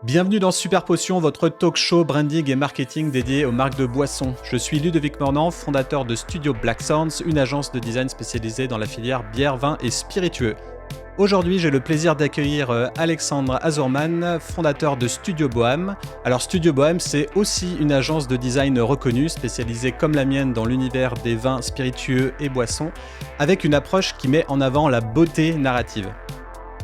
Bienvenue dans Super Potion, votre talk show branding et marketing dédié aux marques de boissons. Je suis Ludovic Mornan, fondateur de Studio Black Sounds, une agence de design spécialisée dans la filière bière, vin et spiritueux. Aujourd'hui, j'ai le plaisir d'accueillir Alexandre Azurman, fondateur de Studio Bohème. Alors Studio Bohème, c'est aussi une agence de design reconnue, spécialisée comme la mienne dans l'univers des vins spiritueux et boissons, avec une approche qui met en avant la beauté narrative.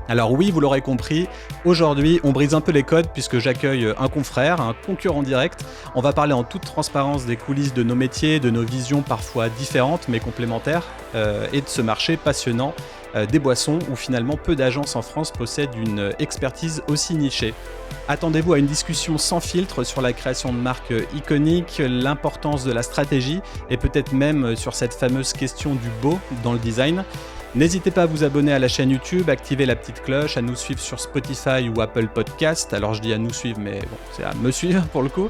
Alors oui, vous l'aurez compris, aujourd'hui on brise un peu les codes puisque j'accueille un confrère, un concurrent direct. On va parler en toute transparence des coulisses de nos métiers, de nos visions parfois différentes mais complémentaires et de ce marché passionnant des boissons où finalement peu d'agences en France possèdent une expertise aussi nichée. Attendez-vous à une discussion sans filtre sur la création de marques iconiques, l'importance de la stratégie et peut-être même sur cette fameuse question du beau dans le design. N'hésitez pas à vous abonner à la chaîne YouTube, activer la petite cloche, à nous suivre sur Spotify ou Apple Podcast. Alors je dis à nous suivre, mais bon, c'est à me suivre pour le coup.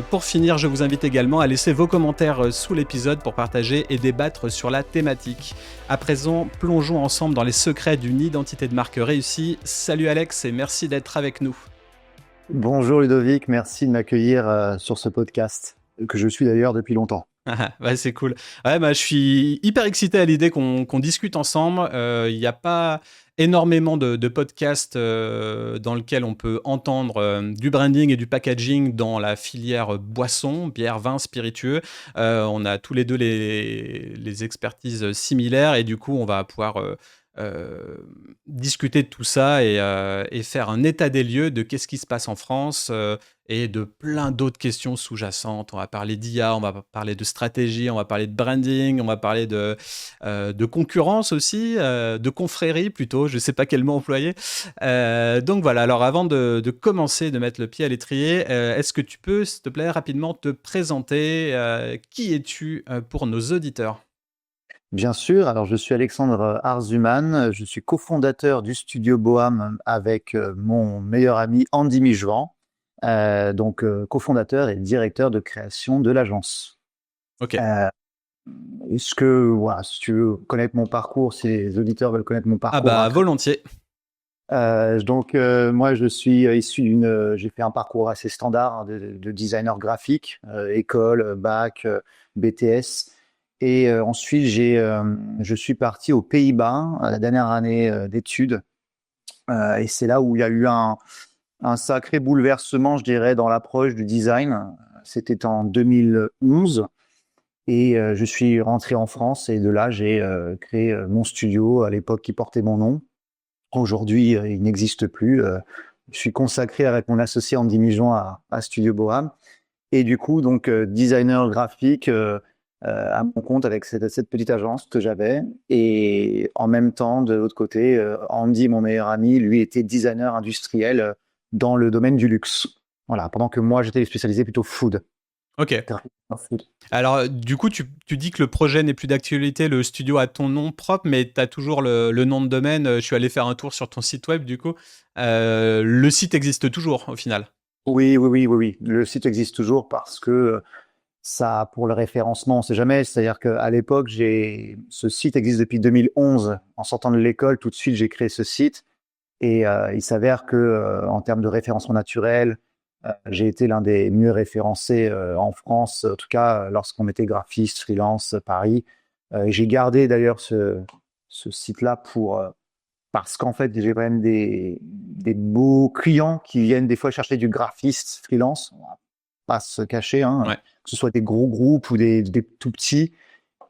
Pour finir, je vous invite également à laisser vos commentaires sous l'épisode pour partager et débattre sur la thématique. À présent, plongeons ensemble dans les secrets d'une identité de marque réussie. Salut Alex et merci d'être avec nous. Bonjour Ludovic, merci de m'accueillir sur ce podcast, que je suis d'ailleurs depuis longtemps. Ouais, c'est cool. Ouais, je suis hyper excité à l'idée qu'on discute ensemble. Il n'y a pas énormément de podcasts dans lesquels on peut entendre du branding et du packaging dans la filière boisson, bière, vin, spiritueux. On a tous les deux les expertises similaires et du coup, on va pouvoir discuter de tout ça et faire un état des lieux de qu'est-ce qui se passe en France et de plein d'autres questions sous-jacentes. On va parler d'IA, on va parler de stratégie, on va parler de branding, on va parler de concurrence aussi, de confrérie plutôt, je ne sais pas quel mot employer. Donc voilà, alors avant de commencer, de mettre le pied à l'étrier, est-ce que tu peux, s'il te plaît, rapidement te présenter qui es-tu pour nos auditeurs ? Bien sûr, alors je suis Alexandre Arzuman, je suis cofondateur du Studio Bohème avec mon meilleur ami Andy Mijevant, cofondateur et directeur de création de l'agence. Ok. Si tu veux connaître mon parcours, si les auditeurs veulent connaître mon parcours. Volontiers. Moi, je suis issu j'ai fait un parcours assez standard de designer graphique, école, bac, BTS. Et ensuite, je suis parti aux Pays-Bas la dernière année d'études. Et c'est là où il y a eu un sacré bouleversement, je dirais, dans l'approche du design. C'était en 2011. Et je suis rentré en France et de là, j'ai créé mon studio à l'époque qui portait mon nom. Aujourd'hui, il n'existe plus. Je suis consacré avec mon associé Andy Mijevant à Studio Bohème. Et du coup, donc, designer graphique à mon compte avec cette petite agence que j'avais. Et en même temps, de l'autre côté, Andy, mon meilleur ami, lui était designer industriel dans le domaine du luxe. Voilà, pendant que moi, j'étais spécialisé plutôt food. Ok. Alors, du coup, tu dis que le projet n'est plus d'actualité, le studio a ton nom propre, mais tu as toujours le nom de domaine. Je suis allé faire un tour sur ton site web, du coup. Le site existe toujours, au final. Oui. Le site existe toujours parce que ça, pour le référencement, on ne sait jamais. C'est-à-dire qu'à l'époque, ce site existe depuis 2011. En sortant de l'école, tout de suite, j'ai créé ce site. Et il s'avère que en termes de référencement naturel, j'ai été l'un des mieux référencés en France, en tout cas lorsqu'on mettait graphiste, freelance, Paris. J'ai gardé d'ailleurs ce site-là parce qu'en fait, j'ai quand même des beaux clients qui viennent des fois chercher du graphiste freelance. On va pas se cacher, hein, Ouais. que ce soit des gros groupes ou des tout petits.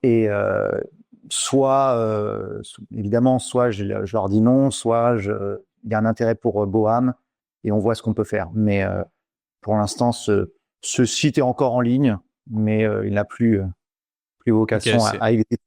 Et évidemment, soit je leur dis non, soit il y a un intérêt pour Bohème et on voit ce qu'on peut faire. Mais pour l'instant, ce site est encore en ligne, mais il n'a plus vocation à exister.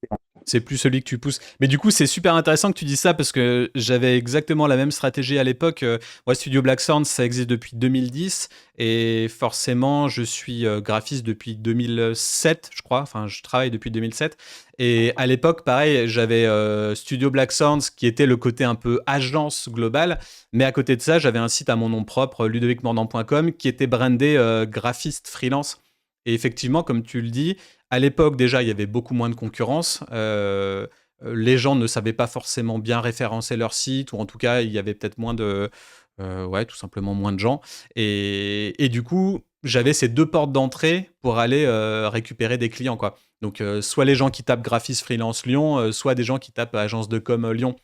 C'est plus celui que tu pousses. Mais du coup, c'est super intéressant que tu dises ça parce que j'avais exactement la même stratégie à l'époque. Moi, Studio Black Sounds, ça existe depuis 2010 et forcément, je suis graphiste depuis 2007, je crois. Enfin, je travaille depuis 2007. Et à l'époque, pareil, j'avais Studio Black Sounds qui était le côté un peu agence globale. Mais à côté de ça, j'avais un site à mon nom propre, ludovicmordan.com, qui était brandé graphiste freelance. Et effectivement, comme tu le dis, à l'époque, déjà, il y avait beaucoup moins de concurrence. Les gens ne savaient pas forcément bien référencer leur site, ou en tout cas, il y avait peut-être moins de Ouais, tout simplement moins de gens. Et du coup, j'avais ces deux portes d'entrée pour aller récupérer des clients, quoi. Donc, soit les gens qui tapent graphiste freelance Lyon, soit des gens qui tapent agence de com Lyon.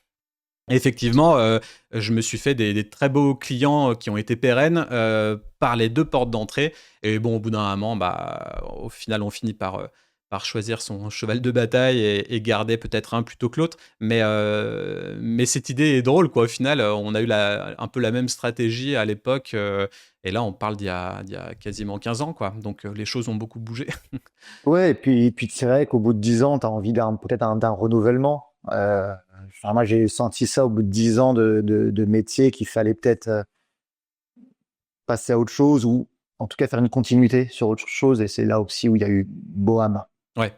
Et effectivement, je me suis fait des très beaux clients qui ont été pérennes par les deux portes d'entrée. Et bon, au bout d'un moment, bah, au final, on finit par choisir son cheval de bataille et garder peut-être un plutôt que l'autre. Mais cette idée est drôle, quoi. Au final, on a eu un peu la même stratégie à l'époque. Et là, on parle d'il y a quasiment 15 ans, quoi. Donc, les choses ont beaucoup bougé. Ouais, et puis c'est vrai qu'au bout de 10 ans, tu as envie d'un renouvellement. Enfin, moi, j'ai senti ça au bout de 10 ans de métier qu'il fallait peut-être passer à autre chose ou en tout cas faire une continuité sur autre chose. Et c'est là aussi où il y a eu Bohème. Ouais.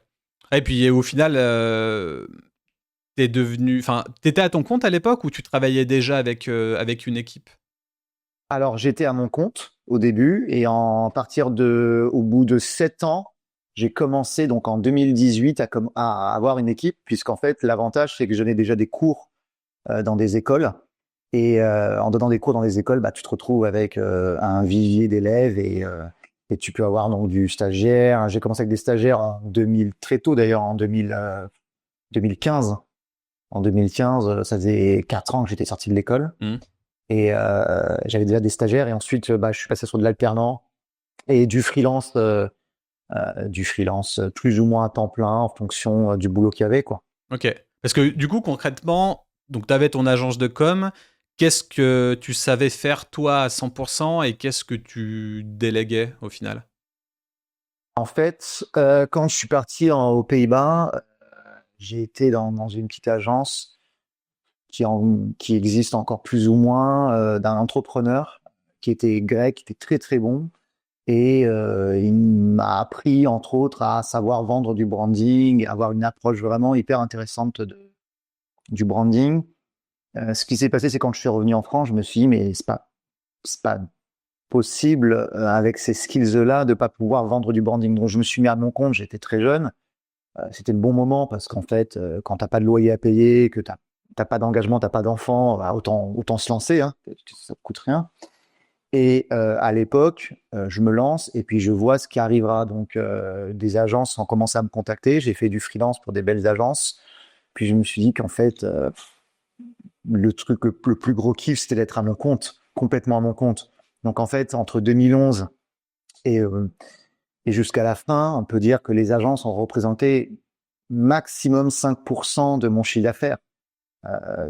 Et puis, au final, t'étais à ton compte à l'époque ou tu travaillais déjà avec une équipe? Alors, j'étais à mon compte au début et au bout de 7 ans, j'ai commencé donc en 2018 à avoir une équipe, puisqu'en fait, l'avantage, c'est que je donnais déjà des cours dans des écoles. Et en donnant des cours dans des écoles, bah, tu te retrouves avec un vivier d'élèves et tu peux avoir donc du stagiaire. J'ai commencé avec des stagiaires en 2000, très tôt d'ailleurs, en 2015. En 2015, ça faisait 4 ans que j'étais sorti de l'école. Mmh. Et j'avais déjà des stagiaires. Et ensuite, bah, je suis passé sur de l'alternant et du freelance plus ou moins à temps plein en fonction du boulot qu'il y avait, quoi. Ok. Parce que du coup, concrètement, donc tu avais ton agence de com. Qu'est-ce que tu savais faire toi à 100% et qu'est-ce que tu déléguais au final? En fait, quand je suis parti aux Pays-Bas, j'ai été dans une petite agence qui existe encore plus ou moins, d'un entrepreneur qui était grec, qui était très très bon. Et il m'a appris, entre autres, à savoir vendre du branding, avoir une approche vraiment hyper intéressante du branding. Ce qui s'est passé, c'est quand je suis revenu en France, je me suis dit, mais c'est pas possible avec ces skills-là de pas pouvoir vendre du branding. Donc je me suis mis à mon compte, j'étais très jeune. C'était le bon moment parce qu'en fait, quand t'as pas de loyer à payer, que t'as pas d'engagement, t'as pas d'enfant, bah, autant se lancer, hein, ça coûte rien. Et à l'époque, je me lance et puis je vois ce qui arrivera. Donc des agences ont commencé à me contacter. J'ai fait du freelance pour des belles agences. Puis je me suis dit qu'en fait, le truc le plus gros kiff, c'était d'être à mon compte, complètement à mon compte. Donc en fait, entre 2011 et, euh, et jusqu'à la fin, on peut dire que les agences ont représenté maximum 5% de mon chiffre d'affaires.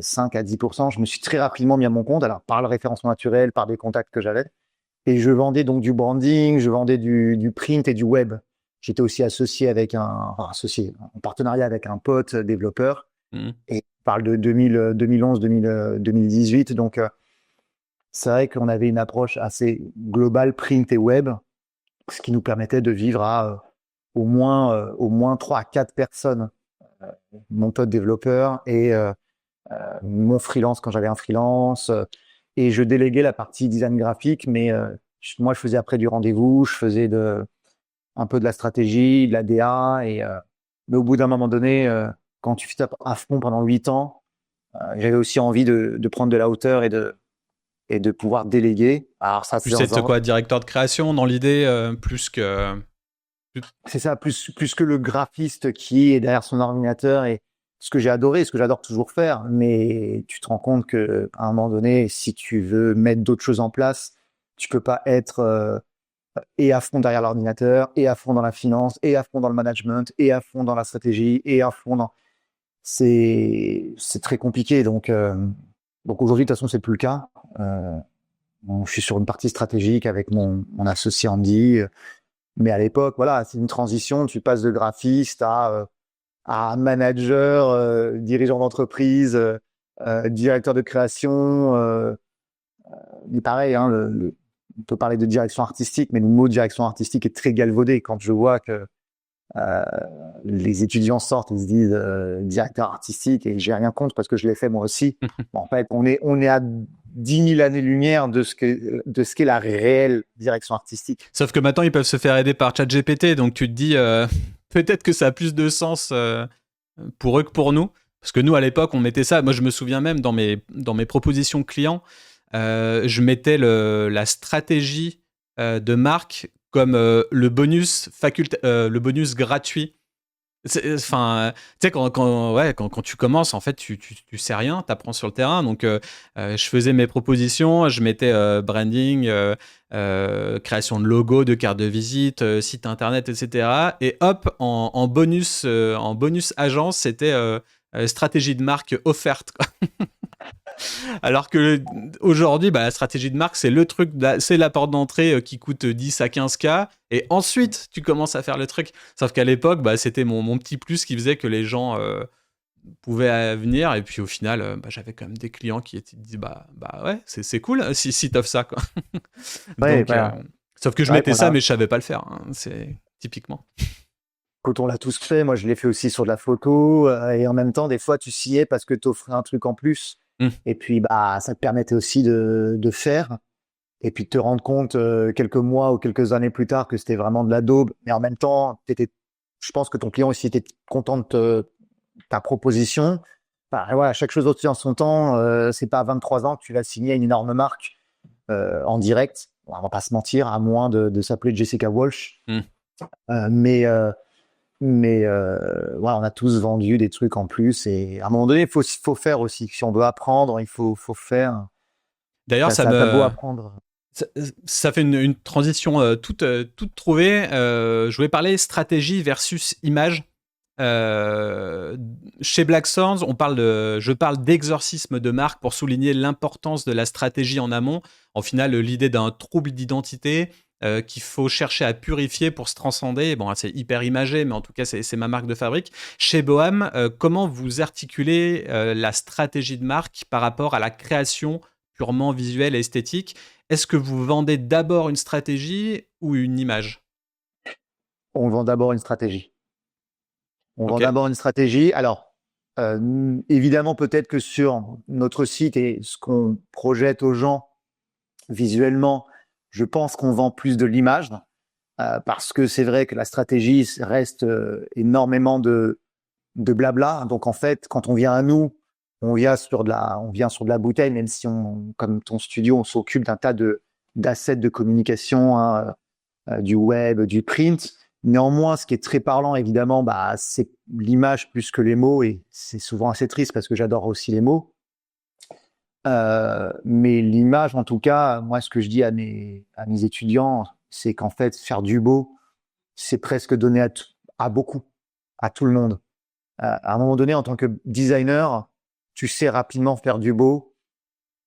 5 à 10%. Je me suis très rapidement mis à mon compte, alors par le référencement naturel, par des contacts que j'avais. Et je vendais donc du branding, je vendais du print et du web. J'étais aussi associé en partenariat avec un pote développeur. Mmh. Et on parle de 2011, 2018. Donc, c'est vrai qu'on avait une approche assez globale print et web, ce qui nous permettait de vivre à au moins 3 à 4 personnes. Mon pote développeur et mon freelance quand j'avais un freelance. Et je déléguais la partie design graphique, mais moi, je faisais après du rendez-vous, je faisais un peu de la stratégie, de la DA. Mais au bout d'un moment donné, quand tu fais à fond pendant 8 ans, j'avais aussi envie de prendre de la hauteur et de pouvoir déléguer. Alors ça, Plus être quoi, directeur de création dans l'idée, plus que... c'est ça, plus que le graphiste qui est derrière son ordinateur et ce que j'ai adoré, ce que j'adore toujours faire. Mais tu te rends compte que à un moment donné, si tu veux mettre d'autres choses en place, tu peux pas être et à fond derrière l'ordinateur, et à fond dans la finance, et à fond dans le management, et à fond dans la stratégie, et à fond dans... C'est très compliqué. Donc aujourd'hui, de toute façon, c'est plus le cas. Je suis sur une partie stratégique avec mon associé Andy. Mais à l'époque, voilà, c'est une transition. Tu passes de graphiste à manager, dirigeant d'entreprise, directeur de création. Mais pareil, hein, on peut parler de direction artistique, mais le mot direction artistique est très galvaudé. Quand je vois que les étudiants sortent et se disent directeur artistique, et j'ai rien contre parce que je l'ai fait moi aussi. Bon, en fait, on est à 10 000 années-lumière de ce qu'est la réelle direction artistique. Sauf que maintenant, ils peuvent se faire aider par ChatGPT, donc tu te dis, peut-être que ça a plus de sens pour eux que pour nous. Parce que nous, à l'époque, on mettait ça. Moi, je me souviens même dans mes propositions clients, je mettais la stratégie de marque comme le bonus gratuit. Enfin, tu sais, quand tu commences, en fait, tu sais rien, tu apprends sur le terrain. Donc, je faisais mes propositions, je mettais branding, création de logo, de carte de visite, site internet, etc. Et hop, en bonus agence, c'était stratégie de marque offerte, quoi. Alors que aujourd'hui, la stratégie de marque, c'est le truc, c'est la porte d'entrée qui coûte 10 à 15K. Et ensuite, tu commences à faire le truc. Sauf qu'à l'époque, c'était mon petit plus qui faisait que les gens pouvaient venir. Et puis au final, j'avais quand même des clients qui disaient ouais, c'est cool si t'offres ça, quoi. Ouais, Donc, sauf que je vrai mettais qu'on ça, a, mais je savais pas le faire, hein. C'est typiquement. quand on l'a tous fait, moi je l'ai fait aussi sur de la photo, et en même temps, des fois, tu s'y es parce que tu offrais un truc en plus. Mm. Et puis, ça te permettait aussi de faire. Et puis de te rendre compte quelques mois ou quelques années plus tard que c'était vraiment de la daube. Mais en même temps, je pense que ton client aussi était content de ta proposition. Enfin, voilà, chaque chose aussi en son temps. C'est pas à 23 ans que tu vas signer une énorme marque en direct. On va pas se mentir, à moins de s'appeler Jessica Walsh. Mm. Voilà, on a tous vendu des trucs en plus. Et à un moment donné, il faut faire aussi. Si on doit apprendre, il faut faire. D'ailleurs, T'as beau apprendre. Ça fait une transition toute trouvée. Je voulais parler stratégie versus image. Chez Black Swords, je parle d'exorcisme de marque pour souligner l'importance de la stratégie en amont. En final, l'idée d'un trouble d'identité qu'il faut chercher à purifier pour se transcender. Bon, c'est hyper imagé, mais en tout cas, c'est ma marque de fabrique. Chez Boham, comment vous articulez la stratégie de marque par rapport à la création purement visuelle et esthétique? Est-ce que vous vendez d'abord une stratégie ou une image? On vend d'abord une stratégie. On vend Ok. d'abord une stratégie. Alors, évidemment, peut-être que sur notre site et ce qu'on projette aux gens visuellement, je pense qu'on vend plus de l'image, parce que c'est vrai que la stratégie reste énormément de blabla. Donc en fait, quand on vient à nous, on vient sur de la bouteille, même si comme ton studio, on s'occupe d'un tas d'assets de communication, hein, du web, du print. Néanmoins, ce qui est très parlant, évidemment, c'est l'image plus que les mots, et c'est souvent assez triste parce que j'adore aussi les mots. Mais l'image, en tout cas, moi, ce que je dis à mes étudiants, c'est qu'en fait, faire du beau, c'est presque donner à beaucoup, à tout le monde. À un moment donné, en tant que designer, tu sais rapidement faire du beau,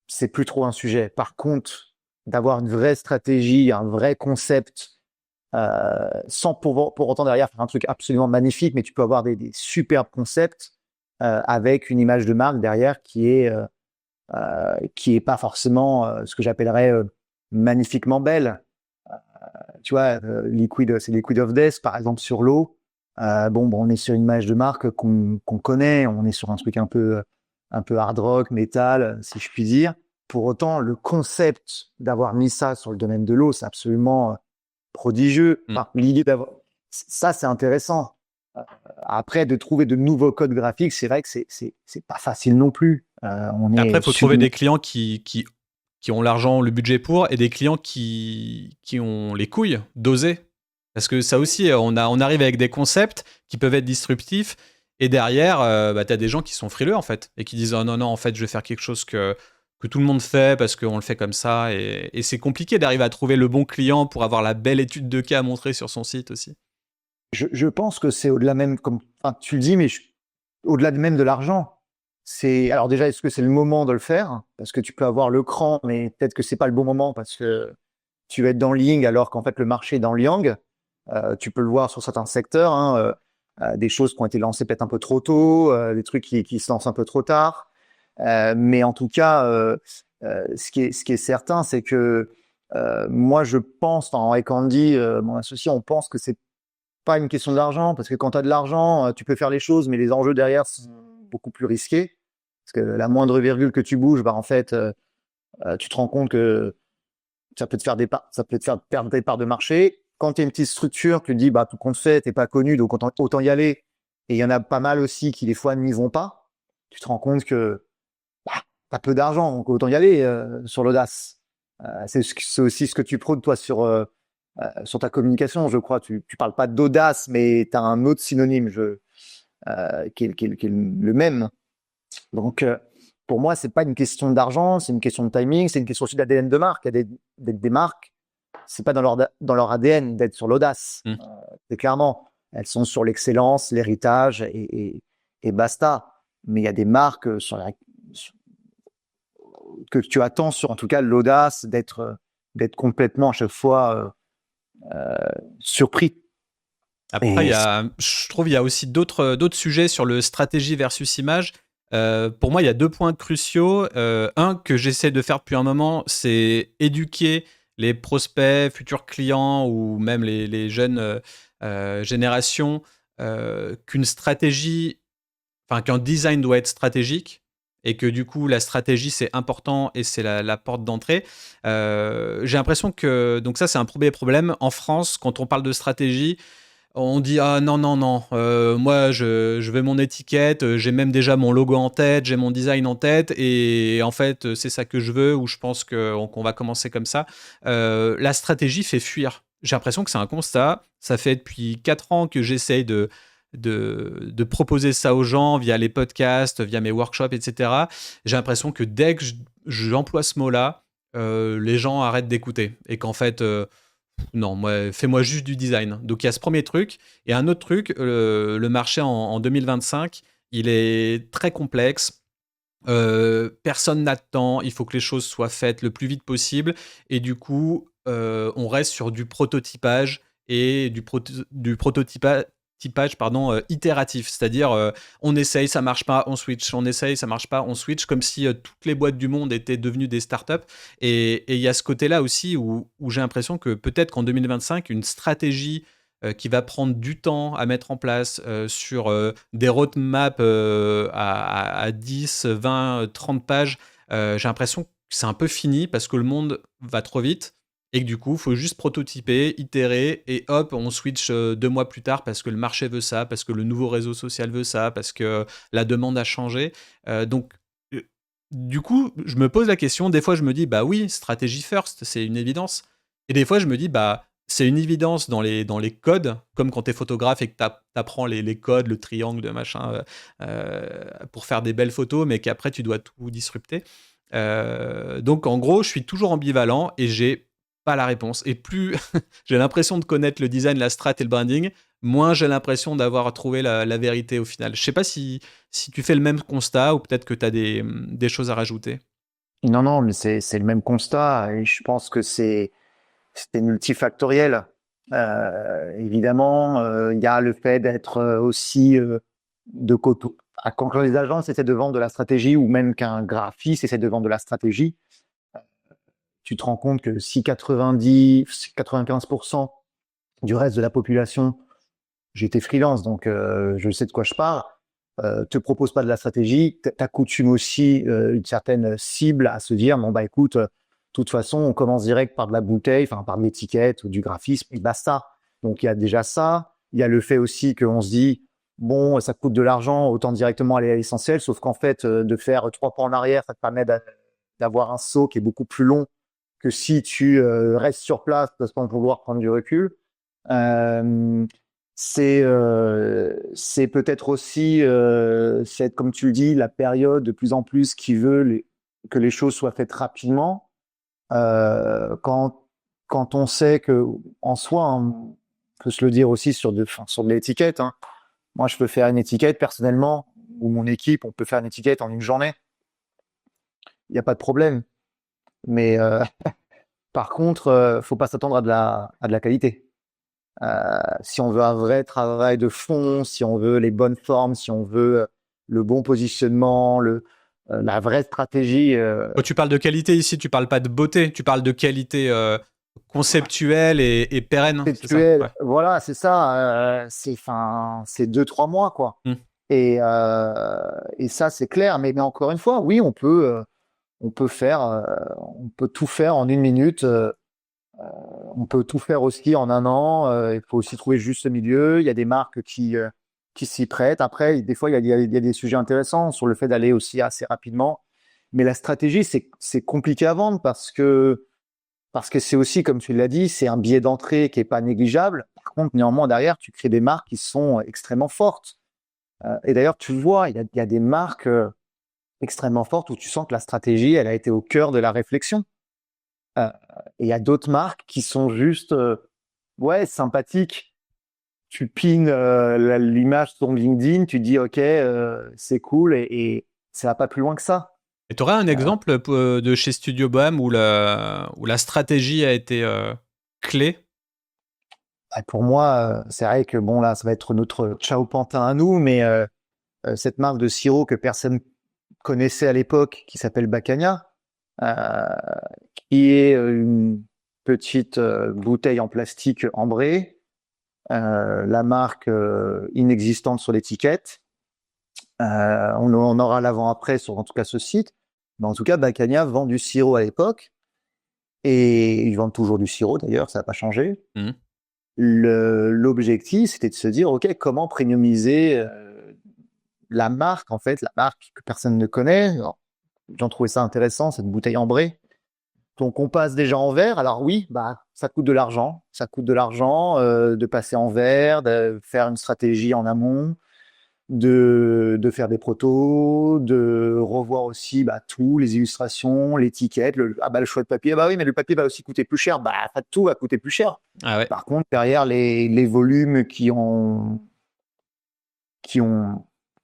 c'est plus trop un sujet. Par contre, d'avoir une vraie stratégie, un vrai concept, sans pour autant derrière faire un truc absolument magnifique, mais tu peux avoir des superbes concepts avec une image de marque derrière qui est pas forcément ce que j'appellerais magnifiquement belle. Tu vois, c'est Liquid of Death par exemple sur l'eau. On est sur une image de marque qu'on connaît, on est sur un truc un peu hard rock, metal, si je puis dire. Pour autant, le concept d'avoir mis ça sur le domaine de l'eau, c'est absolument prodigieux. Enfin, l'idée d'avoir ça, c'est intéressant. Après, de trouver de nouveaux codes graphiques, c'est vrai que c'est pas facile non plus. Après, il faut trouver des clients qui ont l'argent, le budget pour, et des clients qui ont les couilles d'oser. Parce que ça aussi, on arrive avec des concepts qui peuvent être disruptifs, et derrière, tu as des gens qui sont frileux, en fait, et qui disent « Oh non, non, en fait, je vais faire quelque chose que tout le monde fait, parce qu'on le fait comme ça. » Et c'est compliqué d'arriver à trouver le bon client pour avoir la belle étude de cas à montrer sur son site aussi. Je pense que c'est au-delà même, tu le dis, mais au-delà même de l'argent. Alors déjà, est-ce que c'est le moment de le faire? Parce que tu peux avoir le cran, mais peut-être que c'est pas le bon moment parce que tu vas être dans le yin alors qu'en fait le marché est dans le yang. Tu peux le voir sur certains secteurs, hein, des choses qui ont été lancées peut-être un peu trop tôt, des trucs qui se lancent un peu trop tard. Mais en tout cas, ce qui est certain, c'est que moi je pense, avec Andy, mon associé, on pense que c'est pas une question d'argent, parce que quand tu as de l'argent, tu peux faire les choses, mais les enjeux derrière sont beaucoup plus risqués. Parce que la moindre virgule que tu bouges, en fait, tu te rends compte que ça peut te faire perdre des parts de marché. Quand tu es une petite structure, tu te dis, tout compte fait, t'es pas connu, donc autant y aller. Et il y en a pas mal aussi qui, des fois, n'y vont pas. Tu te rends compte que t'as peu d'argent, donc autant y aller sur l'audace. C'est aussi ce que tu prônes toi sur ta communication, je crois. Tu parles pas d'audace, mais tu as un autre synonyme qui est le même. Donc, pour moi, c'est pas une question d'argent, c'est une question de timing, c'est une question aussi d'ADN de marque. Il y a des marques, c'est pas dans leur ADN d'être sur l'audace. C'est clairement, elles sont sur l'excellence, l'héritage et basta. Mais il y a des marques que tu attends sur, en tout cas, l'audace d'être complètement à chaque fois surpris. Après, je trouve il y a aussi d'autres sujets sur le stratégie versus image. Pour moi, il y a 2 points cruciaux. Un que j'essaie de faire depuis un moment, c'est éduquer les prospects, futurs clients ou même les jeunes générations qu'une stratégie, enfin qu'un design doit être stratégique et que du coup la stratégie c'est important et c'est la porte d'entrée. J'ai l'impression que donc ça c'est un premier problème en France quand on parle de stratégie. On dit ah non non non, moi je veux mon étiquette, j'ai même déjà mon logo en tête, j'ai mon design en tête et en fait c'est ça que je veux ou je pense qu'on va commencer comme ça. La stratégie fait fuir. J'ai l'impression que c'est un constat. Ça fait depuis 4 ans que j'essaye de proposer ça aux gens via les podcasts, via mes workshops, etc. J'ai l'impression que dès que j'emploie ce mot-là, les gens arrêtent d'écouter et qu'en fait non, moi, fais-moi juste du design. Donc il y a ce premier truc. Et un autre truc, le marché en 2025, il est très complexe. Personne n'attend. Il faut que les choses soient faites le plus vite possible. Et du coup, on reste sur du prototypage et du prototypage itératif. C'est-à-dire, on essaye, ça marche pas, on switch. On essaye, ça marche pas, on switch. Comme si toutes les boîtes du monde étaient devenues des startups. Et il y a ce côté-là aussi où j'ai l'impression que peut-être qu'en 2025, une stratégie qui va prendre du temps à mettre en place sur des roadmaps à 10, 20, 30 pages, j'ai l'impression que c'est un peu fini parce que le monde va trop vite et que du coup, il faut juste prototyper, itérer et hop, on switch 2 mois plus tard parce que le marché veut ça, parce que le nouveau réseau social veut ça, parce que la demande a changé. Donc, du coup, je me pose la question, des fois je me dis, bah oui, stratégie first, c'est une évidence. Et des fois je me dis, bah c'est une évidence dans les codes, comme quand tu es photographe et que tu apprends les codes, le triangle, de machin, pour faire des belles photos, mais qu'après tu dois tout disrupter. Donc en gros, je suis toujours ambivalent et j'ai pas la réponse. Et plus j'ai l'impression de connaître le design, la strat et le branding, moins j'ai l'impression d'avoir trouvé la vérité au final. Je sais pas si tu fais le même constat ou peut-être que tu as des choses à rajouter. Non, non, mais c'est le même constat et je pense que c'est multifactoriel. Évidemment, il y a le fait d'être aussi de côté. Quand les agences essaient de vendre de la stratégie ou même qu'un graphiste essaie de vendre de la stratégie, tu te rends compte que si 95% du reste de la population, j'étais freelance, donc je sais de quoi je parle, te propose pas de la stratégie, t'accoutumes aussi une certaine cible à se dire, bon bah écoute, de toute façon, on commence direct par de la bouteille, enfin par de l'étiquette ou du graphisme, et basta. Donc il y a déjà ça. Il y a le fait aussi qu'on se dit, bon, ça coûte de l'argent, autant directement aller à l'essentiel, sauf qu'en fait, de faire 3 pas en arrière, ça te permet d'avoir un saut qui est beaucoup plus long que si tu restes sur place sans pouvoir prendre du recul. Euh, c'est peut-être aussi, c'est comme tu le dis, la période de plus en plus qui veut que les choses soient faites rapidement. Quand on sait que en soi, hein, on peut se le dire aussi sur de l'étiquette. Hein. Moi, je peux faire une étiquette personnellement, ou mon équipe, on peut faire une étiquette en une journée. Il n'y a pas de problème. Mais par contre, faut pas s'attendre à de la qualité. Si on veut un vrai travail de fond, si on veut les bonnes formes, si on veut le bon positionnement, la vraie stratégie. Quand tu parles de qualité ici, tu parles pas de beauté, tu parles de qualité conceptuelle et pérenne, c'est ça? Conceptuel, Ouais. voilà, c'est ça. C'est 2, 3 mois, quoi. Mm. Et ça, c'est clair. Mais encore une fois, oui, on peut faire, on peut tout faire en une minute. On peut tout faire aussi en un an. Il faut aussi trouver juste ce milieu. Il y a des marques qui s'y prêtent. Après, des fois, il y a des sujets intéressants sur le fait d'aller aussi assez rapidement. Mais la stratégie, c'est compliqué à vendre parce que c'est aussi, comme tu l'as dit, c'est un billet d'entrée qui est pas négligeable. Par contre, néanmoins, derrière, tu crées des marques qui sont extrêmement fortes. Et d'ailleurs, tu le vois, il y a des marques extrêmement fortes où tu sens que la stratégie, elle a été au cœur de la réflexion. Et il y a d'autres marques qui sont juste, ouais, sympathiques. Tu pines l'image sur LinkedIn, tu dis, OK, c'est cool, et ça va pas plus loin que ça. Et tu aurais un exemple de chez Studio Bohème où la stratégie a été clé? Pour moi, c'est vrai que bon, là, ça va être notre Ciao Pantin à nous, mais cette marque de sirop que personne connaissait à l'époque, qui s'appelle Bacania, qui est une petite bouteille en plastique ambrée, la marque inexistante sur l'étiquette. On aura l'avant-après sur, en tout cas, ce site. Mais en tout cas, Bacania vend du sirop à l'époque, et ils vendent toujours du sirop d'ailleurs, ça n'a pas changé. Mmh. L'objectif, c'était de se dire, OK, comment premiumiser la marque, en fait, la marque que personne ne connaît. J'en trouvais ça intéressant, cette bouteille ambrée. Donc, on passe déjà en verre. Alors oui, bah, ça coûte de l'argent. Ça coûte de l'argent de passer en verre, de faire une stratégie en amont, de faire des protos, de revoir aussi bah, tout, les illustrations, l'étiquette, le choix de papier. Bah oui, mais le papier va aussi coûter plus cher. Bah, tout va coûter plus cher. Ah ouais. Par contre, derrière les volumes qui ont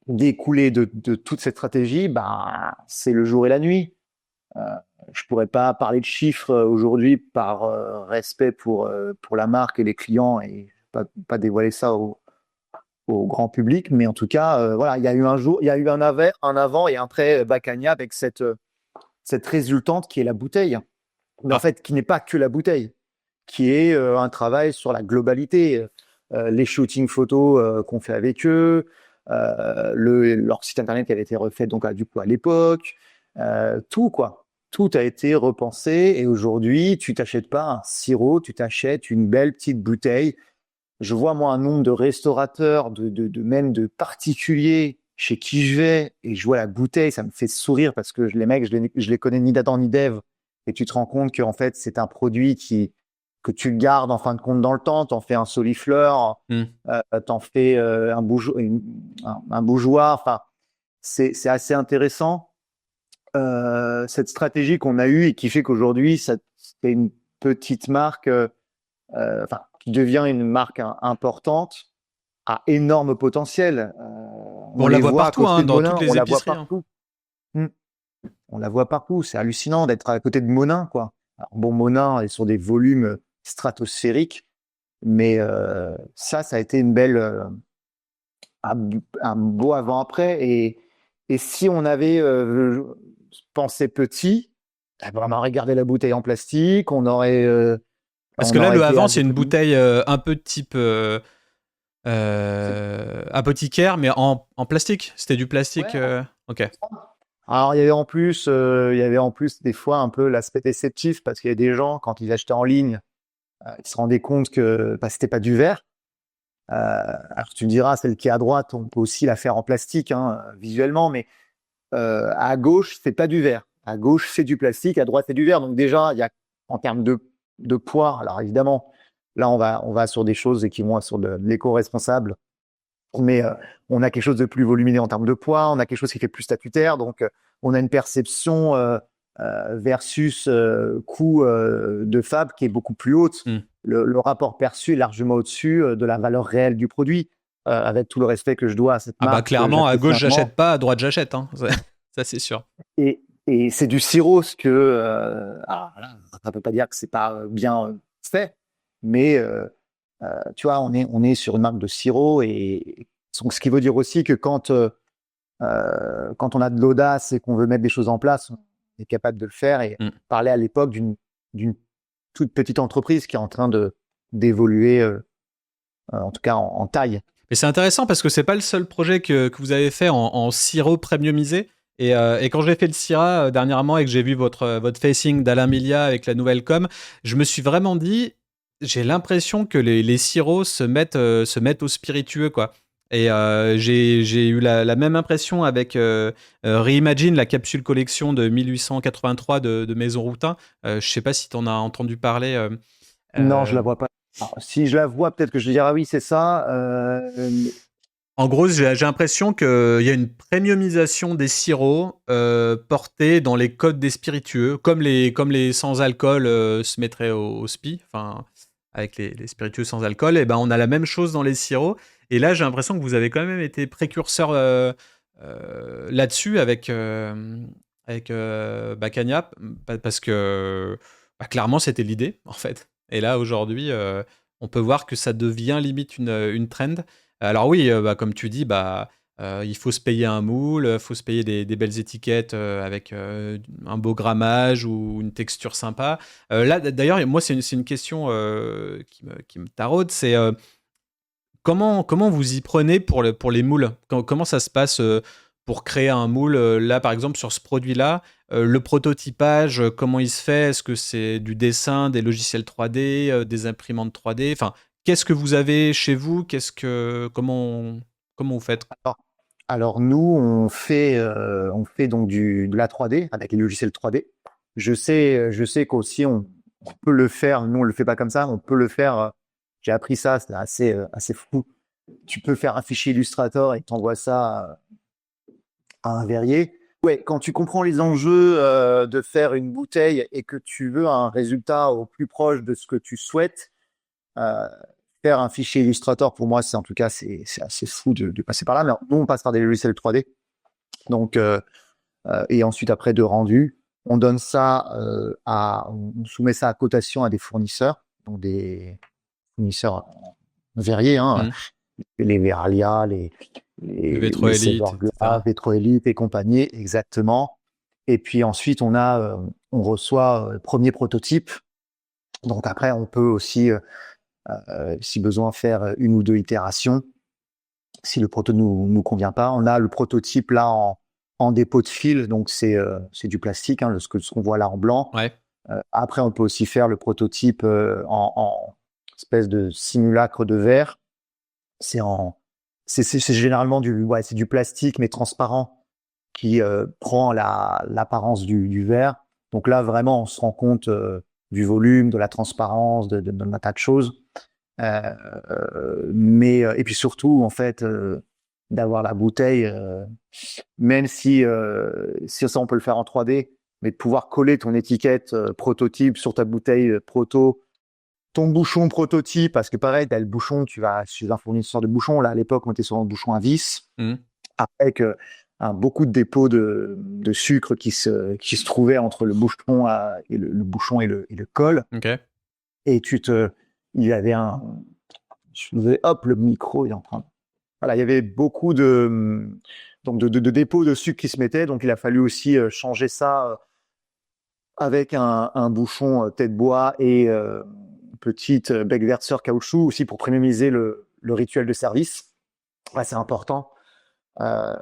découlé de toute cette stratégie, bah, c'est le jour et la nuit. Je pourrais pas parler de chiffres aujourd'hui par respect pour la marque et les clients, et pas dévoiler ça au grand public, mais en tout cas, voilà, il y a eu un avant et un après Bacania avec cette résultante qui est la bouteille. Mais en fait, qui n'est pas que la bouteille, qui est un travail sur la globalité, les shootings photos qu'on fait avec eux, leur site internet qui avait été refait donc du coup à l'époque, tout quoi. Tout a été repensé, et aujourd'hui, tu t'achètes pas un sirop, tu t'achètes une belle petite bouteille. Je vois moi un nombre de restaurateurs, même de particuliers chez qui je vais, et je vois la bouteille, ça me fait sourire parce que les mecs, je les connais ni d'Adam ni d'Ève, et tu te rends compte qu'en fait c'est un produit que tu gardes en fin de compte dans le temps. T'en fais un solifleur, t'en fais un bougeoir. Enfin, c'est assez intéressant cette stratégie qu'on a eue et qui fait qu'aujourd'hui c'est une petite marque, qui devient une marque importante, à énorme potentiel. On la voit partout, hein, dans toutes les on la voit épiceries. partout. On la voit partout. C'est hallucinant d'être à côté de Monin, quoi. Alors, bon, Monin est sur des volumes stratosphériques, mais ça a été une belle, un beau avant-après. Et si on avait pensé petit, on aurait gardé la bouteille en plastique, on aurait. Parce que là, le avant, c'est une bouteille un peu type apothicaire, mais en plastique. C'était du plastique. Ouais. Ok. Alors, il y avait en plus des fois un peu l'aspect déceptif, parce qu'il y a des gens, quand ils achetaient en ligne, ils se rendaient compte que c'était pas du verre. Alors tu me diras, celle qui est à droite, on peut aussi la faire en plastique, hein, visuellement, mais à gauche, c'est pas du verre. À gauche, c'est du plastique, à droite, c'est du verre. Donc déjà, il y a, en termes de poids, alors évidemment, là, on va sur des choses qui vont sur de l'éco-responsable, mais on a quelque chose de plus volumineux en termes de poids, on a quelque chose qui fait plus statutaire, donc on a une perception versus coût de fab qui est beaucoup plus haute. Le rapport perçu est largement au-dessus de la valeur réelle du produit, avec tout le respect que je dois à cette marque. Bah clairement, à gauche, j'achète pas, à droite, j'achète. Hein. Ça, c'est sûr. Et c'est du sirop, ce que... ça peut pas dire que c'est pas bien fait, mais tu vois, on est sur une marque de sirop, et donc, ce qui veut dire aussi que quand on a de l'audace et qu'on veut mettre des choses en place, on est capable de le faire. Et parler à l'époque d'une toute petite entreprise qui est en train d'évoluer, en tout cas en taille. Mais c'est intéressant parce que c'est pas le seul projet que vous avez fait en sirop premiumisé. Et quand j'ai fait le Syrah dernièrement et que j'ai vu votre facing d'Alain Milia avec la nouvelle com, je me suis vraiment dit, j'ai l'impression que les sirops se mettent au spiritueux, quoi. Et j'ai eu la même impression avec Reimagine, la capsule collection de 1883 de Maison Routin. Je sais pas si tu en as entendu parler. Non, je Euh, la vois pas. Alors, si je la vois, peut-être que je dirais ah oui, c'est ça. En gros, j'ai l'impression qu'il y a une premiumisation des sirops portés dans les codes des spiritueux, comme les sans-alcool se mettraient au SPI, enfin, avec les spiritueux sans alcool, et ben on a la même chose dans les sirops. Et là, j'ai l'impression que vous avez quand même été précurseur là-dessus avec Bacagna, parce que clairement, c'était l'idée, en fait. Et là, aujourd'hui, on peut voir que ça devient limite une trend. Alors oui, comme tu dis, il faut se payer un moule, il faut se payer des belles étiquettes avec un beau grammage ou une texture sympa. Là, d'ailleurs, moi, c'est une question qui me taraude, c'est comment vous y prenez pour les moules? Comment ça se passe pour créer un moule? Là, par exemple, sur ce produit-là, le prototypage, comment il se fait? Est-ce que c'est du dessin, des logiciels 3D, des imprimantes 3D? Enfin, qu'est-ce que vous avez chez vous? Comment vous faites? Alors, alors nous, on fait donc de la 3D avec les logiciels 3D. Je sais qu'aussi on peut le faire. Nous, on le fait pas comme ça. On peut le faire. J'ai appris ça, c'est assez fou. Tu peux faire un fichier Illustrator et t'envoies ça à un verrier. Ouais, quand tu comprends les enjeux de faire une bouteille et que tu veux un résultat au plus proche de ce que tu souhaites, euh, faire un fichier Illustrator, pour moi, c'est en tout cas, c'est assez fou de passer par là. Mais nous, on passe par des logiciels 3D. Donc, et ensuite, après de rendu, on donne ça on soumet ça à cotation à des fournisseurs, donc des fournisseurs verriers, hein, Hmm. les Veralia, Le les Vétroélite, Severglas, etc. Vetroelite et compagnie, exactement. Et puis ensuite, on reçoit premier prototype. Donc après, on peut aussi, si besoin, faire une ou deux itérations. Si le proto nous convient pas, on a le prototype là en dépôt de fil, donc c'est du plastique, hein, ce qu'on voit là en blanc. Ouais. Après, on peut aussi faire le prototype en espèce de simulacre de verre. C'est en c'est généralement c'est du plastique mais transparent qui prend l'apparence du verre. Donc là, vraiment, on se rend compte du volume, de la transparence, d'un tas de choses. Et puis surtout, en fait, d'avoir la bouteille, même si ça on peut le faire en 3D, mais de pouvoir coller ton étiquette prototype sur ta bouteille proto, ton bouchon prototype, parce que pareil, t'as le bouchon, tu vas chez un fournisseur de bouchons. Là, à l'époque, on était sur un bouchon à vis, Hmm. avec beaucoup de dépôts de sucre qui se trouvaient entre le bouchon et le bouchon et le col. Ok. Et il y avait hop, le micro est en train. Voilà, il y avait beaucoup de dépôts de sucre qui se mettaient, donc il a fallu aussi changer ça avec un bouchon tête bois et petite bec verseur caoutchouc aussi pour premiumiser le rituel de service. Ouais, c'est important. Euh,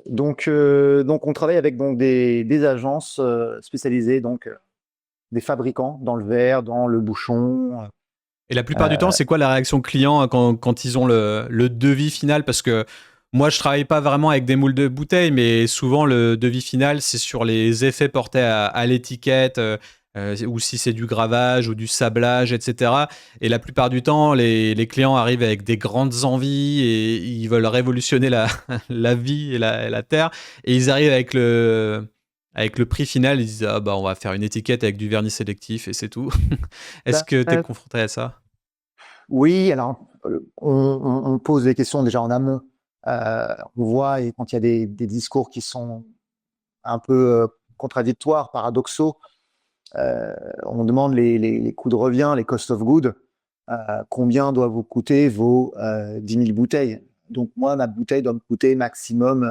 donc on travaille avec donc des agences spécialisées, donc des fabricants dans le verre, dans le bouchon. Et la plupart du temps, c'est quoi la réaction client quand ils ont le devis final? Parce que moi, je travaille pas vraiment avec des moules de bouteilles, mais souvent le devis final, c'est sur les effets portés à l'étiquette, ou si c'est du gravage ou du sablage, etc. Et la plupart du temps, les clients arrivent avec des grandes envies et ils veulent révolutionner la vie et la terre. Et ils arrivent avec le prix final, ils disent ah bah on va faire une étiquette avec du vernis sélectif et c'est tout. Est-ce Ben, que tu es confronté à ça? oui, alors on pose des questions déjà en amont. On voit et quand il y a des discours qui sont un peu contradictoires, paradoxaux, on demande les coûts de revient, les cost of good. Combien doit vous coûter vos 10 000 bouteilles? Donc moi, ma bouteille doit me coûter maximum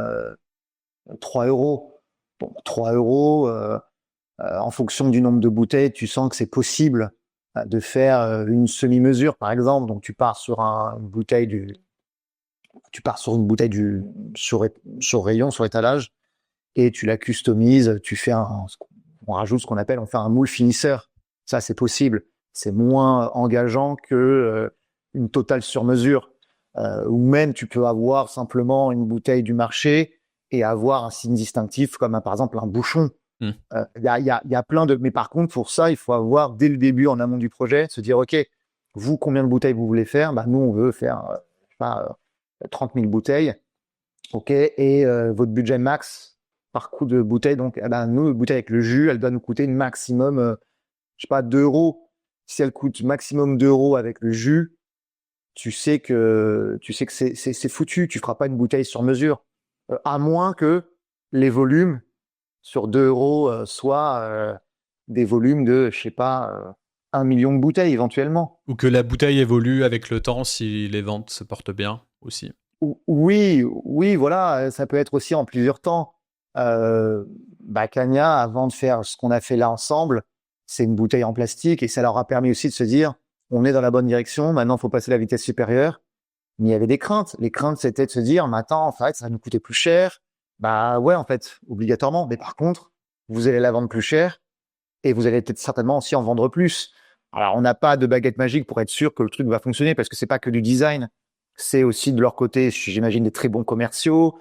3 euros. Bon, 3 euros, en fonction du nombre de bouteilles, tu sens que c'est possible de faire une semi-mesure, par exemple. Donc tu pars sur une bouteille sur rayon, sur étalage, et tu la customises. On rajoute on fait un moule finisseur. Ça, c'est possible. C'est moins engageant que une totale sur mesure. ou même tu peux avoir simplement une bouteille du marché et avoir un signe distinctif comme par exemple un bouchon. Mm. Il y a plein de... Mais par contre, pour ça, il faut avoir dès le début, en amont du projet, se dire, OK, vous, combien de bouteilles vous voulez faire? Bah, nous, on veut faire je sais pas, 30 000 bouteilles. OK, et votre budget max par coût de bouteille. Donc, nous, une bouteille avec le jus, elle doit nous coûter maximum, je sais pas, 2 euros. Si elle coûte maximum 2 euros avec le jus, tu sais que c'est foutu. Tu feras pas une bouteille sur mesure, à moins que les volumes sur 2 euros soient des volumes de, je sais pas, 1 million de bouteilles éventuellement. Ou que la bouteille évolue avec le temps si les ventes se portent bien aussi. Oui, voilà, ça peut être aussi en plusieurs temps. Cagna, avant de faire ce qu'on a fait là ensemble, c'est une bouteille en plastique et ça leur a permis aussi de se dire, on est dans la bonne direction, maintenant il faut passer à la vitesse supérieure. Mais il y avait des craintes. Les craintes, c'était de se dire, mais attends, en fait, ça va nous coûter plus cher. Bah ouais, en fait, obligatoirement. Mais par contre, vous allez la vendre plus cher et vous allez peut-être certainement aussi en vendre plus. Alors, on n'a pas de baguette magique pour être sûr que le truc va fonctionner parce que c'est pas que du design. C'est aussi de leur côté, j'imagine, des très bons commerciaux.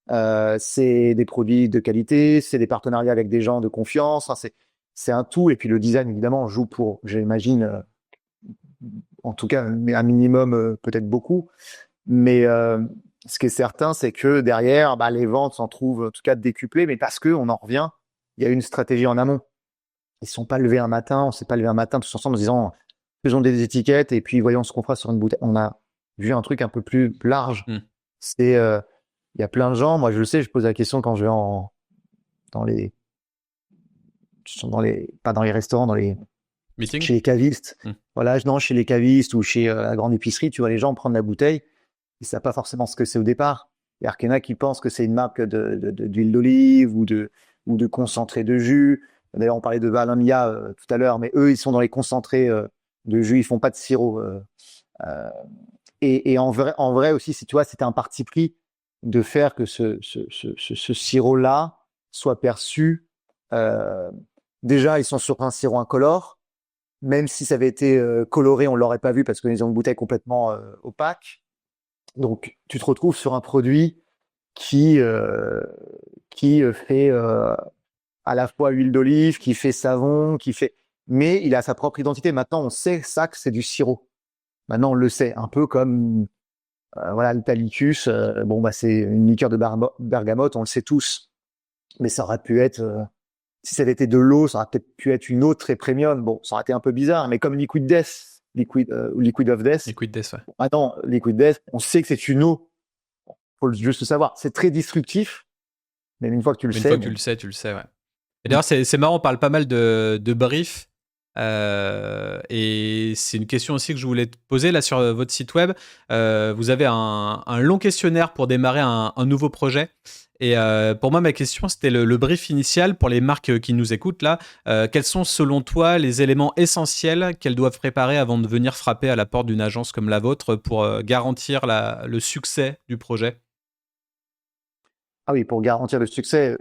C'est des produits de qualité, c'est des partenariats avec des gens de confiance. Enfin, c'est un tout. Et puis le design, évidemment, joue pour, j'imagine, en tout cas, un minimum, peut-être beaucoup. Mais ce qui est certain, c'est que derrière, les ventes s'en trouvent en tout cas décuplées, mais parce que on en revient, il y a une stratégie en amont. Ils ne sont pas levés un matin, on s'est pas levé un matin tous ensemble en disant faisons des étiquettes et puis voyons ce qu'on fera sur une bouteille. On a vu un truc un peu plus large. C'est il y a plein de gens, moi je le sais, je pose la question quand je vais dans les pas dans les restaurants, Meeting. Chez les cavistes. Voilà, non, chez les cavistes ou chez la grande épicerie, tu vois les gens prendre la bouteille, ils savent pas forcément ce que c'est au départ. Il y a Arkena qui pense que c'est une marque d'huile d'olive ou de concentré de jus. D'ailleurs, on parlait de Valamia tout à l'heure, mais eux, ils sont dans les concentrés de jus, ils font pas de sirop. Et en vrai aussi, si tu vois, c'était un parti pris de faire que ce sirop-là soit perçu. Déjà, ils sont sur un sirop incolore. Même si ça avait été coloré, on l'aurait pas vu parce qu'ils ont une bouteille complètement opaque. Donc, tu te retrouves sur un produit qui fait à la fois huile d'olive, qui fait savon, mais il a sa propre identité. Maintenant, on sait ça que c'est du sirop. Maintenant, on le sait. Un peu comme voilà, le Talicus. C'est une liqueur de bergamote, on le sait tous. Mais ça aurait pu être si ça avait été de l'eau, ça aurait peut-être pu être une eau très premium. Bon, ça aurait été un peu bizarre, mais comme Liquid Death, Liquid of Death. Liquid Death, ouais. Attends, Liquid Death, on sait que c'est une eau. Faut juste le savoir. C'est très disruptif, mais une fois que tu le sais. Une fois que tu le sais, ouais. Et d'ailleurs, c'est marrant, on parle pas mal de brief. Et c'est une question aussi que je voulais te poser là sur votre site web. Vous avez un long questionnaire pour démarrer un nouveau projet. Et pour moi, ma question, c'était le brief initial pour les marques qui nous écoutent là. Quels sont, selon toi, les éléments essentiels qu'elles doivent préparer avant de venir frapper à la porte d'une agence comme la vôtre pour garantir le succès du projet? Ah oui, pour garantir le succès,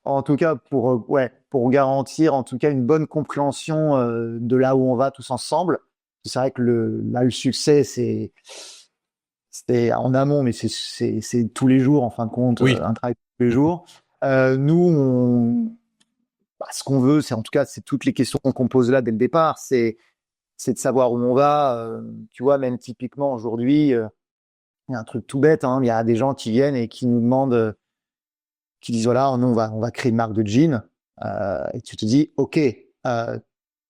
en tout cas pour garantir en tout cas une bonne compréhension de là où on va tous ensemble. C'est vrai que le succès c'est en amont, mais c'est tous les jours en fin de compte, oui. un travail tous les jours. Nous, ce qu'on veut, c'est en tout cas c'est toutes les questions qu'on pose là dès le départ, c'est de savoir où on va. Tu vois, même typiquement aujourd'hui. Il y a un truc tout bête, il y a des gens qui viennent et qui nous demandent, qui disent voilà, nous on va créer une marque de jeans, et tu te dis ok,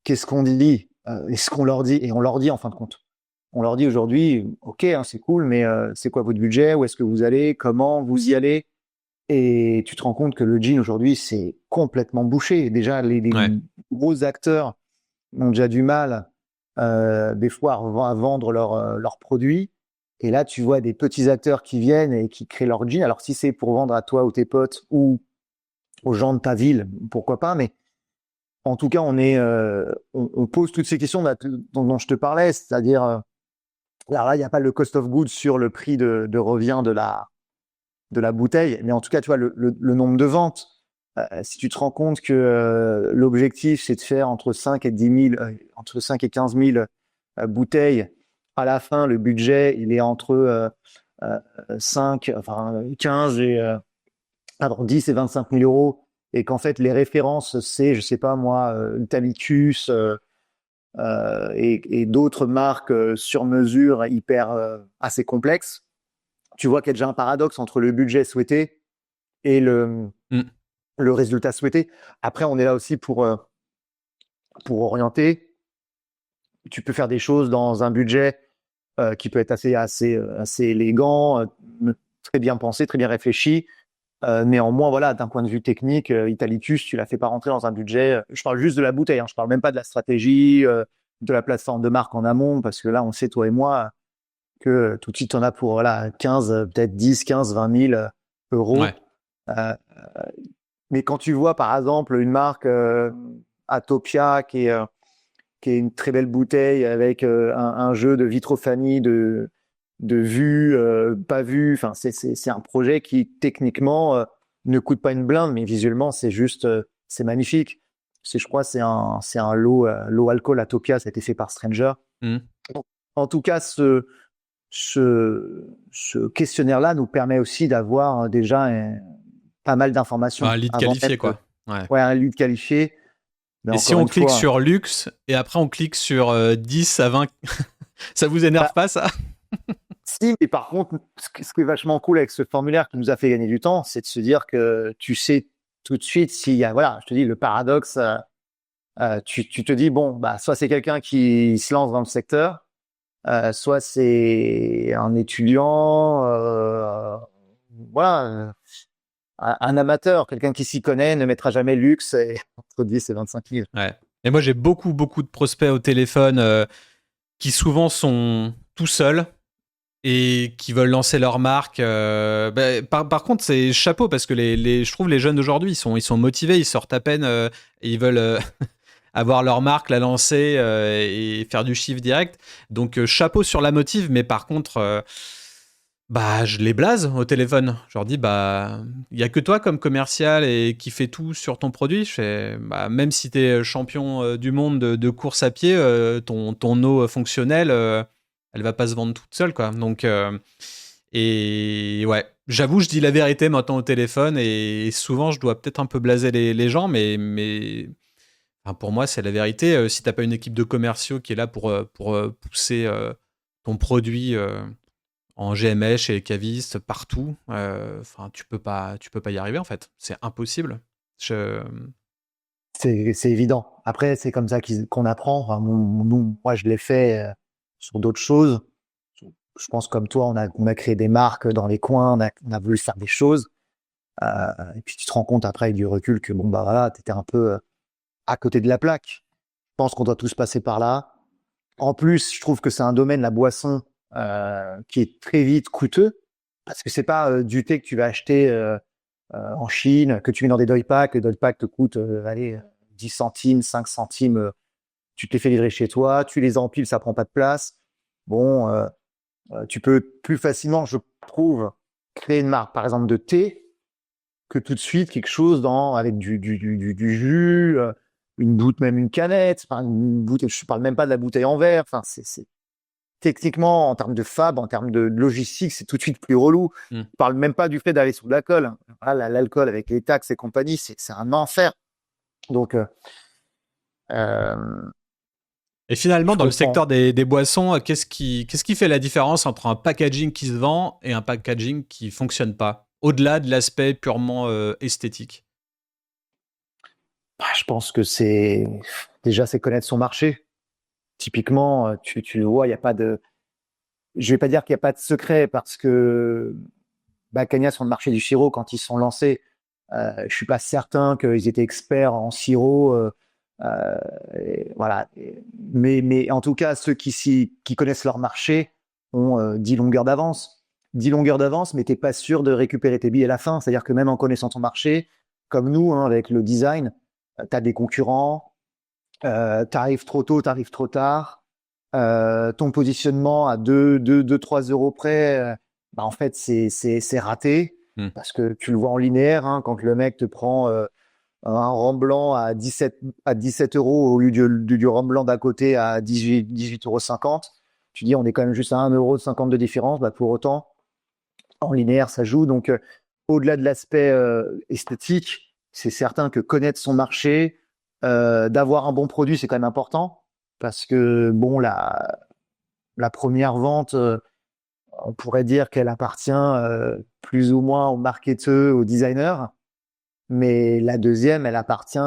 qu'est-ce qu'on dit, est-ce qu'on leur dit, et on leur dit en fin de compte, on leur dit aujourd'hui ok, c'est cool, mais c'est quoi votre budget, où est-ce que vous allez, comment vous y allez, et tu te rends compte que le jean aujourd'hui c'est complètement bouché. Déjà les gros acteurs ont déjà du mal des fois à vendre leurs produits. Et là, tu vois des petits acteurs qui viennent et qui créent leur jean. Alors, si c'est pour vendre à toi ou tes potes ou aux gens de ta ville, pourquoi pas. Mais en tout cas, on pose toutes ces questions dont je te parlais. C'est-à-dire, alors là, il n'y a pas le cost of goods sur le prix de revient de la bouteille. Mais en tout cas, tu vois, le nombre de ventes. Si tu te rends compte que l'objectif, c'est de faire entre 5 et 10 000, entre 5 et 15 000 bouteilles à la fin, le budget, il est entre 5, enfin 15 et 10 et 25 000 euros, et qu'en fait, les références, c'est, je sais pas moi, Italicus et d'autres marques sur mesure hyper assez complexes, tu vois qu'il y a déjà un paradoxe entre le budget souhaité et Mm. le résultat souhaité. Après, on est là aussi pour orienter. Tu peux faire des choses dans un budget qui peut être assez élégant, très bien pensé, très bien réfléchi. Néanmoins, voilà, d'un point de vue technique, Italicus, tu la fais pas rentrer dans un budget. Je parle juste de la bouteille, hein, je parle même pas de la stratégie, de la plateforme de marque en amont, parce que là, on sait, toi et moi, que tout de suite, on a pour voilà 15, peut-être 10, 15, 20 000 euros. Ouais. Euh, mais quand tu vois, par exemple, une marque Atopia qui est une très belle bouteille avec un jeu de vitrophanie, de vue, pas vue. Enfin, c'est un projet qui techniquement ne coûte pas une blinde, mais visuellement c'est juste c'est magnifique. Je crois c'est un low alcool Atopia, ça a été fait par Stranger. Mm. En tout cas, ce questionnaire-là nous permet aussi d'avoir déjà pas mal d'informations Un lead avant même qualifié, quoi. Ouais. ouais, un lead qualifié. Mais Et si encore on une clique fois, sur luxe et après on clique sur 10 à 20, ça vous énerve bah, pas, ça? si, mais par contre, ce qui est vachement cool avec ce formulaire qui nous a fait gagner du temps, c'est de se dire que tu sais tout de suite s'il y a, voilà, je te dis, le paradoxe, tu te dis, bon, bah, soit c'est quelqu'un qui se lance dans le secteur, soit c'est un étudiant, voilà, un amateur, quelqu'un qui s'y connaît, ne mettra jamais luxe et, entre 10 et 25 000. Ouais. Et moi, j'ai beaucoup, beaucoup de prospects au téléphone qui souvent sont tout seuls et qui veulent lancer leur marque. Par contre, c'est chapeau parce que je trouve les jeunes d'aujourd'hui, ils sont motivés, ils sortent à peine et ils veulent avoir leur marque, la lancer et faire du chiffre direct. Donc, chapeau sur la motive, mais par contre, bah, je les blase au téléphone. Je leur dis, bah, il y a que toi comme commercial et qui fait tout sur ton produit. Je fais, bah, même si tu es champion du monde de course à pied, ton eau fonctionnelle, elle va pas se vendre toute seule, quoi. Donc, et ouais, j'avoue, je dis la vérité maintenant au téléphone et souvent, je dois peut-être un peu blaser les gens, mais enfin, pour moi, c'est la vérité. Si t'as pas une équipe de commerciaux qui est là pour pousser ton produit en GMS, chez les cavistes, partout, enfin, tu peux pas y arriver en fait. C'est impossible. Je... C'est évident. Après, c'est comme ça qu'on apprend. Enfin, moi, je l'ai fait sur d'autres choses. Je pense comme toi, on a créé des marques dans les coins, on a voulu faire des choses. Et puis tu te rends compte après avec du recul que bon bah voilà, t'étais un peu à côté de la plaque. Je pense qu'on doit tous passer par là. En plus, je trouve que c'est un domaine, la boisson, qui est très vite coûteux parce que c'est pas du thé que tu vas acheter en Chine, que tu mets dans des doypacks. Les doypacks te coûtent allez, 10 centimes, 5 centimes. Tu te les fais livrer chez toi, tu les empiles, ça prend pas de place. Bon, tu peux plus facilement, je trouve, créer une marque, par exemple de thé, que tout de suite quelque chose avec du jus, une bouteille, même une canette, enfin, une bouteille, je parle même pas de la bouteille en verre. Enfin, c'est techniquement, en termes de fab, en termes de logistique, c'est tout de suite plus relou. Mm. Je parle même pas du fait d'aller sous l'alcool. Voilà, l'alcool avec les taxes et compagnie, c'est un enfer. Donc, euh, Et finalement, je dans le comprends. secteur des boissons, qu'est-ce qui fait la différence entre un packaging qui se vend et un packaging qui fonctionne pas, au-delà de l'aspect purement esthétique? Bah, je pense que c'est connaître son marché. Typiquement, tu le vois, il y a pas de, je vais pas dire qu'il n'y a pas de secret parce que Bacania sur le marché du sirop quand ils sont lancés, je suis pas certain qu'ils étaient experts en sirop. Voilà. Mais en tout cas, ceux qui connaissent leur marché ont 10 longueurs d'avance. 10 longueurs d'avance, mais t'es pas sûr de récupérer tes billets à la fin. C'est-à-dire que même en connaissant ton marché, comme nous, hein, avec le design, tu as des concurrents, t'arrives trop tôt, t'arrives trop tard. Ton positionnement à 3 euros près, bah en fait, c'est raté Mm. parce que tu le vois en linéaire, hein, quand le mec te prend un rhum blanc à 17 euros au lieu du rhum blanc d'à côté à 18,50 euros. tu dis on est quand même juste à 1,50 € de différence, bah, pour autant, en linéaire, ça joue. Donc, au-delà de l'aspect esthétique, c'est certain que connaître son marché, d'avoir un bon produit, c'est quand même important. Parce que, bon, la première vente, on pourrait dire qu'elle appartient plus ou moins aux marketeurs, aux designers. Mais la deuxième, elle appartient,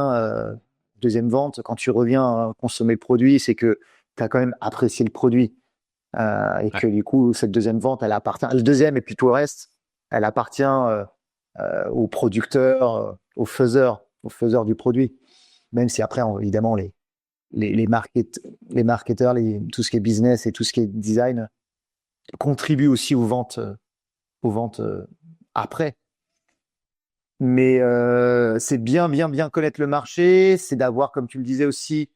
deuxième vente, quand tu reviens consommer le produit, c'est que tu as quand même apprécié le produit. Et Ouais. que du coup, cette deuxième vente, elle appartient, le deuxième et puis tout le reste, elle appartient aux producteurs, aux faiseurs du produit. Même si après, évidemment, les marketeurs, tout ce qui est business et tout ce qui est design contribuent aussi aux ventes après. Mais c'est bien connaître le marché, c'est d'avoir, comme tu le disais aussi,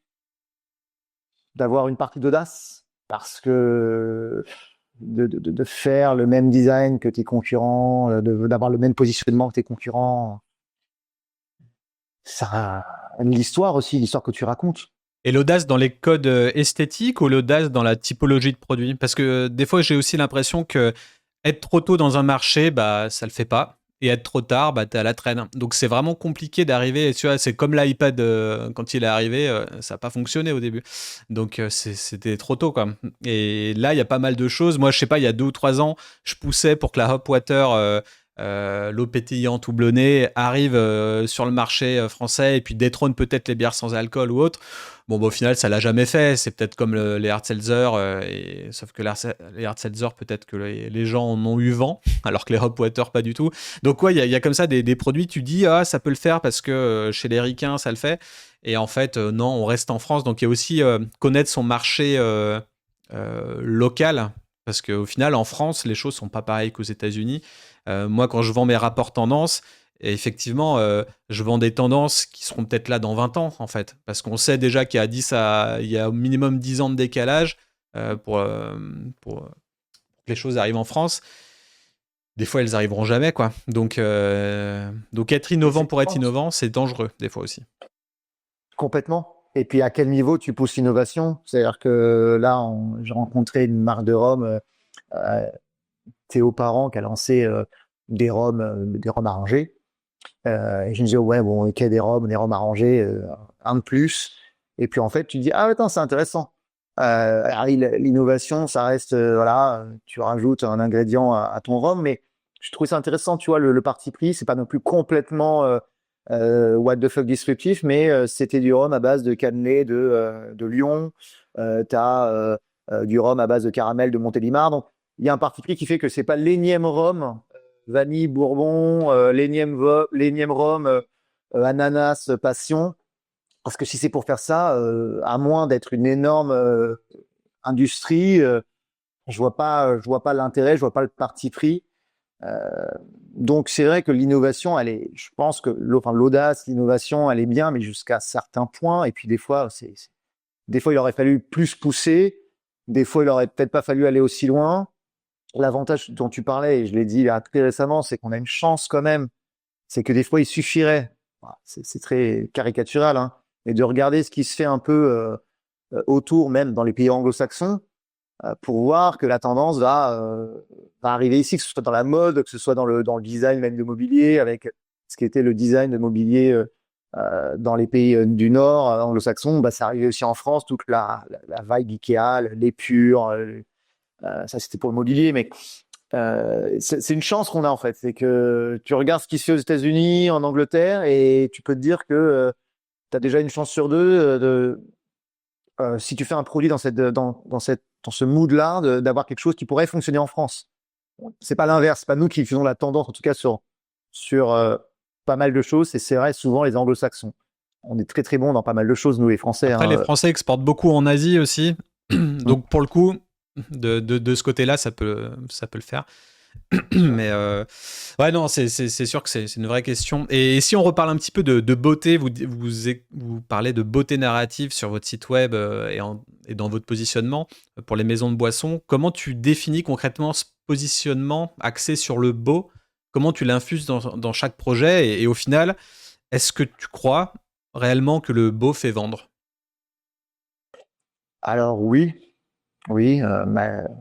d'avoir une partie d'audace, parce que de faire le même design que tes concurrents, d'avoir le même positionnement que tes concurrents, ça a l'histoire aussi, l'histoire que tu racontes. Et l'audace dans les codes esthétiques ou l'audace dans la typologie de produit? Parce que des fois, j'ai aussi l'impression que être trop tôt dans un marché, bah, ça le fait pas. Et être trop tard, bah, t'es à la traîne. Donc c'est vraiment compliqué d'arriver. Tu vois, c'est comme l'iPad quand il est arrivé, ça n'a pas fonctionné au début. Donc c'était trop tôt, quoi. Et là, il y a pas mal de choses. Moi, je sais pas, il y a 2 ou 3 ans, je poussais pour que la Hopwater, l'eau pétillante houblonnée, arrive sur le marché français et puis détrône peut-être les bières sans alcool ou autre. Bon, bah, au final, ça l'a jamais fait. C'est peut-être comme les hard seltzer, sauf que les hard seltzer, peut-être que les gens en ont eu vent, alors que les hop water, pas du tout. Donc, ouais, il y a comme ça des produits, tu dis, ah, ça peut le faire parce que chez les ricains, ça le fait. Et en fait, non, on reste en France. Donc, il y a aussi connaître son marché local. Parce qu'au final, en France, les choses sont pas pareilles qu'aux États-Unis. Moi, quand je vends mes rapports tendances, et effectivement, je vends des tendances qui seront peut-être là dans 20 ans, en fait. Parce qu'on sait déjà il y a au minimum 10 ans de décalage pour que les choses arrivent en France. Des fois, elles arriveront jamais, quoi. Donc être innovant pour être Effectivement, innovant, c'est dangereux, des fois aussi. complètement. Et puis à quel niveau tu pousses l'innovation? C'est-à-dire que là, j'ai rencontré une marque de rhum, euh, Théo Parent, qui a lancé des rhums arrangés. Et je me disais, ouais, bon, ok, des rhums arrangés, un de plus. Et puis en fait, tu te dis, ah, attends, c'est intéressant. Alors, l'innovation, ça reste, voilà, tu rajoutes un ingrédient à ton rhum, mais je trouve ça intéressant, tu vois, le parti pris, c'est pas non plus complètement what the fuck disruptif, mais c'était du rhum à base de cannelé de Lyon, t'as du rhum à base de caramel de Montélimar, donc il y a un parti pris qui fait que c'est pas l'énième rhum vanille, bourbon, l'énième rhum, ananas, passion. Parce que si c'est pour faire ça, à moins d'être une énorme industrie, je vois pas l'intérêt, je vois pas le parti pris. Euh, donc c'est vrai que l'innovation, je pense que l'audace, l'innovation, elle est bien, mais jusqu'à certains points. Et puis des fois, des fois il aurait fallu plus pousser, des fois il aurait peut-être pas fallu aller aussi loin. L'avantage dont tu parlais, et je l'ai dit là, très récemment, c'est qu'on a une chance quand même. C'est que des fois, il suffirait, c'est très caricatural, hein, mais de regarder ce qui se fait un peu autour, même dans les pays anglo-saxons, pour voir que la tendance va arriver ici, que ce soit dans la mode, que ce soit dans le design même de mobilier, avec ce qui était le design de mobilier dans les pays du Nord, anglo-saxons, bah, ça arrivait aussi en France, toute la vibe Ikea, l'épure, ça c'était pour le mobilier, mais c'est une chance qu'on a en fait. C'est que tu regardes ce qui se fait aux États-Unis, en Angleterre, et tu peux te dire que tu as déjà une chance sur deux si tu fais un produit dans ce mood-là, d'avoir quelque chose qui pourrait fonctionner en France. C'est pas l'inverse, c'est pas nous qui faisons la tendance, en tout cas sur pas mal de choses. Et c'est vrai, souvent les Anglo-Saxons. On est très très bons dans pas mal de choses, nous les Français. Après, les Français exportent beaucoup en Asie aussi. Donc, pour le coup, de ce côté-là, ça peut le faire. Mais ouais, non, c'est sûr que c'est une vraie question. Et si on reparle un petit peu de beauté, vous parlez de beauté narrative sur votre site web et dans votre positionnement pour les maisons de boissons. Comment tu définis concrètement ce positionnement axé sur le beau? Comment tu l'infuses dans chaque projet? Et au final, est-ce que tu crois réellement que le beau fait vendre? Alors oui, Oui,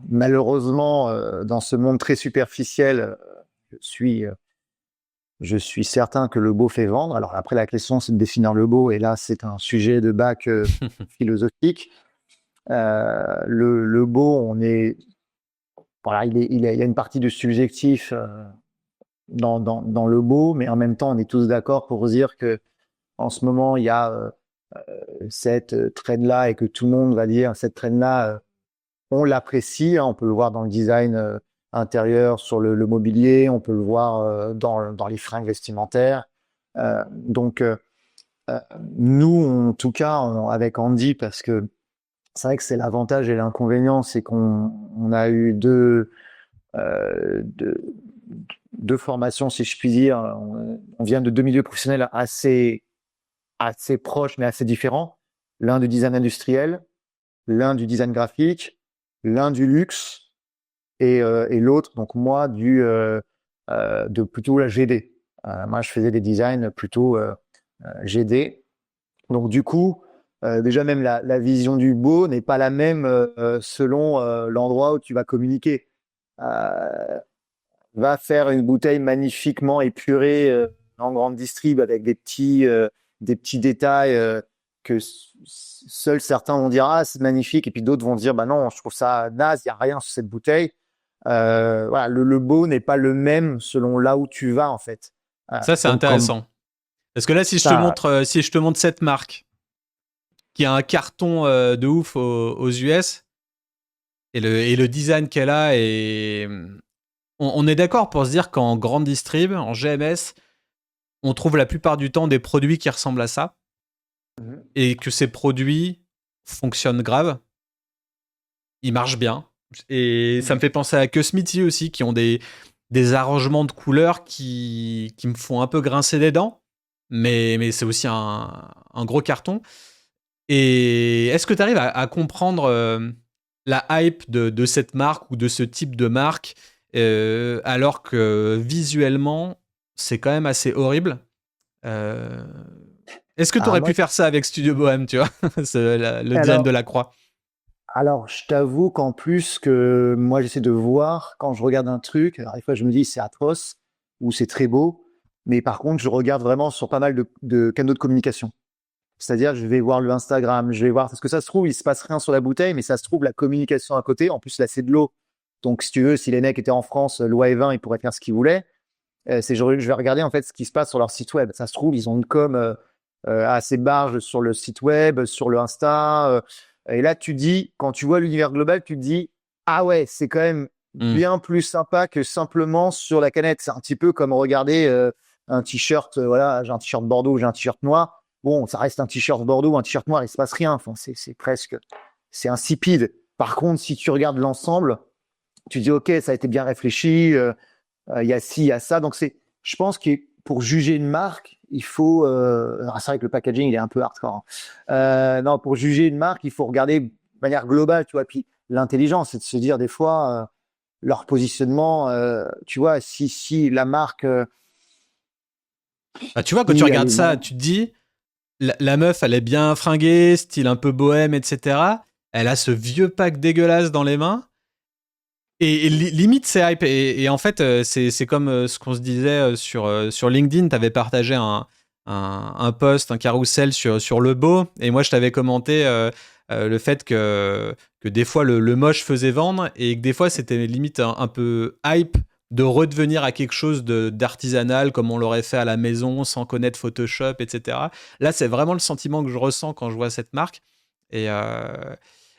malheureusement, dans ce monde très superficiel, je suis, euh, je suis certain que le beau fait vendre. Alors après, la question, c'est de définir le beau, et là, c'est un sujet de bac philosophique. Le beau, voilà, il y a une partie de subjectif dans le beau, mais en même temps, on est tous d'accord pour dire que en ce moment, il y a cette trend-là, et que tout le monde va dire cette trend-là, on l'apprécie, hein, on peut le voir dans le design intérieur, sur le mobilier, on peut le voir dans les fringues vestimentaires. Donc, nous, en tout cas, avec Andy, parce que c'est vrai que c'est l'avantage et l'inconvénient, c'est qu'on a eu euh, deux, deux formations, si je puis dire. On vient de deux milieux professionnels assez proches, mais assez différents. L'un du design industriel, l'un du design graphique, l'un du luxe, et l'autre, donc moi, de plutôt la GD. Moi, je faisais des designs plutôt GD. Donc du coup, déjà même la vision du beau n'est pas la même selon l'endroit où tu vas communiquer. Euh, Va faire une bouteille magnifiquement épurée en grande distrib, avec des petits détails que seuls certains vont dire ah c'est magnifique, et puis d'autres vont dire bah non, je trouve ça naze, il y a rien sur cette bouteille. Voilà, le beau n'est pas le même selon là où tu vas en fait. Ça, c'est Donc comme intéressant. Parce que là, ça, si je te montre cette marque qui a un carton de ouf aux US et le design qu'elle a, et on est d'accord pour se dire qu'en grande distrib, en GMS, on trouve la plupart du temps des produits qui ressemblent à ça Mhm. et que ces produits fonctionnent grave, ils marchent bien. Et ça me Mhm. fait penser à Cosmity aussi, qui ont des arrangements de couleurs qui me font un peu grincer des dents, mais c'est aussi un gros carton. Et est-ce que tu arrives à comprendre la hype de cette marque ou de ce type de marque, alors que visuellement, c'est quand même assez horrible? Euh, Est-ce que tu Ah, aurais moi, pu faire ça avec Studio Bohème, tu vois? Le design de alors, la croix. je t'avoue qu'en plus que moi j'essaie de voir quand je regarde un truc, alors des fois je me dis c'est atroce ou c'est très beau, mais par contre je regarde vraiment sur pas mal de canaux de communication. C'est-à-dire je vais voir le Instagram, je vais voir parce que ça se trouve il se passe rien sur la bouteille, mais ça se trouve la communication à côté. En plus là c'est de l'eau, donc si tu veux, si les mecs étaient en France, loi et vin, ils pourraient faire ce qu'ils voulaient. Je vais regarder en fait ce qui se passe sur leur site web. Ça se trouve ils ont une com assez barge sur le site web, sur le Insta. Et là, tu dis, quand tu vois l'univers global, tu te dis, ah ouais, c'est quand même Hmm. bien plus sympa que simplement sur la canette. C'est un petit peu comme regarder un t-shirt, voilà, j'ai un t-shirt Bordeaux, j'ai un t-shirt noir. Bon, ça reste un t-shirt Bordeaux, un t-shirt noir, il se passe rien. Enfin, c'est presque, c'est insipide. Par contre, si tu regardes l'ensemble, tu dis, ok, ça a été bien réfléchi, il y a ci, il y a ça. Donc je pense que pour juger une marque, il faut. C'est vrai que le packaging il est un peu hardcore, hein. Non, pour juger une marque, il faut regarder de manière globale, tu vois. Puis l'intelligence, c'est de se dire des fois leur positionnement. Tu vois, si la marque, Bah, tu vois, quand tu si elle regardes est ça, vraiment. tu te dis, la meuf, elle est bien fringuée, style un peu bohème, etc. Elle a ce vieux pack dégueulasse dans les mains. Et limite, c'est hype. Et en fait, c'est comme ce qu'on se disait sur LinkedIn. Tu avais partagé un post, un carrousel sur le beau. Et moi, je t'avais commenté le fait que des fois, le moche faisait vendre et que des fois, c'était limite un peu hype de redevenir à quelque chose d'artisanal comme on l'aurait fait à la maison sans connaître Photoshop, etc. Là, c'est vraiment le sentiment que je ressens quand je vois cette marque. Et,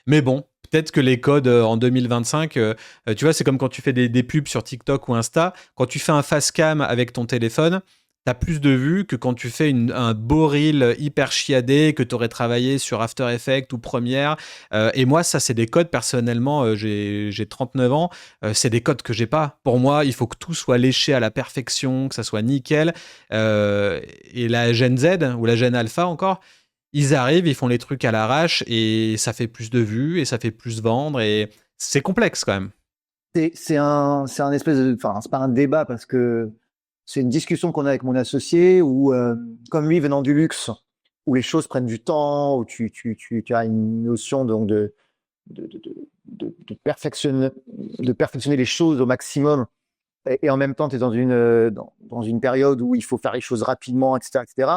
mais bon, peut-être que les codes en 2025, tu vois, c'est comme quand tu fais des pubs sur TikTok ou Insta. Quand tu fais un face cam avec ton téléphone, t'as plus de vues que quand tu fais un beau reel hyper chiadé que tu aurais travaillé sur After Effects ou Premiere. Et moi, ça, c'est des codes, personnellement, j'ai 39 ans, c'est des codes que j'ai pas. Pour moi, il faut que tout soit léché à la perfection, que ça soit nickel. Et la Gen Z, ou la Gen Alpha encore, ils arrivent, ils font les trucs à l'arrache et ça fait plus de vues et ça fait plus vendre et c'est complexe quand même. C'est un espèce de. Enfin, c'est pas un débat parce que c'est une discussion qu'on a avec mon associé où, comme lui venant du luxe, où les choses prennent du temps, où tu as une notion donc de, de perfectionner les choses au maximum. Et en même temps, tu es dans une période où il faut faire les choses rapidement, etc., etc.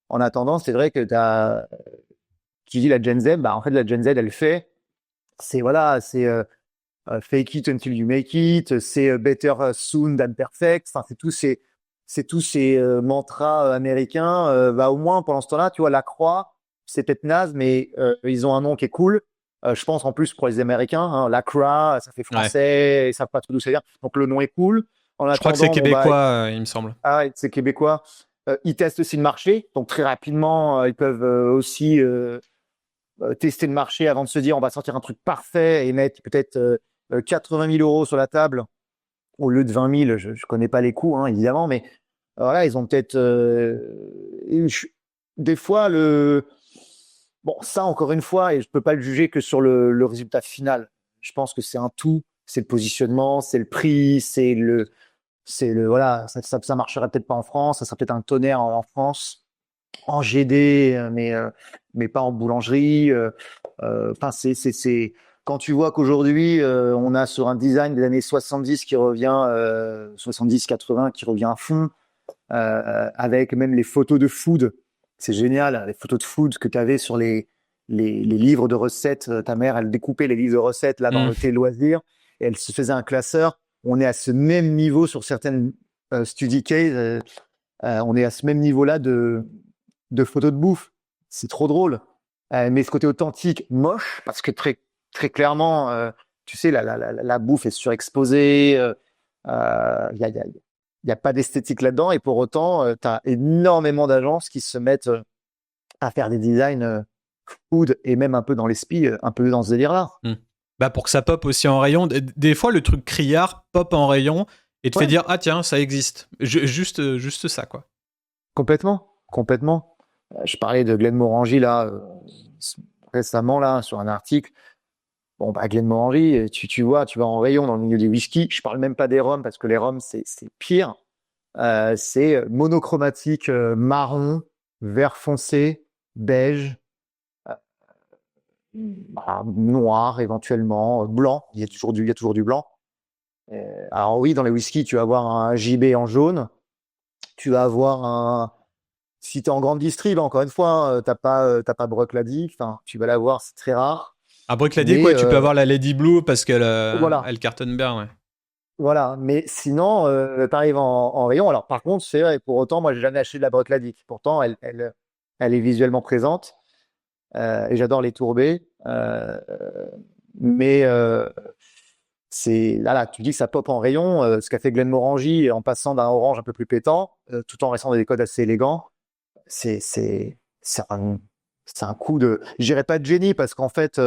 En attendant, c'est vrai que tu dis la Gen Z, bah, en fait, la Gen Z, elle fait, c'est fake it until you make it, c'est better soon than perfect. Enfin, c'est tous ces mantras américains. Bah, au moins, pendant ce temps-là, tu vois, la croix, c'est peut-être naze, mais ils ont un nom qui est cool. Je pense en plus pour les Américains, hein, la croix, ça fait Ouais. français, ils savent pas trop d'où ça vient. Donc le nom est cool. En Je crois que c'est attendant, bon bah, québécois, il me semble. ouais, c'est québécois. Ils testent aussi le marché, donc très rapidement, ils peuvent aussi tester le marché avant de se dire on va sortir un truc parfait et mettre peut-être 80 000 euros sur la table au lieu de 20 000. Je ne connais pas les coûts, hein, évidemment, mais voilà, ils ont peut-être. Des fois, bon, ça, encore une fois, et je ne peux pas le juger que sur le résultat final. Je pense que c'est un tout. C'est le positionnement, c'est le prix, voilà, ça marcherait peut-être pas en France, ça serait peut-être un tonnerre en France, en GD, mais pas en boulangerie. Enfin, quand tu vois qu'aujourd'hui, on a sur un design des années 70 qui revient, 70-80 qui revient à fond, avec même les photos de food. C'est génial, les photos de food que tu avais sur les livres de recettes. Ta mère, elle découpait les livres de recettes là dans le thé loisir et elle se faisait un classeur. On est à ce même niveau sur certaines study case. On est à ce même niveau-là de photos de bouffe. C'est trop drôle. Mais ce côté authentique, moche, parce que très, très clairement, tu sais, la bouffe est surexposée. Il y a pas d'esthétique là-dedans. Et pour autant, tu as énormément d'agences qui se mettent à faire des designs food et même un peu dans les spi, un peu dans ce délire-là. Bah pour que ça pop aussi en rayon. Des fois, le truc criard pop en rayon et te fait dire ah tiens, ça existe. Juste ça, quoi. Complètement, complètement. Je parlais de Glenmorangie là récemment là sur un article. Bon bah Glenmorangie, tu vois, tu vas en rayon dans le milieu des whisky. Je parle même pas des rhums parce que les rhums c'est pire. C'est monochromatique, marron, vert foncé, beige, noir éventuellement, blanc. Il y a toujours du blanc. Alors oui, dans les whisky, tu vas avoir un JB en jaune. Tu vas avoir si tu es en grande distrib, encore une fois, t'as pas Bruichladdich, enfin, tu vas l'avoir, c'est très rare. À Bruichladdich, Mais ouais, tu peux avoir la Lady Blue parce qu'elle voilà, elle cartonne bien, ouais. voilà. Mais sinon, tu arrives en rayon. Alors par contre, c'est vrai, pour autant, moi, j'ai jamais acheté de la Bruichladdich. Pourtant, elle est visuellement présente et j'adore les tourbés. Mais là, tu dis que ça pop en rayon. Ce qu'a fait Glenmorangie en passant d'un orange un peu plus pétant, tout en restant dans des codes assez élégants. C'est un coup de, je dirais pas de génie parce qu'en fait,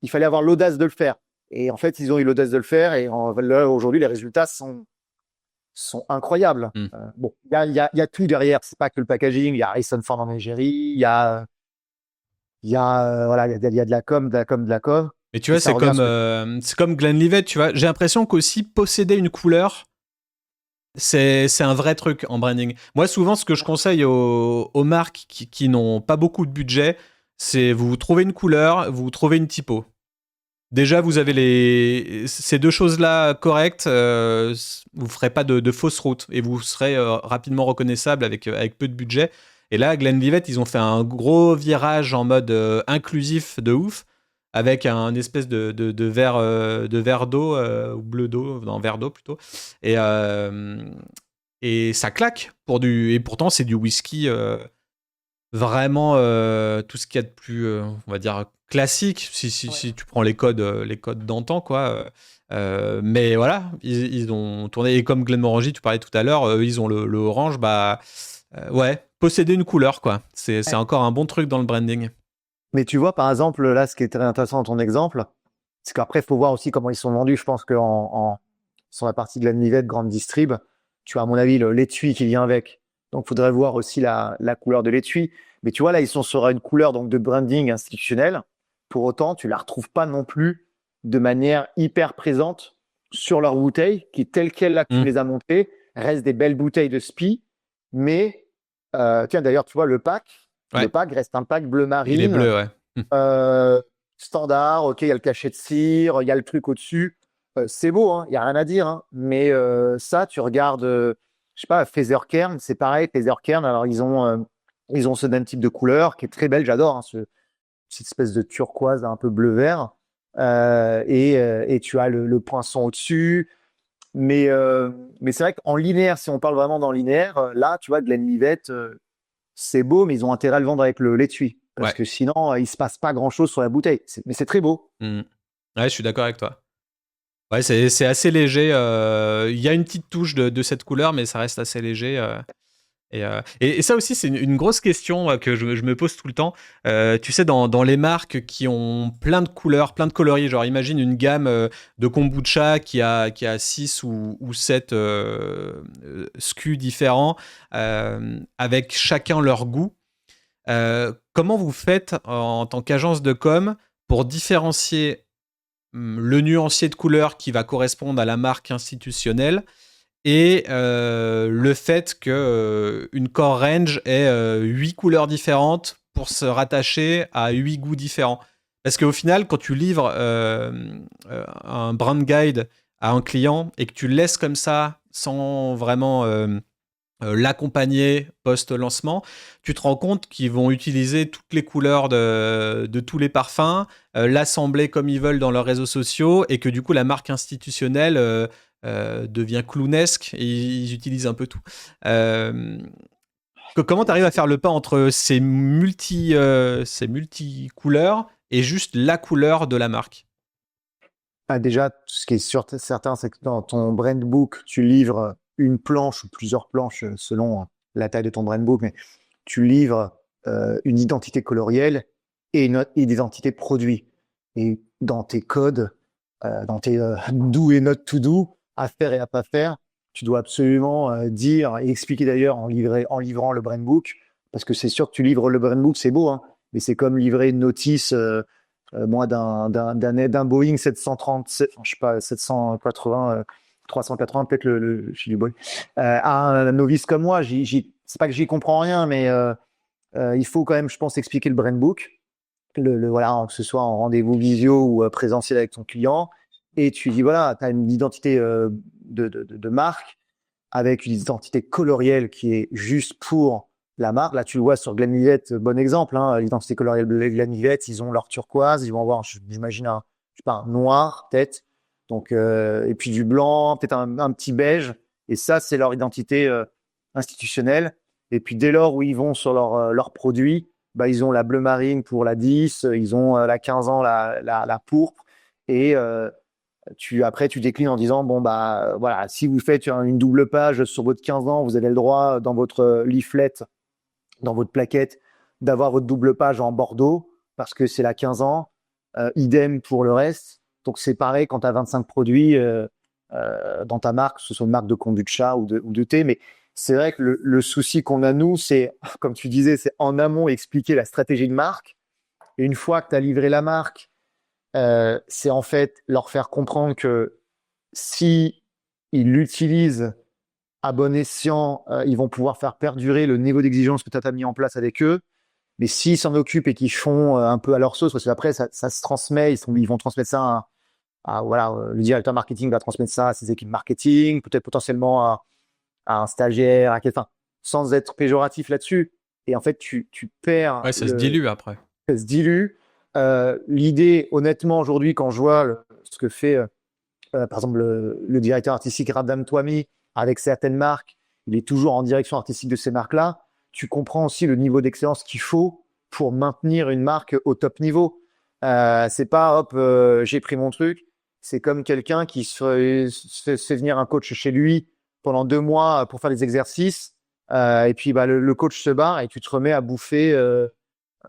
il fallait avoir l'audace de le faire. Et en fait, ils ont eu l'audace de le faire et là, aujourd'hui, les résultats sont incroyables. Bon, il y a tout derrière. C'est pas que le packaging. Il y a Harrison Ford en Algérie. Voilà, il y a de la com, de la com, de la com. Mais tu vois, c'est comme Glenlivet, tu vois. J'ai l'impression qu'aussi posséder une couleur, c'est un vrai truc en branding. Moi, souvent, ce que je conseille aux marques qui n'ont pas beaucoup de budget, c'est vous trouvez une couleur, vous trouvez une typo. Déjà, vous avez ces deux choses-là correctes, vous ne ferez pas de fausses routes et vous serez rapidement reconnaissable avec peu de budget. Et là, Glenlivet, ils ont fait un gros virage en mode inclusif de ouf, avec un espèce de verre d'eau, ou bleu d'eau, non, verre d'eau plutôt. Et ça claque. Et pourtant, c'est du whisky vraiment tout ce qu'il y a de plus, on va dire, classique, si tu prends les codes d'antan, quoi. Mais voilà, ils ont tourné. Et comme Glenmorangie, tu parlais tout à l'heure, ils ont le orange, bah ouais, posséder une couleur, quoi. C'est encore un bon truc dans le branding. Mais tu vois, par exemple, là, ce qui est très intéressant dans ton exemple, c'est qu'après, il faut voir aussi comment ils sont vendus. Je pense que sur la partie Glenlivet, grande distrib, tu as, à mon avis, l'étui qui vient avec. Donc, il faudrait voir aussi la couleur de l'étui. Mais tu vois, là, ils sont sur une couleur donc de branding institutionnel. Pour autant, tu la retrouves pas non plus de manière hyper présente sur leur bouteille, qui, telle quelle là que tu les as montées, restent des belles bouteilles de spi. Mais, tiens, d'ailleurs, tu vois, le pack reste un pack bleu marine. Il est bleu, ouais. standard. Ok, il y a le cachet de cire, il y a le truc au-dessus. C'est beau, hein, il y a rien à dire. Hein, mais ça, tu regardes, je sais pas, Feathercairn, c'est pareil. Feathercairn, alors ils ont ce même type de couleur qui est très belle. J'adore hein, cette espèce de turquoise un peu bleu-vert. Et tu as le poinçon au-dessus. Mais c'est vrai qu'en linéaire, si on parle vraiment dans linéaire, là, tu vois, Glenlivet, c'est beau, mais ils ont intérêt à le vendre avec l'étui. Parce Ouais. que sinon, il se passe pas grand-chose sur la bouteille. Mais c'est très beau. Mm. Ouais, je suis d'accord avec toi. Ouais, c'est assez léger. Il y a une petite touche de cette couleur, mais ça reste assez léger. Et ça aussi, c'est une grosse question que je me pose tout le temps. Tu sais, dans les marques qui ont plein de couleurs, plein de coloris, genre imagine une gamme de kombucha qui a 6 ou 7 SKU différents, avec chacun leur goût. Comment vous faites en tant qu'agence de com pour différencier le nuancier de couleur qui va correspondre à la marque institutionnelle et le fait que une core range ait 8 couleurs différentes pour se rattacher à 8 goûts différents. Parce qu'au final, quand tu livres un brand guide à un client et que tu le laisses comme ça sans vraiment l'accompagner post-lancement, tu te rends compte qu'ils vont utiliser toutes les couleurs de tous les parfums, l'assembler comme ils veulent dans leurs réseaux sociaux, et que du coup la marque institutionnelle devient clownesque et ils utilisent un peu tout. Comment tu arrives à faire le pas entre ces multi-couleurs et juste la couleur de la marque? Déjà, ce qui est certain, c'est que dans ton brand book, tu livres une planche ou plusieurs planches selon la taille de ton brand book, mais tu livres une identité colorielle et une identité produit. Et dans tes codes, dans tes do et not to do, à faire et à pas faire, tu dois absolument dire et expliquer d'ailleurs en livrant le brand book, parce que c'est sûr que tu livres le brand book, c'est beau, hein, mais c'est comme livrer une notice moi d'un Boeing 737, enfin, je sais pas, 780, 380, peut-être je suis du Boeing, à un novice comme moi, c'est pas que j'y comprends rien, mais il faut quand même, je pense, expliquer le brand book, voilà, que ce soit en rendez-vous visio ou présentiel avec ton client, et tu dis voilà, tu as une identité de marque avec une identité colorielle qui est juste pour la marque. Là, tu le vois sur Glenlivet, bon exemple, hein, l'identité colorielle de Glenlivet, ils ont leur turquoise, ils vont avoir, j'imagine, je sais pas, un noir, peut-être. Donc, et puis du blanc, peut-être un petit beige. Et ça, c'est leur identité institutionnelle. Et puis, dès lors où ils vont sur leurs produits, bah, ils ont la bleu marine pour la 10, ils ont la 15 ans, la pourpre. Et après, tu déclines en disant, bon, bah, voilà, si vous faites une double page sur votre 15 ans, vous avez le droit, dans votre leaflet, dans votre plaquette, d'avoir votre double page en bordeaux, parce que c'est la 15 ans. Idem pour le reste. Donc, c'est pareil quand tu as 25 produits dans ta marque, que ce soit une marque de kombucha ou de thé. Mais c'est vrai que le souci qu'on a, nous, c'est, comme tu disais, c'est en amont expliquer la stratégie de marque. Et une fois que tu as livré la marque, c'est en fait leur faire comprendre que si ils l'utilisent à bon escient, ils vont pouvoir faire perdurer le niveau d'exigence que tu as mis en place avec eux. Mais s'ils s'en occupent et qu'ils font un peu à leur sauce, parce qu'après, ça se transmet, ils vont transmettre ça voilà, le directeur marketing va transmettre ça à ses équipes marketing, peut-être potentiellement à un stagiaire, enfin, sans être péjoratif là-dessus. Et en fait, tu perds Ouais, ça se dilue après. ça se dilue. L'idée, honnêtement, aujourd'hui, quand je vois ce que fait, par exemple, le directeur artistique Radam Twami avec certaines marques, il est toujours en direction artistique de ces marques-là. Tu comprends aussi le niveau d'excellence qu'il faut pour maintenir une marque au top niveau. C'est pas, hop, j'ai pris mon truc. C'est comme quelqu'un qui se fait venir un coach chez lui pendant 2 mois pour faire des exercices. Et puis, bah, le coach se barre et tu te remets à bouffer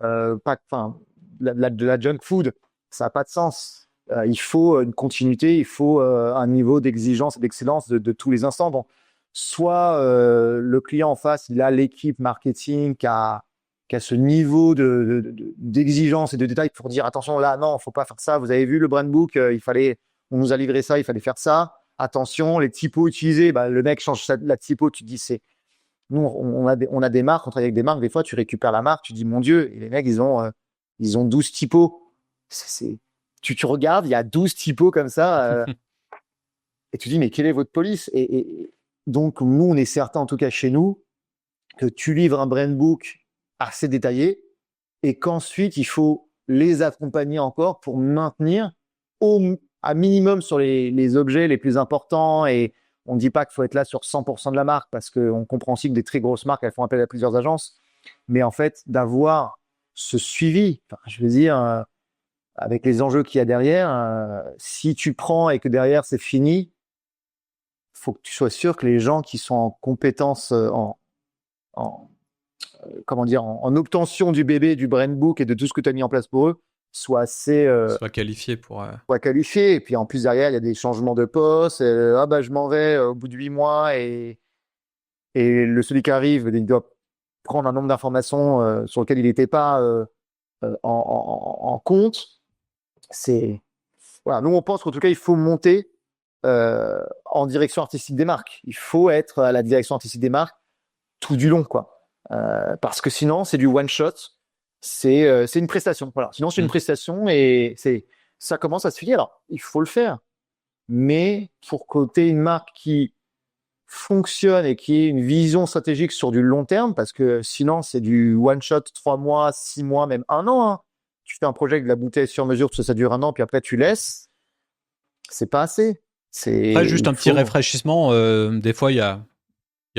enfin, de la junk food. Ça n'a pas de sens. Il faut une continuité, il faut un niveau d'exigence et d'excellence de tous les instants. Donc, soit le client en face, il a l'équipe marketing qui a ce niveau d'exigence et de détail pour dire attention, là, non, faut pas faire ça. Vous avez vu le brand book, on nous a livré ça, il fallait faire ça. Attention, les typos utilisés, bah, le mec change la typo, tu te dis nous, on a des marques, on travaille avec des marques, des fois, tu récupères la marque, tu dis, mon Dieu, et les mecs, ils ont 12 typos. Tu regardes, il y a 12 typos comme ça, et tu dis, mais quelle est votre police? Et donc, nous, on est certains, en tout cas chez nous, que tu livres un brand book assez détaillé et qu'ensuite, il faut les accompagner encore pour maintenir à minimum sur les objets les plus importants. Et on ne dit pas qu'il faut être là sur 100% de la marque parce qu'on comprend aussi que des très grosses marques, elles font appel à plusieurs agences. Mais en fait, d'avoir ce suivi, enfin, je veux dire, avec les enjeux qu'il y a derrière, si tu prends et que derrière c'est fini, faut que tu sois sûr que les gens qui sont en compétence, en comment dire, en obtention du bébé, du brand book et de tout ce que tu as mis en place pour eux, soient assez Soit qualifié pour. soient qualifiés. Et puis en plus derrière, il y a des changements de poste. Ah bah je m'en vais au bout de 8 mois et celui qui arrive, il doit prendre un nombre d'informations sur lequel il n'était pas en compte. C'est voilà. Nous on pense qu'en tout cas il faut monter en direction artistique des marques. Il faut être à la direction artistique des marques tout du long, quoi. Parce que sinon, c'est du one shot. C'est une prestation. Voilà. Sinon, c'est une prestation et ça commence à se finir. Alors, il faut le faire. Mais pour côté une marque qui fonctionne et qui ait une vision stratégique sur du long terme, parce que sinon, c'est du one shot, 3 mois, 6 mois, même 1 an, hein. Tu fais un projet avec de la bouteille sur mesure, parce que ça dure 1 an, puis après, tu laisses. C'est pas assez. Après, juste un petit rafraîchissement. Des fois, il y a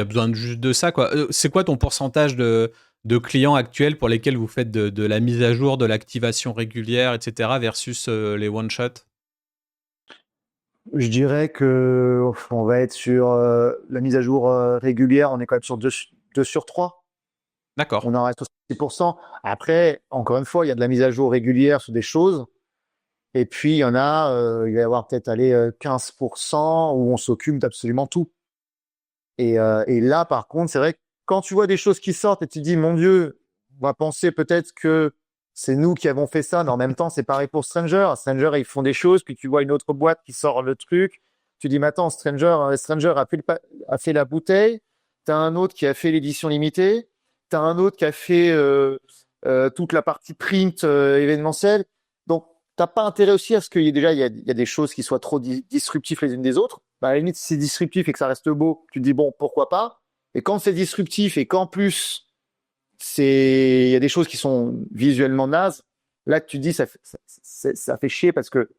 besoin juste de ça, quoi. C'est quoi ton pourcentage de clients actuels pour lesquels vous faites de la mise à jour, de l'activation régulière, etc., versus les one-shot? Je dirais que on va être sur la mise à jour régulière, on est quand même sur 2 sur 3. D'accord. On en reste au 6%. Après, encore une fois, il y a de la mise à jour régulière sur des choses. Et puis, il y en a, il va y avoir peut-être 15% où on s'occupe d'absolument tout. Et là, par contre, c'est vrai que quand tu vois des choses qui sortent et tu te dis, mon Dieu, on va penser peut-être que c'est nous qui avons fait ça, mais en même temps, c'est pareil pour Stranger. Stranger, ils font des choses, puis tu vois une autre boîte qui sort le truc. Tu dis, mais attends, Stranger a fait la bouteille. T'as un autre qui a fait l'édition limitée. T'as un autre qui a fait toute la partie print événementielle. Donc, t'as pas intérêt aussi à ce qu'il y ait déjà, il y a des choses qui soient trop disruptives les unes des autres. Bah, à la limite, si c'est disruptif et que ça reste beau, tu te dis, bon, pourquoi pas. Et quand c'est disruptif et qu'en plus, il y a des choses qui sont visuellement nazes, là, tu te dis, ça fait chier parce que,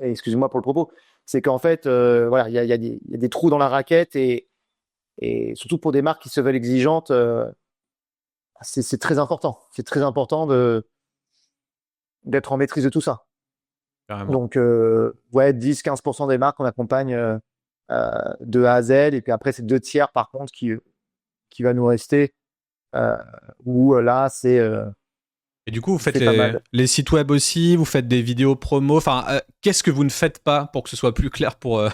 et excusez-moi pour le propos, c'est qu'en fait, voilà, il y a des trous dans la raquette et surtout pour des marques qui se veulent exigeantes, c'est très important. C'est très important d'être en maîtrise de tout ça. Carrément. Donc, ouais, 10-15% des marques, on accompagne de A à Z. Et puis après, c'est 2 tiers, par contre, qui va nous rester. Où là, c'est. Et du coup, vous faites les sites web aussi, vous faites des vidéos promo. Enfin, qu'est-ce que vous ne faites pas pour que ce soit plus clair pour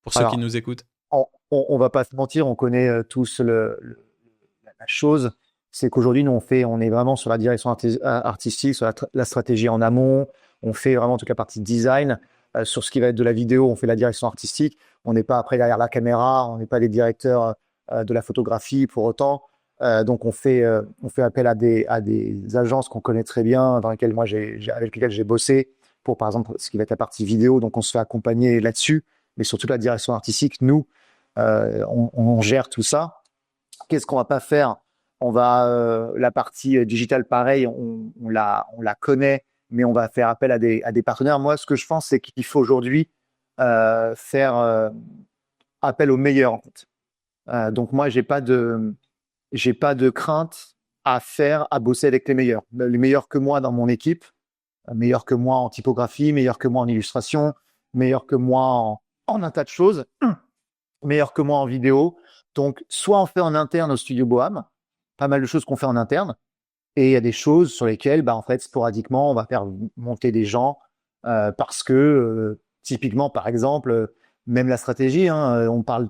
ceux qui nous écoutent? On va pas se mentir, on connaît tous la chose. C'est qu'aujourd'hui, nous, on est vraiment sur la direction artistique, sur la stratégie en amont. On fait vraiment toute la partie design. Sur ce qui va être de la vidéo, on fait la direction artistique. On n'est pas après derrière la caméra, on n'est pas des directeurs de la photographie pour autant. Donc on fait appel à des agences qu'on connaît très bien, avec lesquelles j'ai bossé pour, par exemple, ce qui va être la partie vidéo. Donc on se fait accompagner là-dessus, mais surtout la direction artistique, nous, on gère tout ça. Qu'est-ce qu'on va pas faire? On va la partie digitale, pareil, on la connaît, mais on va faire appel à des partenaires. Moi, ce que je pense, c'est qu'il faut aujourd'hui faire appel aux meilleurs, en fait. Donc moi, j'ai pas de crainte à bosser avec les meilleurs que moi dans mon équipe, meilleurs que moi en typographie, meilleurs que moi en illustration, meilleurs que moi en un tas de choses, meilleurs que moi en vidéo. Donc, soit on fait en interne au studio Bohème, pas mal de choses qu'on fait en interne, et il y a des choses sur lesquelles, en fait, sporadiquement, on va faire monter des gens parce que, typiquement, par exemple, même la stratégie, hein, on parle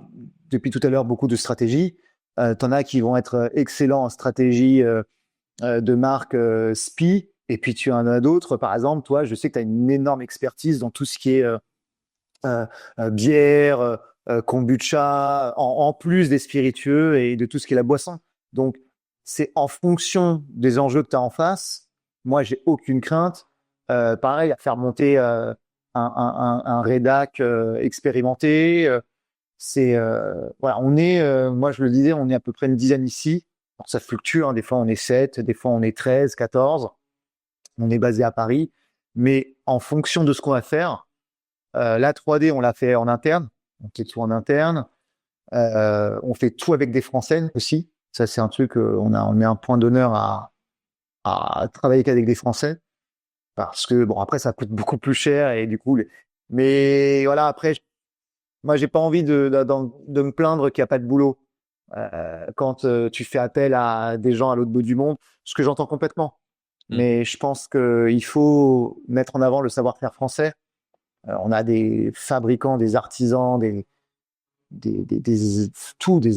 depuis tout à l'heure beaucoup de stratégie. T'en as qui vont être excellents en stratégie de marque SPI, et puis tu en as d'autres, par exemple, toi, je sais que tu as une énorme expertise dans tout ce qui est bière, kombucha, en plus des spiritueux et de tout ce qui est la boisson. Donc, c'est en fonction des enjeux que tu as en face. Moi, j'ai aucune crainte. pareil, à faire monter un rédac expérimenté. Voilà, moi je le disais, on est à peu près une dizaine ici. Alors, ça fluctue, hein, des fois on est 7, des fois on est 13, 14. On est basé à Paris. Mais en fonction de ce qu'on va faire, la 3D, on l'a fait en interne. On fait tout en interne. On fait tout avec des Français aussi. Ça, c'est un truc, on met un point d'honneur à travailler qu'avec des Français. Parce que, bon, après, ça coûte beaucoup plus cher et du coup, mais voilà, après, moi, j'ai pas envie de me plaindre qu'il n'y a pas de boulot. Quand tu fais appel à des gens à l'autre bout du monde, ce que j'entends complètement. Mm. Mais je pense qu'il faut mettre en avant le savoir-faire français. On a des fabricants, des artisans, des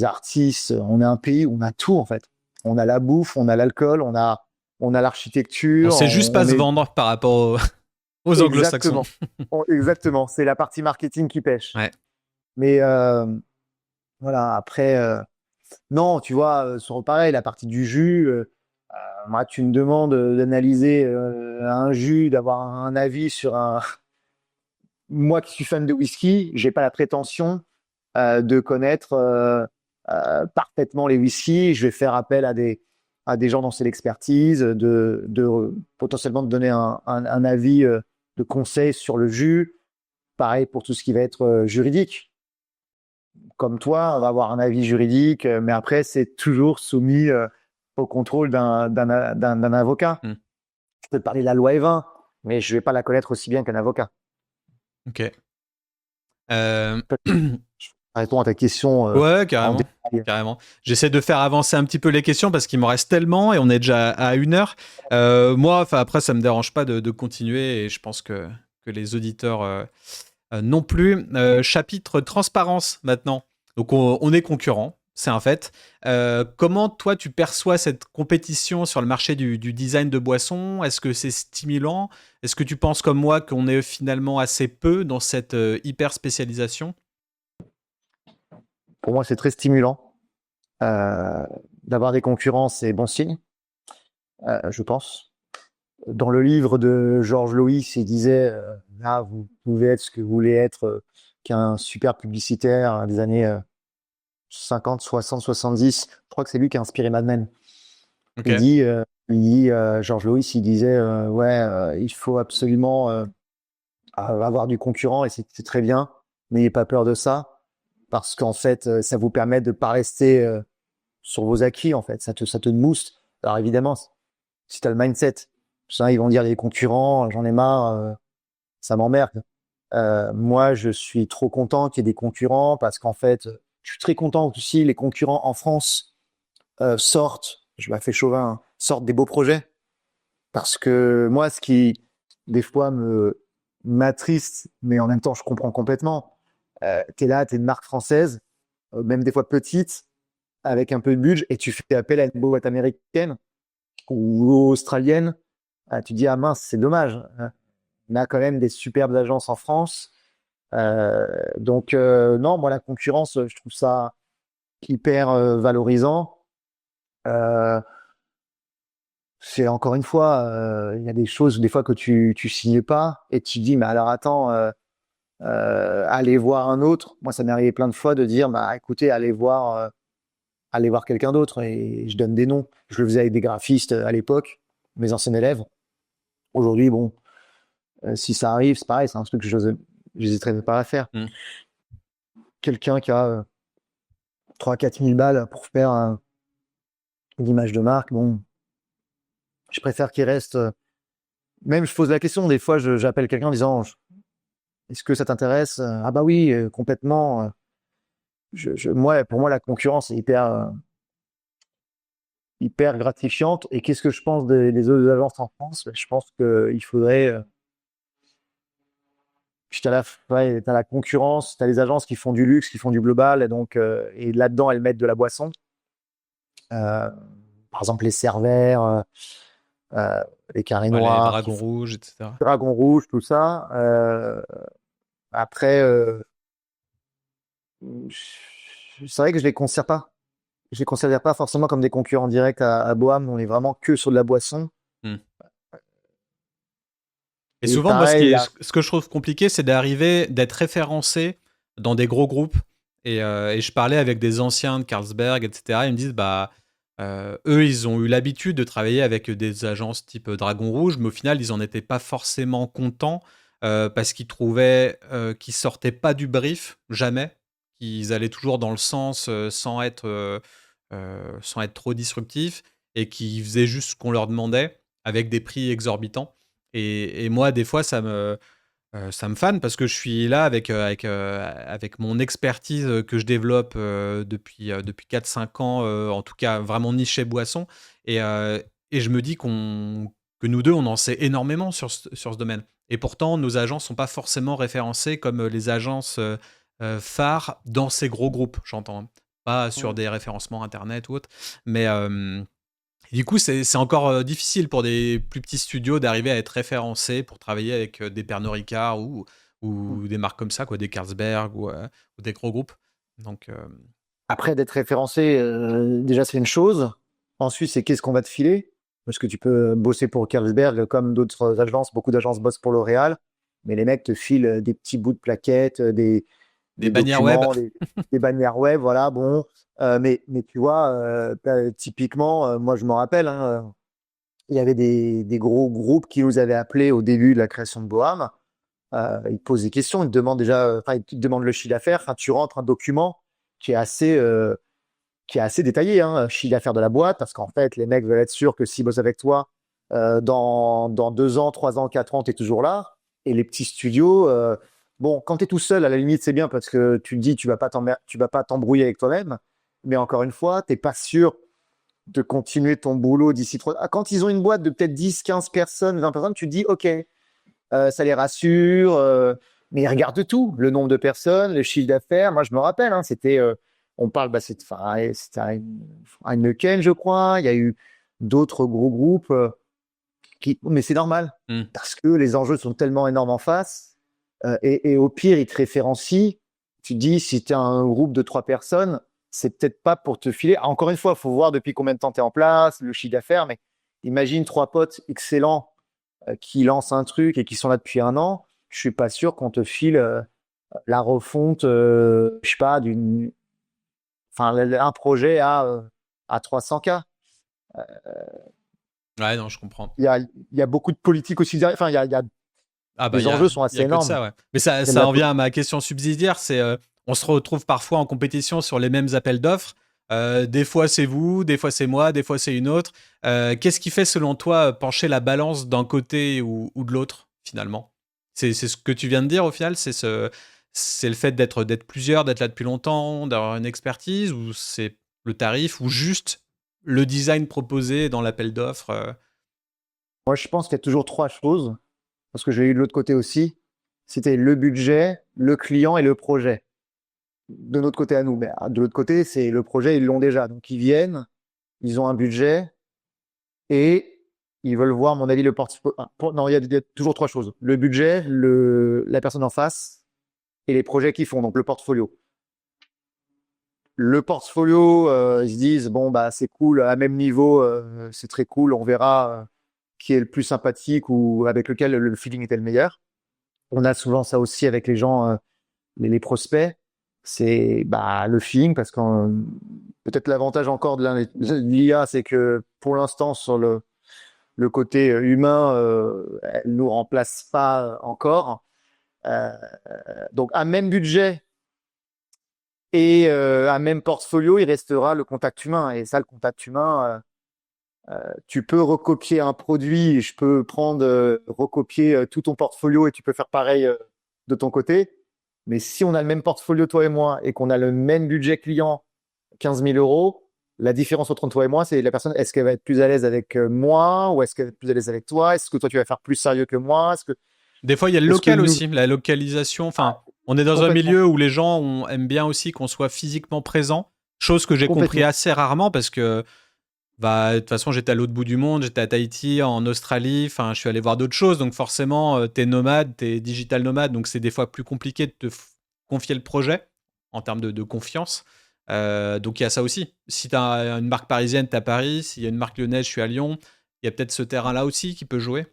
artistes. On est un pays où on a tout, en fait. On a la bouffe, on a l'alcool, on a On l'architecture, sait juste pas on se est vendre par rapport aux anglo-saxons. exactement. Exactement. C'est la partie marketing qui pêche. Ouais. Mais voilà, après, non, tu vois, sur pareil, la partie du jus, moi, tu me demandes d'analyser un jus, d'avoir un avis sur un. Moi qui suis fan de whisky, j'ai pas la prétention de connaître parfaitement les whiskies. Je vais faire appel à des gens dont c'est l'expertise, de potentiellement de donner un avis de conseil sur le jus. Pareil pour tout ce qui va être juridique. Comme toi, on va avoir un avis juridique, mais après, c'est toujours soumis au contrôle d'un avocat. Mm. Je peux te parler de la loi Evin, mais je vais pas la connaître aussi bien qu'un avocat. Ok. Euh, Réponds à ta question Ouais, en carrément. détail. Carrément. J'essaie de faire avancer un petit peu les questions parce qu'il m'en reste tellement et on est déjà à 1 heure. Moi, enfin après, ça me dérange pas de continuer et je pense que les auditeurs non plus. Chapitre transparence maintenant. Donc on est concurrents, c'est un fait. Comment toi tu perçois cette compétition sur le marché du design de boissons? Est-ce que c'est stimulant? Est-ce que tu penses comme moi qu'on est finalement assez peu dans cette hyper spécialisation? Pour moi, c'est très stimulant. D'avoir des concurrents, c'est bon signe, je pense. Dans le livre de Georges Loïs, il disait là, vous pouvez être ce que vous voulez être, qu'un super publicitaire des années 50, 60, 70. Je crois que c'est lui qui a inspiré Mad Men. Ok. Georges Loïs, il disait ouais, il faut absolument avoir du concurrent et c'est très bien, n'ayez pas peur de ça parce qu'en fait, ça vous permet de pas rester sur vos acquis. En fait, ça te booste. Alors évidemment, si tu as le mindset, ça, ils vont dire les concurrents, j'en ai marre, ça m'emmerde. Moi, je suis trop content qu'il y ait des concurrents parce qu'en fait, je suis très content aussi les concurrents en France sortent, je m'en fais chauvin, hein, sortent des beaux projets. Parce que moi, ce qui, des fois, m'attriste, mais en même temps, je comprends complètement. T'es là, t'es une marque française, même des fois petite, avec un peu de budget, et tu fais appel à une boîte américaine ou australienne. Tu dis, ah mince, c'est dommage. On a quand même des superbes agences en France. Donc, non, moi, la concurrence, je trouve ça hyper valorisant. Euh, C'est encore une fois, il y a des choses des fois que tu signes pas et tu dis mais alors attends, allez voir un autre. Moi, ça m'est arrivé plein de fois de dire bah écoutez, allez voir quelqu'un d'autre et je donne des noms. Je le faisais avec des graphistes à l'époque, mes anciens élèves. Aujourd'hui, bon, si ça arrive, c'est pareil, c'est un truc que j'hésiterais pas à faire. Mm. Quelqu'un qui a 3-4 000 balles pour faire une image de marque, bon, je préfère qu'il reste. Même je pose la question, des fois, j'appelle quelqu'un en disant est-ce que ça t'intéresse? Ah bah oui, complètement. Moi, pour moi, la concurrence est hyper gratifiante. Et qu'est-ce que je pense des autres agences en France? Je pense qu'il faudrait. T'as la concurrence, t'as les agences qui font du luxe, qui font du global, et donc et là-dedans elles mettent de la boisson. Par exemple les Cervères, les Carrés Ouais, les Noirs, dragons rouges, etc. Dragon Rouge, tout ça. Après, c'est vrai que je les considère pas. Je les considère pas forcément comme des concurrents directs à Bohème. On est vraiment que sur de la boisson. Mm. Et Et souvent, moi, pareil, ce que je trouve compliqué, c'est d'être référencé dans des gros groupes. Et je parlais avec des anciens de Carlsberg, etc. Ils me disent, bah, eux, ils ont eu l'habitude de travailler avec des agences type Dragon Rouge, mais au final, ils n'en étaient pas forcément contents parce qu'ils trouvaient qu'ils sortaient pas du brief, jamais. Qu'ils allaient toujours dans le sens sans être trop disruptifs et qu'ils faisaient juste ce qu'on leur demandait avec des prix exorbitants. Et moi, des fois, ça me fane parce que je suis là avec mon expertise que je développe depuis 4-5 ans, en tout cas vraiment niché boisson. Et je me dis que nous deux, on en sait énormément sur ce domaine. Et pourtant, nos agences ne sont pas forcément référencées comme les agences phares dans ces gros groupes, j'entends, hein. Pas sur des référencements Internet ou autre. Mais du coup, c'est encore difficile pour des plus petits studios d'arriver à être référencés pour travailler avec des Pernod Ricard ou des marques comme ça, quoi, des Carlsberg ou des gros groupes. Donc, après d'être référencé, déjà c'est une chose. Ensuite, c'est qu'est-ce qu'on va te filer? Parce que tu peux bosser pour Carlsberg comme d'autres agences, beaucoup d'agences bossent pour L'Oréal, mais les mecs te filent des petits bouts de plaquettes, des des bannières web. documents, des bannières web, voilà, bon. Mais tu vois, typiquement, moi je me rappelle, hein, il y avait des gros groupes qui nous avaient appelés au début de la création de Boham. Ils te posent des questions, ils te demandent déjà, enfin, ils te demandent le chiffre d'affaires. Enfin, tu rentres un document qui est assez détaillé, hein, chiffre d'affaires de la boîte, parce qu'en fait, les mecs veulent être sûrs que s'ils bossent avec toi, dans 2 ans, 3 ans, 4 ans, tu es toujours là. Et les petits studios, bon, quand tu es tout seul, à la limite, c'est bien parce que tu te dis, tu vas pas t'embrouiller avec toi-même. Mais encore une fois, t'es pas sûr de continuer ton boulot d'ici 3 ans. Ah, quand ils ont une boîte de peut-être 10, 15 personnes, 20 personnes, tu te dis, OK, ça les rassure, mais ils regardent tout, le nombre de personnes, le chiffre d'affaires. Moi, je me rappelle, hein, on parle, bah, c'était Heineken, je crois. Il y a eu d'autres gros groupes mais c'est normal Hmm. parce que les enjeux sont tellement énormes en face. Et au pire, ils te référencient. Tu te dis, si tu as un groupe de 3 personnes, c'est peut-être pas pour te filer. Encore une fois, il faut voir depuis combien de temps tu es en place, le chiffre d'affaires, mais imagine 3 potes excellents qui lancent un truc et qui sont là depuis un an. Je suis pas sûr qu'on te file la refonte, je sais pas, enfin, un projet à 300K. Ouais, non, je comprends. Il y a beaucoup de politique aussi derrière. Enfin, Ah bah, les enjeux sont y assez a que de énormes. ça, ouais. Mais ça, Il y a de ça la revient po- à ma question subsidiaire, c'est on se retrouve parfois en compétition sur les mêmes appels d'offres. Des fois c'est vous, des fois c'est moi, des fois c'est une autre. Qu'est-ce qui fait selon toi pencher la balance d'un côté ou de l'autre finalement? C'est ce que tu viens de dire au final, c'est le fait d'être plusieurs, d'être là depuis longtemps, d'avoir une expertise, ou c'est le tarif, ou juste le design proposé dans l'appel d'offres Moi, je pense qu'il y a toujours 3 choses, parce que j'ai eu de l'autre côté aussi. C'était le budget, le client et le projet. De notre côté à nous. Mais de l'autre côté, c'est le projet, ils l'ont déjà. Donc, ils viennent, ils ont un budget et ils veulent voir, à mon avis, le portfolio. Non, il y a toujours 3 choses. Le budget, la personne en face et les projets qu'ils font, donc le portfolio. Le portfolio, ils se disent, bon, bah, c'est cool, à même niveau, c'est très cool, on verra qui est le plus sympathique ou avec lequel le feeling était le meilleur. On a souvent ça aussi avec les gens, les prospects, c'est bah, le feeling, parce que peut-être l'avantage encore de l'IA, c'est que pour l'instant, sur le côté humain, elle nous remplace pas encore. Euh, donc, à même budget et à même portfolio, il restera le contact humain. Et ça, le contact humain, tu peux recopier un produit, je peux recopier tout ton portfolio et tu peux faire pareil de ton côté. Mais si on a le même portfolio, toi et moi, et qu'on a le même budget client, 15 000 euros, la différence entre toi et moi, c'est la personne, est-ce qu'elle va être plus à l'aise avec moi ou est-ce qu'elle va être plus à l'aise avec toi? Est-ce que toi, tu vas faire plus sérieux que moi? Des fois, il y a le Est-ce que local nous, aussi, la localisation. Enfin, ah, on est dans un complètement, milieu où les gens aiment bien aussi qu'on soit physiquement présent, chose que j'ai compris complètement. assez rarement parce que, bah, de toute façon, j'étais à l'autre bout du monde, j'étais à Tahiti, en Australie, enfin, je suis allé voir d'autres choses, donc forcément, t'es nomade, t'es digital nomade, donc c'est des fois plus compliqué de confier le projet en termes de confiance. Donc il y a ça aussi. Si t'as une marque parisienne, t'es à Paris. S'il y a une marque lyonnaise, je suis à Lyon. Il y a peut-être ce terrain-là aussi qui peut jouer.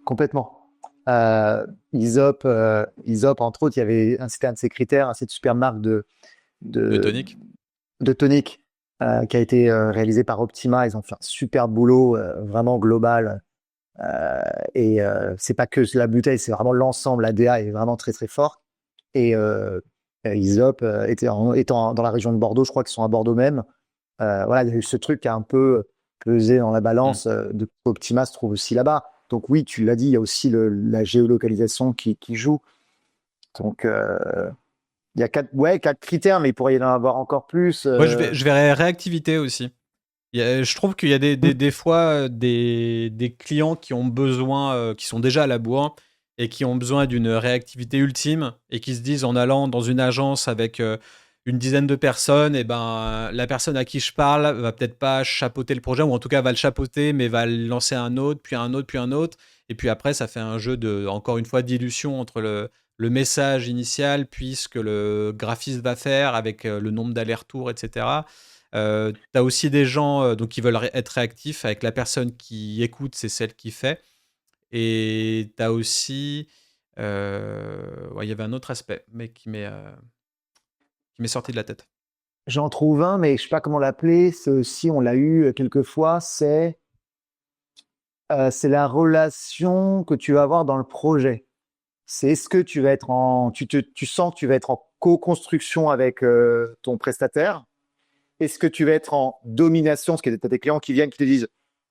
Complètement. Aesop, entre autres, c'était un de ses critères, hein, cette super marque De de, tonique. de tonique qui a été réalisée par Optima. Ils ont fait un super boulot, vraiment global. C'est pas que la bouteille, c'est vraiment l'ensemble. La DA est vraiment très très forte. Et Aesop, étant dans la région de Bordeaux, je crois qu'ils sont à Bordeaux même. Voilà, il y a eu ce truc qui a un peu pesé dans la Mm. balance. De Optima se trouve aussi là-bas. Donc oui, tu l'as dit, il y a aussi la géolocalisation qui joue. Donc il y a quatre critères, mais il pourrait y en avoir encore plus. Moi, je verrais réactivité aussi. Je trouve qu'il y a des fois des clients qui ont besoin, qui sont déjà à la bourre et qui ont besoin d'une réactivité ultime et qui se disent en allant dans une agence avec une dizaine de personnes, et ben la personne à qui je parle va peut-être pas chapeauter le projet ou en tout cas va le chapeauter mais va le lancer un autre, puis un autre, puis un autre. Et puis après, ça fait un jeu de, encore une fois, d'illusion entre le message initial, puis ce que le graphiste va faire avec le nombre d'allers-retours, etc. Tu as aussi des gens donc, qui veulent être réactifs avec la personne qui écoute, c'est celle qui fait. Et tu as aussi. Ouais, il y avait un autre aspect, mais qui m'est sorti de la tête. J'en trouve un, mais je sais pas comment l'appeler. C'est aussi, on l'a eu quelques fois. C'est la relation que tu vas avoir dans le projet. C'est est-ce que tu vas être tu sens que tu vas être en co-construction avec ton prestataire. Est-ce que tu vas être en domination, parce que tu as des clients qui viennent, qui te disent,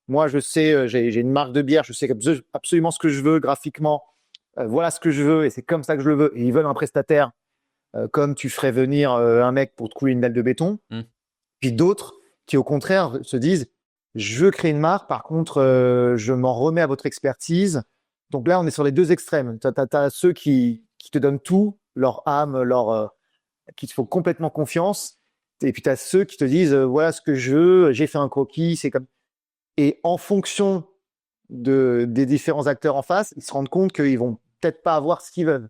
moi je sais, j'ai une marque de bière, je sais absolument ce que je veux graphiquement, voilà ce que je veux et c'est comme ça que je le veux. Et ils veulent un prestataire comme tu ferais venir un mec pour te couler une dalle de béton. Mm. Puis d'autres qui, au contraire, se disent, je veux créer une marque, par contre, je m'en remets à votre expertise. Donc là, on est sur les deux extrêmes. Tu as ceux qui te donnent tout, leur âme, qui te font complètement confiance. Et puis tu as ceux qui te disent, voilà ce que je veux, j'ai fait un croquis, c'est comme. Et en fonction des différents acteurs en face, ils se rendent compte qu'ils vont peut-être pas avoir ce qu'ils veulent.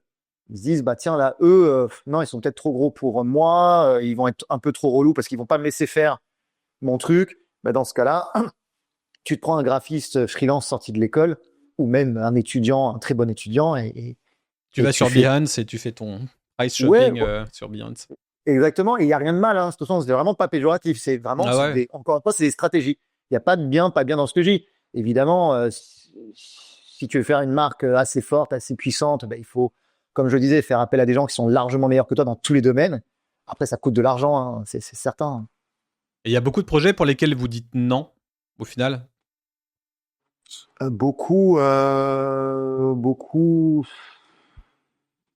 Ils se disent, bah tiens, là, eux, non, ils sont peut-être trop gros pour moi, ils vont être un peu trop relous parce qu'ils vont pas me laisser faire mon truc. Bah, dans ce cas-là, tu te prends un graphiste freelance sorti de l'école ou même un étudiant, un très bon étudiant, Tu et vas tu sur fais. Behance et tu fais ton price Ouais, shopping sur Behance. exactement. Et il n'y a rien de mal, hein. De toute façon, c'est vraiment pas péjoratif. C'est vraiment, Ah ouais. encore une fois, c'est des stratégies. Il n'y a pas de bien, pas bien dans ce que je dis. Évidemment, si tu veux faire une marque assez forte, assez puissante, ben, il faut, comme je le disais, faire appel à des gens qui sont largement meilleurs que toi dans tous les domaines. Après, ça coûte de l'argent, hein, c'est certain. Et il y a beaucoup de projets pour lesquels vous dites non, au final. Beaucoup.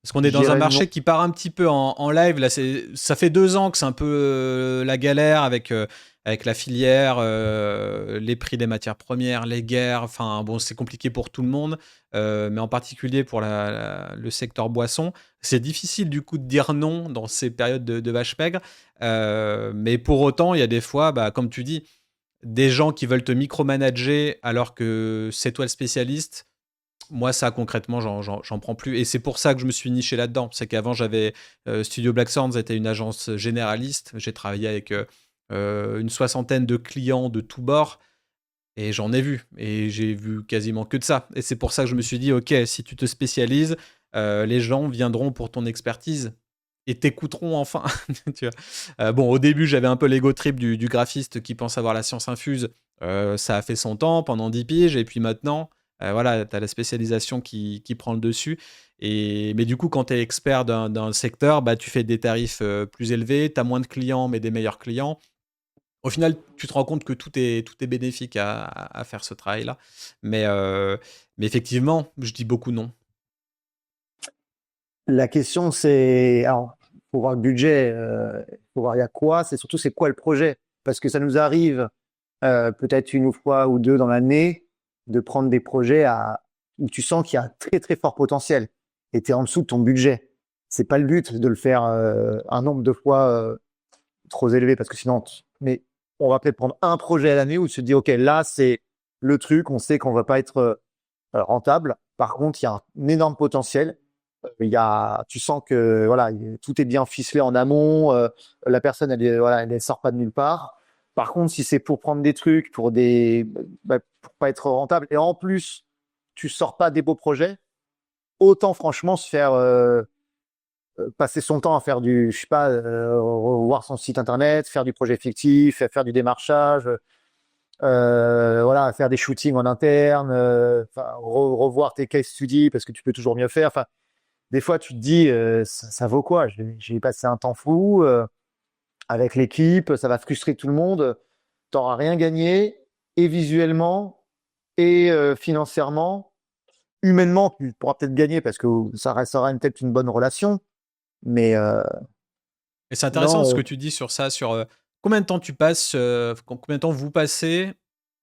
Parce qu'on est Je dans un dirais non. marché qui part un petit peu en live. Là, ça fait 2 ans que c'est un peu la galère avec la filière, les prix des matières premières, les guerres. Enfin, bon, c'est compliqué pour tout le monde, mais en particulier pour le secteur boisson. C'est difficile du coup de dire non dans ces périodes de vache maigre. Mais pour autant, il y a des fois, bah, comme tu dis, des gens qui veulent te micromanager alors que c'est toi le spécialiste. Moi, ça, concrètement, j'en prends plus. Et c'est pour ça que je me suis niché là-dedans. C'est qu'avant, j'avais Studio Black Sounds était une agence généraliste. J'ai travaillé avec une soixantaine de clients de tous bords. Et j'en ai vu. Et j'ai vu quasiment que de ça. Et c'est pour ça que je me suis dit, OK, si tu te spécialises, les gens viendront pour ton expertise et t'écouteront enfin. Tu vois. Bon, au début, j'avais un peu l'ego trip du graphiste qui pense avoir la science infuse. Ça a fait son temps pendant 10 piges. Et puis maintenant, voilà, tu as la spécialisation qui prend le dessus. Mais du coup, quand tu es expert d'un secteur, bah, tu fais des tarifs plus élevés, tu as moins de clients, mais des meilleurs clients. Au final, tu te rends compte que tout est bénéfique à faire ce travail-là. Mais, euh, mais effectivement, je dis beaucoup non. La question, c'est, alors, faut voir le budget, faut voir il y a quoi, c'est surtout c'est quoi le projet, parce que ça nous arrive peut-être une fois ou deux dans l'année de prendre des projets où tu sens qu'il y a un très très fort potentiel et tu es en dessous de ton budget. C'est pas le but de le faire un nombre de fois trop élevé parce que sinon, mais on va peut-être prendre un projet à l'année où tu te dis, OK, là, c'est le truc, on sait qu'on va pas être rentable. Par contre, il y a un énorme potentiel. Tu sens que voilà, tout est bien ficelé en amont. La personne, voilà, elle sort pas de nulle part. Par contre, si c'est pour prendre des trucs, pour pas être rentable, et en plus, tu sors pas des beaux projets, autant franchement se faire passer son temps à faire du, je sais pas, revoir son site internet, faire du projet fictif, faire du démarchage, voilà, faire des shootings en interne, revoir tes case studies parce que tu peux toujours mieux faire. Enfin, des fois, tu te dis, ça vaut quoi? J'ai passé un temps fou avec l'équipe, ça va frustrer tout le monde. T'auras rien gagné, et visuellement, et financièrement. Humainement, tu pourras peut-être gagner parce que ça restera peut-être une bonne relation. Mais Et c'est intéressant ce non, que tu dis sur ça, sur combien de temps tu passes, combien de temps vous passez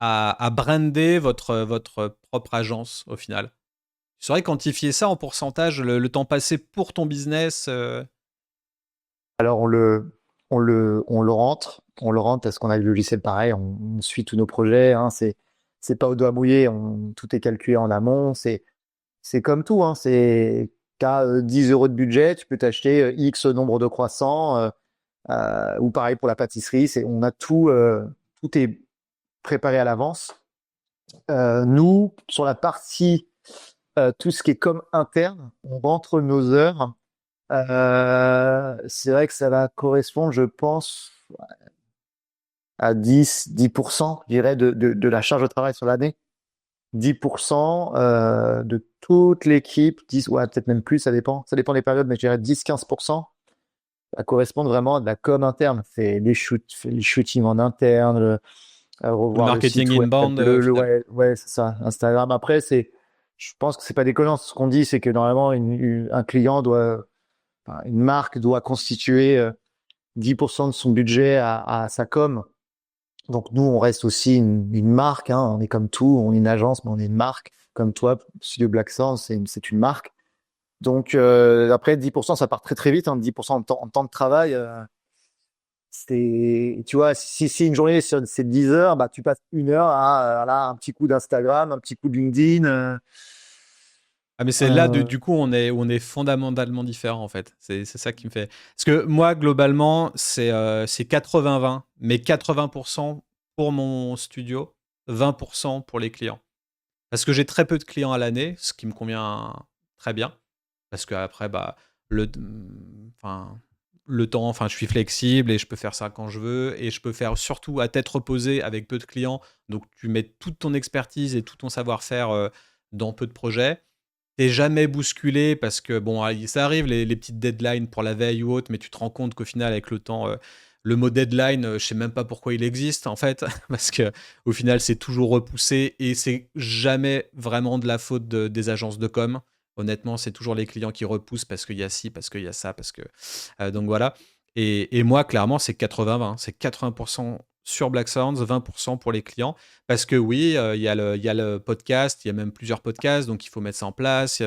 à brander votre propre agence au final. Tu saurais quantifier ça en pourcentage, le temps passé pour ton business alors on le rentre parce qu'on a le logiciel pareil, on suit tous nos projets. Hein, c'est pas au doigt mouillé, tout est calculé en amont. C'est comme tout. Hein, c'est t'as 10 euros de budget, tu peux t'acheter X nombre de croissants. Ou pareil pour la pâtisserie, on a tout est préparé à l'avance. Nous, sur la partie tout ce qui est comme interne, on rentre nos heures. C'est vrai que ça va correspondre, je pense, à 10%, je dirais, de la charge de travail sur l'année. 10% de toute l'équipe, 10, ouais, peut-être même plus, ça dépend. Ça dépend des périodes, mais je dirais 10-15%. Ça correspond vraiment à de la com interne. C'est les shootings en interne, le revoir le marketing site web, inbound au final. ouais, c'est ça, Instagram. Après, je pense que c'est pas déconnant. Ce qu'on dit, c'est que normalement, un client une marque doit constituer 10% de son budget à sa com. Donc nous, on reste aussi une marque. Hein. On est comme tout, on est une agence, mais on est une marque. Comme toi, Studio Black Sound, c'est une marque. Donc après, 10%, ça part très très vite. Hein. 10% en temps de travail. Tu vois, si une journée c'est 10 heures, bah tu passes 1 heure à voilà, un petit coup d'Instagram, un petit coup de LinkedIn. Ah mais c'est là Euh, du coup on est fondamentalement différents en fait. C'est ça qui me fait. Parce que moi globalement c'est 80-20, mais 80% pour mon studio, 20% pour les clients. Parce que j'ai très peu de clients à l'année, ce qui me convient très bien. Parce que après bah le enfin le temps, enfin je suis flexible et je peux faire ça quand je veux et je peux faire surtout à tête reposée avec peu de clients. Donc tu mets toute ton expertise et tout ton savoir-faire dans peu de projets. T'es jamais bousculé parce que, bon, ça arrive, les petites deadlines pour la veille ou autre, mais tu te rends compte qu'au final, avec le temps, le mot deadline, je sais même pas pourquoi il existe, en fait, parce que au final, c'est toujours repoussé et c'est jamais vraiment de la faute des agences de com. Honnêtement, c'est toujours les clients qui repoussent parce qu'il y a ci, parce qu'il y a ça, parce que. Donc voilà. Et moi, clairement, c'est 80-20. C'est 80% sur Black Sounds, 20% pour les clients. Parce que oui, il y a le podcast, il y a même plusieurs podcasts, donc il faut mettre ça en place. Il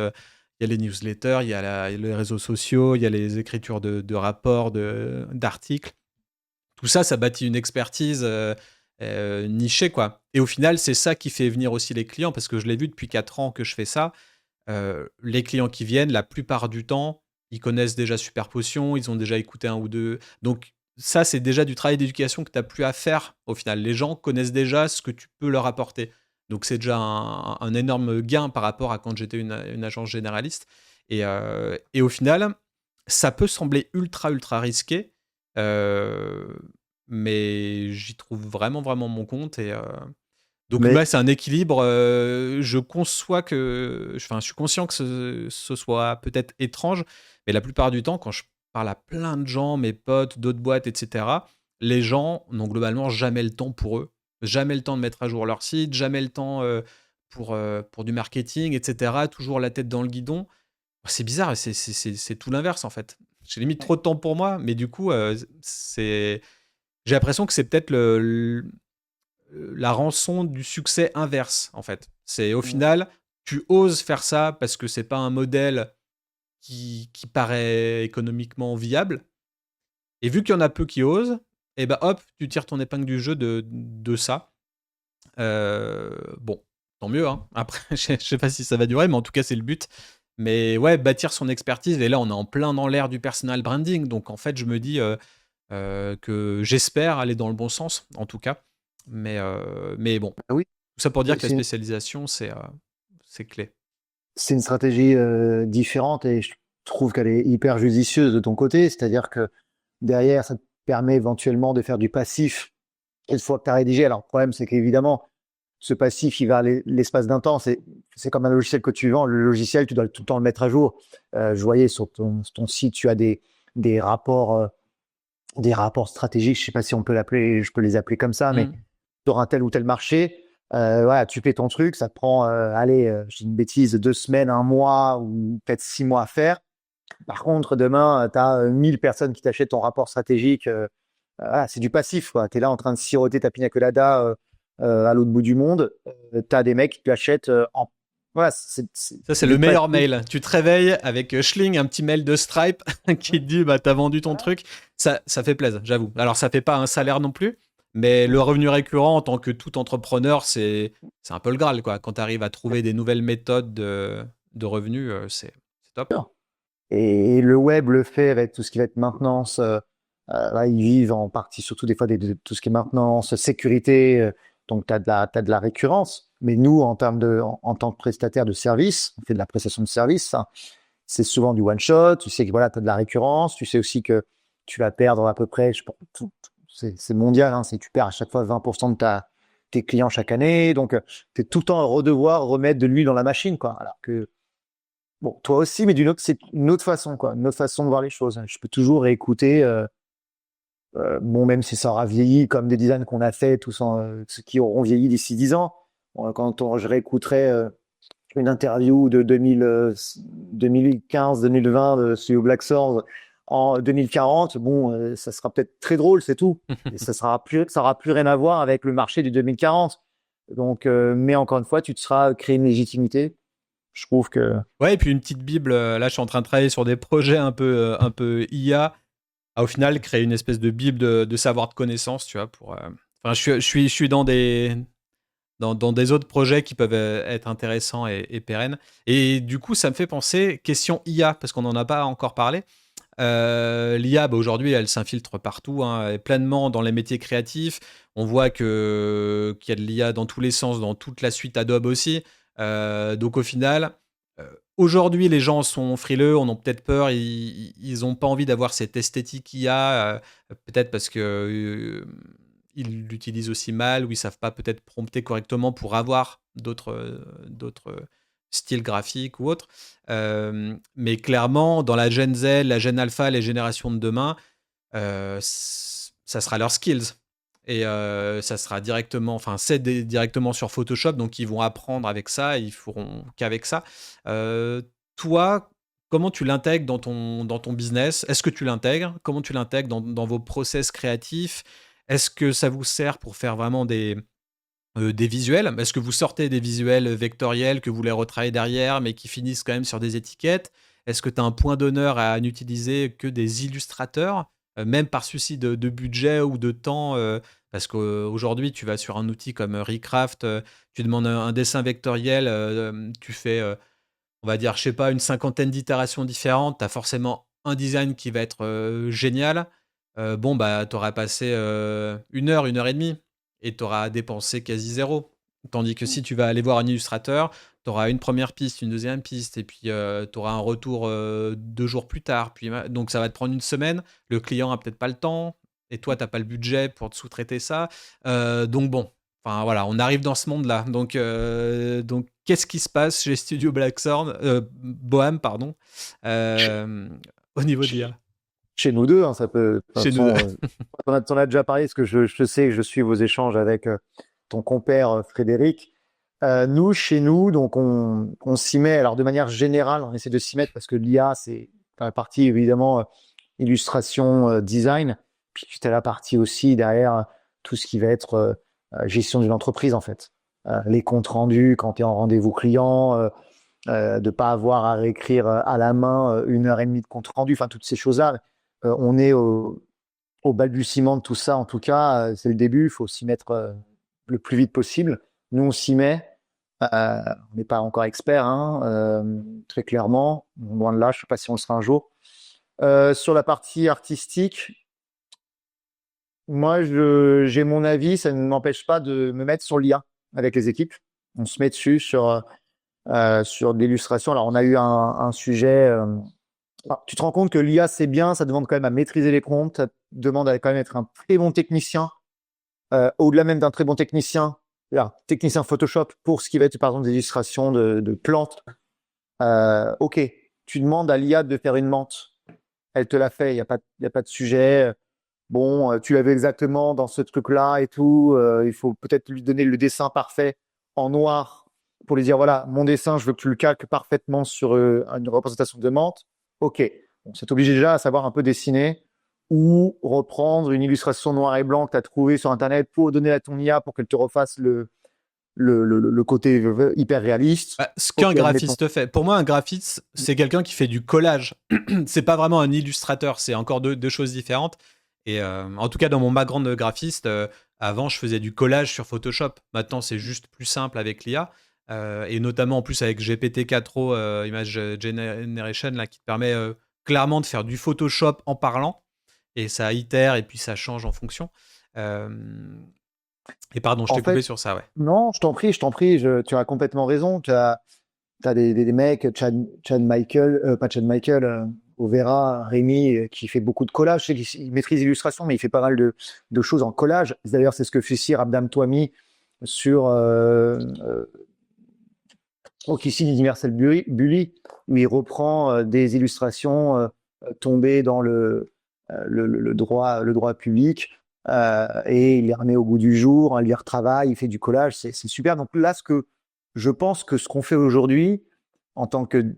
y a les newsletters, les réseaux sociaux, il y a les écritures de rapports, d'articles. Tout ça, ça bâtit une expertise nichée, quoi. Et au final, c'est ça qui fait venir aussi les clients, parce que je l'ai vu depuis 4 ans que je fais ça. Les clients qui viennent, la plupart du temps, ils connaissent déjà Super Potion, ils ont déjà écouté un ou deux. Donc, ça, c'est déjà du travail d'éducation que tu n'as plus à faire au final. Les gens connaissent déjà ce que tu peux leur apporter. Donc, c'est déjà un énorme gain par rapport à quand j'étais une agence généraliste. Et au final, ça peut sembler ultra, ultra risqué, euh, mais j'y trouve vraiment, vraiment mon compte. Donc là, mais c'est un équilibre. Je conçois que, enfin, je suis conscient que ce soit peut-être étrange, mais la plupart du temps, quand je parle à plein de gens, mes potes, d'autres boîtes, etc., les gens n'ont globalement jamais le temps pour eux, jamais le temps de mettre à jour leur site, jamais le temps pour du marketing, etc. Toujours la tête dans le guidon. C'est bizarre, c'est tout l'inverse en fait. J'ai limite trop de temps pour moi, mais du coup, j'ai l'impression que c'est peut-être la rançon du succès inverse, en fait. C'est au final, tu oses faire ça parce que c'est pas un modèle qui paraît économiquement viable. Et vu qu'il y en a peu qui osent, et ben hop, tu tires ton épingle du jeu de ça. Bon, tant mieux. Hein. Après, je sais pas si ça va durer, mais en tout cas, c'est le but. Mais ouais, bâtir son expertise. Et là, on est en plein dans l'ère du personal branding. Donc, en fait, je me dis que j'espère aller dans le bon sens, en tout cas. Mais bon, oui, tout ça pour dire que la c'est spécialisation, c'est clé. c'est une stratégie différente et je trouve qu'elle est hyper judicieuse de ton côté. C'est-à-dire que derrière, ça te permet éventuellement de faire du passif une fois que tu as rédigé. Alors, le problème, c'est qu'évidemment, ce passif, il va à l'espace d'un temps. C'est comme un logiciel que tu vends. Le logiciel, tu dois tout le temps le mettre à jour. Je voyais sur ton site, tu as des rapports, des rapports stratégiques. Je sais pas si on peut l'appeler, je peux les appeler comme ça, mais sur un tel ou tel marché, voilà, tu fais ton truc, ça te prend, allez, je dis une bêtise, 2 semaines, un mois ou peut-être 6 mois à faire. Par contre, demain, tu as 1000 personnes qui t'achètent ton rapport stratégique. Voilà, c'est du passif, quoi. Tu es là en train de siroter ta pina colada à l'autre bout du monde. Tu as des mecs qui te l'achètent en. Voilà, Ça, c'est du le meilleur passif. mail. Tu te réveilles avec Schling, un petit mail de Stripe qui te dit bah, t'as vendu ton truc. Ça fait plaisir, j'avoue. Alors, ça fait pas un salaire non plus, mais le revenu récurrent en tant que tout entrepreneur, c'est un peu le Graal, quoi. Quand tu arrives à trouver des nouvelles méthodes de revenus, c'est top. Et le web le fait avec tout ce qui va être maintenance. Là, ils vivent en partie, surtout des fois, de tout ce qui est maintenance, sécurité. Donc, t'as de la récurrence. Mais nous, en tant que prestataire de service, on fait de la prestation de service, hein, c'est souvent du one shot. Tu sais que voilà, t'as de la récurrence. Tu sais aussi que tu vas perdre à peu près, je pense, c'est mondial, hein, tu perds à chaque fois 20% de tes clients chaque année. Donc, tu es tout le temps à redevoir remettre de l'huile dans la machine, quoi. Alors que, bon, toi aussi, mais c'est une autre façon, quoi. Une autre façon de voir les choses. Je peux toujours réécouter, bon, même si ça aura vieilli comme des designs qu'on a fait, ceux qui auront vieilli d'ici 10 ans. Bon, je réécouterai une interview de 2015-2020 de Studio Black Sword en 2040, bon, ça sera peut-être très drôle, c'est tout. Et ça aura plus rien à voir avec le marché du 2040. Donc, mais encore une fois, tu te seras créé une légitimité. Je trouve que Ouais, et puis une petite bible. Là, je suis en train de travailler sur des projets un peu IA. Au final, créer une espèce de bible de savoir de connaissance, tu vois, pour. Enfin, je suis dans des autres projets qui peuvent être intéressants et pérennes. Et du coup, ça me fait penser, question IA, parce qu'on n'en a pas encore parlé. L'IA, bah, aujourd'hui, elle s'infiltre partout, hein, elle est pleinement dans les métiers créatifs. On voit qu'il y a de l'IA dans tous les sens, dans toute la suite Adobe aussi. Donc au final, aujourd'hui, les gens sont frileux, on a peut-être peur, ils n'ont pas envie d'avoir cette esthétique IA, peut-être parce que ils l'utilisent aussi mal ou ils savent pas peut-être prompter correctement pour avoir d'autres styles graphiques ou autres. Mais clairement, dans la Gen Z, la Gen Alpha, les générations de demain, ça sera leurs skills. Et ça sera directement, enfin, directement sur Photoshop, donc ils vont apprendre avec ça, ils feront qu'avec ça. Toi, comment tu l'intègres dans ton business? Est-ce que tu l'intègres? Comment tu l'intègres dans vos process créatifs? Est-ce que ça vous sert pour faire vraiment des visuels? Est-ce que vous sortez des visuels vectoriels que vous les retravaillez derrière, mais qui finissent quand même sur des étiquettes? Est-ce que tu as un point d'honneur à n'utiliser que des illustrateurs, même par souci de budget ou de temps? Parce qu'aujourd'hui, tu vas sur un outil comme Recraft, tu demandes un dessin vectoriel, tu fais, on va dire, je sais pas, une cinquantaine d'itérations différentes, tu as forcément un design qui va être génial. Bon, bah, tu auras passé 1 heure et demie et tu auras dépensé quasi zéro. Tandis que si tu vas aller voir un illustrateur, tu auras une première piste, une deuxième piste, et puis tu auras un retour 2 jours plus tard. Donc ça va te prendre une semaine. Le client a peut-être pas le temps, et toi, tu n'as pas le budget pour te sous-traiter ça. Donc bon, enfin voilà, on arrive dans ce monde-là. Donc qu'est-ce qui se passe chez Studio Blackthorn, Bohème, pardon, euh, au niveau de chez, l'IA? chez nous deux, hein, ça peut. De toute Chez nous deux. façon, t'en as déjà parlé, parce que je sais que je suis vos échanges avec ton compère Frédéric. Nous, chez nous, donc on s'y met. Alors de manière générale, on essaie de s'y mettre parce que l'IA, c'est dans la partie évidemment illustration, design, puis tu as la partie aussi derrière tout ce qui va être gestion d'une entreprise en fait. Les comptes rendus quand tu es en rendez-vous client, de pas avoir à réécrire à la main 1 heure et demie de compte rendu, enfin toutes ces choses-là. On est au balbutiement de tout ça, en tout cas, c'est le début, il faut s'y mettre le plus vite possible. Nous, on s'y met. On n'est pas encore expert, hein, très clairement. Loin de là, je ne sais pas si on le sera un jour. Sur la partie artistique, moi, j'ai mon avis, ça ne m'empêche pas de me mettre sur l'IA avec les équipes. On se met dessus sur sur de l'illustration. Alors, on a eu un sujet. Tu te rends compte que l'IA, c'est bien, ça demande quand même à maîtriser les prompts, ça demande à quand même être un très bon technicien. Au-delà même d'un très bon technicien, là, technicien Photoshop pour ce qui va être par exemple des illustrations de plantes. Ok, tu demandes à l'IA de faire une menthe, elle te l'a fait, il y a pas de sujet. Bon, tu l'avais exactement dans ce truc-là et tout. Il faut peut-être lui donner le dessin parfait en noir pour lui dire voilà, mon dessin, je veux que tu le calques parfaitement sur une représentation de menthe. Ok, bon, c'est obligé déjà à savoir un peu dessiner ou reprendre une illustration noir et blanc que tu as trouvée sur Internet pour donner à ton IA pour qu'elle te refasse le côté hyper réaliste. Bah, ce qu'un graphiste fait. Pour moi, un graphiste, c'est quelqu'un qui fait du collage. C'est pas vraiment un illustrateur, c'est encore deux choses différentes. Et en tout cas, dans mon background de graphiste, avant, je faisais du collage sur Photoshop. Maintenant, c'est juste plus simple avec l'IA. Et notamment, en plus, avec GPT-4o, Image Generation, là, qui te permet clairement de faire du Photoshop en parlant. Et ça itère et puis ça change en fonction. Et pardon, je t'ai coupé sur ça, ouais. Non, je t'en prie, tu as complètement raison. Tu as des mecs, Chad Michael, pas Chad Michael, Overa, Rémi, qui fait beaucoup de collage. Je sais qu'il maîtrise l'illustration, mais il fait pas mal de choses en collage. D'ailleurs, c'est ce que fait Sir Abdam Twami sur Okissi d'Universal Bully, où il reprend des illustrations tombées dans le droit public. Et il les remet au goût du jour, il les retravaille, il fait du collage, c'est super. Donc là, je pense que ce qu'on fait aujourd'hui en tant que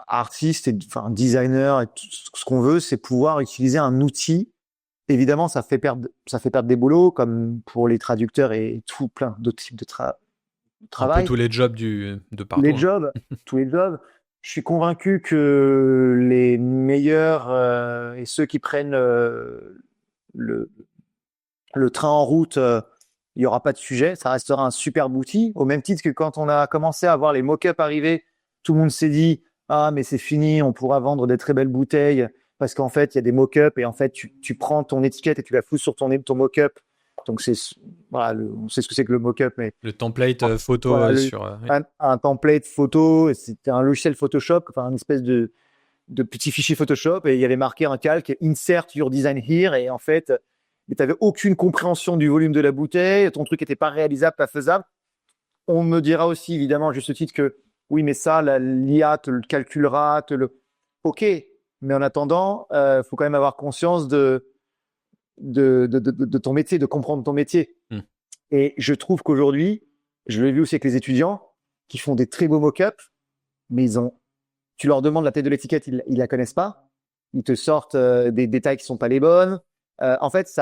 artiste et enfin designer et tout ce qu'on veut, c'est pouvoir utiliser un outil. Évidemment, ça fait perdre des boulots, comme pour les traducteurs et tout plein d'autres types de travail. Un peu tous les jobs de partout. Tous les jobs. Je suis convaincu que les meilleurs et ceux qui prennent le train en route, il n'y aura pas de sujet, ça restera un superbe outil. Au même titre que quand on a commencé à voir les mock-ups arriver, tout le monde s'est dit « Ah, mais c'est fini, on pourra vendre des très belles bouteilles. » Parce qu'en fait, il y a des mock-ups et en fait, tu prends ton étiquette et tu la fous sur ton mock-up. Donc, voilà, on sait ce que c'est que le mock-up. Mais le template photo voilà, sur... un template photo, c'était un logiciel Photoshop, enfin, une espèce de petit fichier Photoshop et il y avait marqué un calque « Insert your design here » et en fait... mais tu n'avais aucune compréhension du volume de la bouteille, ton truc n'était pas réalisable, pas faisable. On me dira aussi, évidemment, à juste titre que oui, mais ça, l'IA te le calculera, Ok, mais en attendant, faut quand même avoir conscience de ton métier, de comprendre ton métier. Et je trouve qu'aujourd'hui, je l'ai vu aussi avec les étudiants qui font des très beaux mock-ups, mais tu leur demandes la tête de l'étiquette, ils la connaissent pas. Ils te sortent des détails qui sont pas les bonnes. En fait,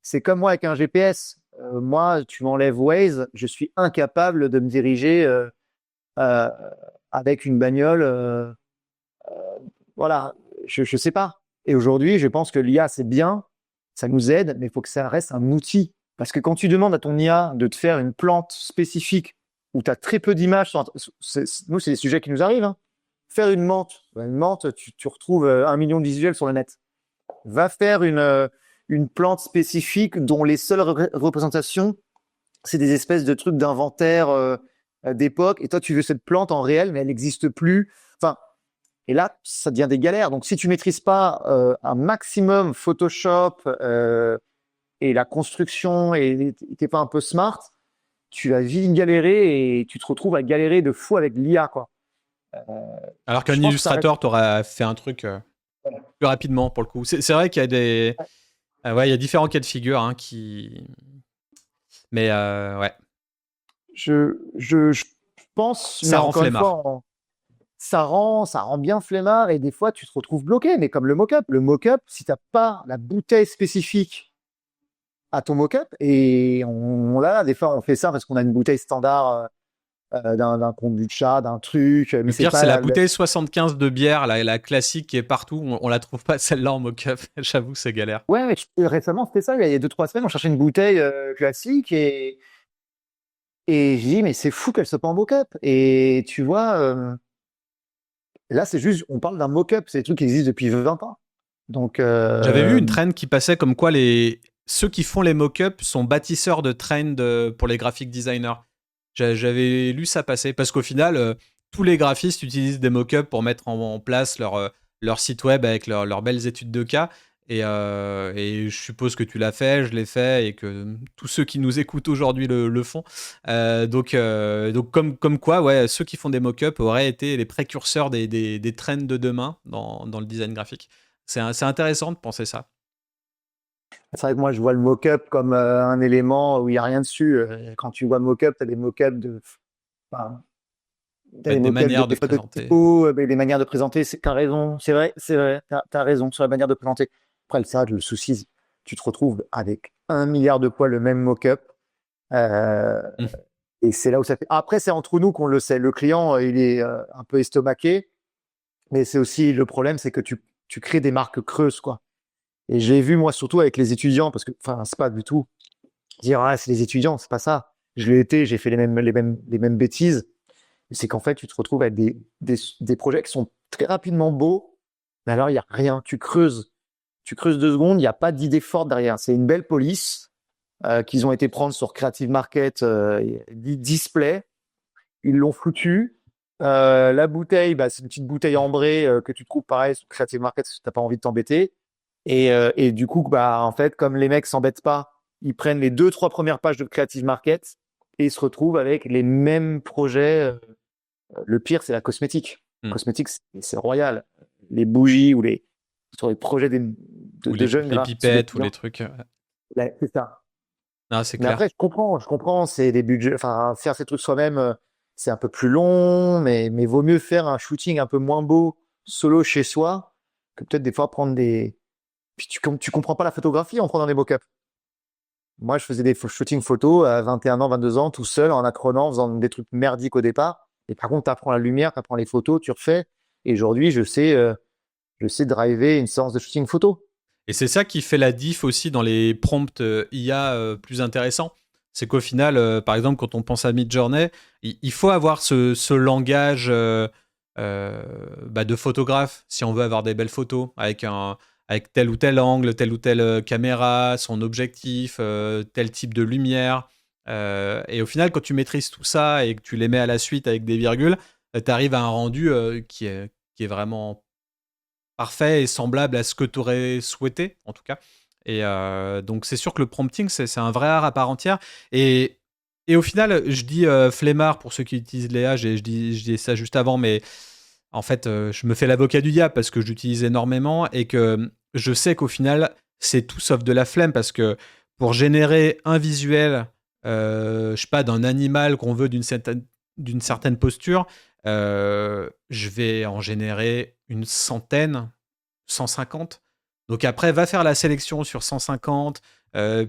c'est comme moi avec un GPS. Moi, tu m'enlèves Waze, je suis incapable de me diriger avec une bagnole. Voilà, je sais pas. Et aujourd'hui, je pense que l'IA, c'est bien, ça nous aide, mais il faut que ça reste un outil. Parce que quand tu demandes à ton IA de te faire une plante spécifique où tu as très peu d'images, nous, c'est des sujets qui nous arrivent. Hein. Faire une menthe, tu retrouves 1 million de visuels sur le net. Va faire une plante spécifique dont les seules représentations, c'est des espèces de trucs d'inventaire d'époque. Et toi, tu veux cette plante en réel, mais elle n'existe plus. Enfin, et là, ça devient des galères. Donc, si tu maîtrises pas un maximum Photoshop et la construction et t'es pas un peu smart, tu vas vite galérer et tu te retrouves à galérer de fou avec l'IA, quoi. Alors qu'un illustrateur t'aurait fait un truc plus rapidement pour le coup. C'est vrai qu'il y a des... ouais, il y a différents cas de figure qui... Mais ouais. Je pense... Ça rend flemmard. Ça rend bien flemmard et des fois, tu te retrouves bloqué. Mais comme le mock-up. Le mock-up, si tu n'as pas la bouteille spécifique à ton mock-up, et des fois, on fait ça parce qu'on a une bouteille standard d'un kombucha, d'un truc. Le pire, c'est la bouteille 75 de bière, la classique qui est partout. On la trouve pas, celle-là, en mock-up. J'avoue, c'est galère. Ouais, mais récemment, c'était ça. Il y a 2-3 semaines, on cherchait une bouteille classique et je dis, mais c'est fou qu'elle soit pas en mock-up. Et tu vois, là, c'est juste, on parle d'un mock-up. C'est des trucs qui existent depuis 20 ans. Donc, j'avais vu une trend qui passait comme quoi ceux qui font les mock-ups sont bâtisseurs de trend pour les graphic designers. J'avais lu ça passer parce qu'au final, tous les graphistes utilisent des mock-ups pour mettre en place leur site web avec leurs belles études de cas. Et je suppose que tu l'as fait, je l'ai fait, et que tous ceux qui nous écoutent aujourd'hui le font. Donc comme quoi, ouais, ceux qui font des mock-ups auraient été les précurseurs des trends de demain dans le design graphique. C'est intéressant de penser ça. C'est vrai que moi, je vois le mock-up comme un élément où il n'y a rien dessus. Quand tu vois mock-up, tu as des mock-ups enfin, t'as Des manières de des photos de présenter. typo, des manières de présenter. T'as raison, c'est vrai, t'as raison sur la manière de présenter. Après, c'est vrai que le souci, tu te retrouves avec 1 milliard de fois le même mock-up. Euh, Mm. et c'est là où ça fait. Après, c'est entre nous qu'on le sait. Le client, il est un peu estomaqué, mais c'est aussi le problème, c'est que tu crées des marques creuses, quoi. Et j'ai vu, moi, surtout avec les étudiants, parce que, enfin, c'est pas du tout dire, ah, c'est les étudiants, c'est pas ça. Je l'ai été, j'ai fait les mêmes bêtises. C'est qu'en fait, tu te retrouves avec des projets qui sont très rapidement beaux, mais alors il n'y a rien. Tu creuses 2 secondes, il n'y a pas d'idée forte derrière. C'est une belle police qu'ils ont été prendre sur Creative Market Display. Ils l'ont foutu. La bouteille, c'est une petite bouteille ambrée que tu trouves pareil sur Creative Market si tu n'as pas envie de t'embêter. Et du coup, en fait, comme les mecs s'embêtent pas, ils prennent les 2-3 premières pages de Creative Market et ils se retrouvent avec les mêmes projets. Le pire, c'est la cosmétique. Cosmétique, c'est royal. Les bougies sur les projets Ou de jeunes les graphistes. pipettes ou les trucs. C'est ça. Non, c'est Mais clair. après, je comprends, c'est des budgets. Enfin, faire ces trucs soi-même, c'est un peu plus long, mais vaut mieux faire un shooting un peu moins beau solo chez soi que peut-être des fois prendre des. Puis tu comprends pas la photographie en prenant des mock-ups. Moi, je faisais des shootings photos à 21 ans, 22 ans, tout seul, en apprenant, en faisant des trucs merdiques au départ. Et par contre, tu apprends la lumière, tu apprends les photos, tu refais. Et aujourd'hui, je sais driver une séance de shooting photo. Et c'est ça qui fait la diff aussi dans les prompts IA plus intéressants. C'est qu'au final, par exemple, quand on pense à Midjourney, il faut avoir ce langage de photographe si on veut avoir des belles photos avec tel ou tel angle, telle ou telle caméra, son objectif, tel type de lumière. Et au final, quand tu maîtrises tout ça et que tu les mets à la suite avec des virgules, tu arrives à un rendu qui est vraiment parfait et semblable à ce que tu aurais souhaité, en tout cas. Et donc, c'est sûr que le prompting, c'est un vrai art à part entière. Et au final, je dis flemmard pour ceux qui utilisent Léa, je dis ça juste avant, mais en fait, je me fais l'avocat du diable parce que j'utilise énormément et que je sais qu'au final, c'est tout sauf de la flemme parce que pour générer un visuel, je sais pas, d'un animal qu'on veut d'une certaine posture, je vais en générer une centaine, 150. Donc après, va faire la sélection sur 150,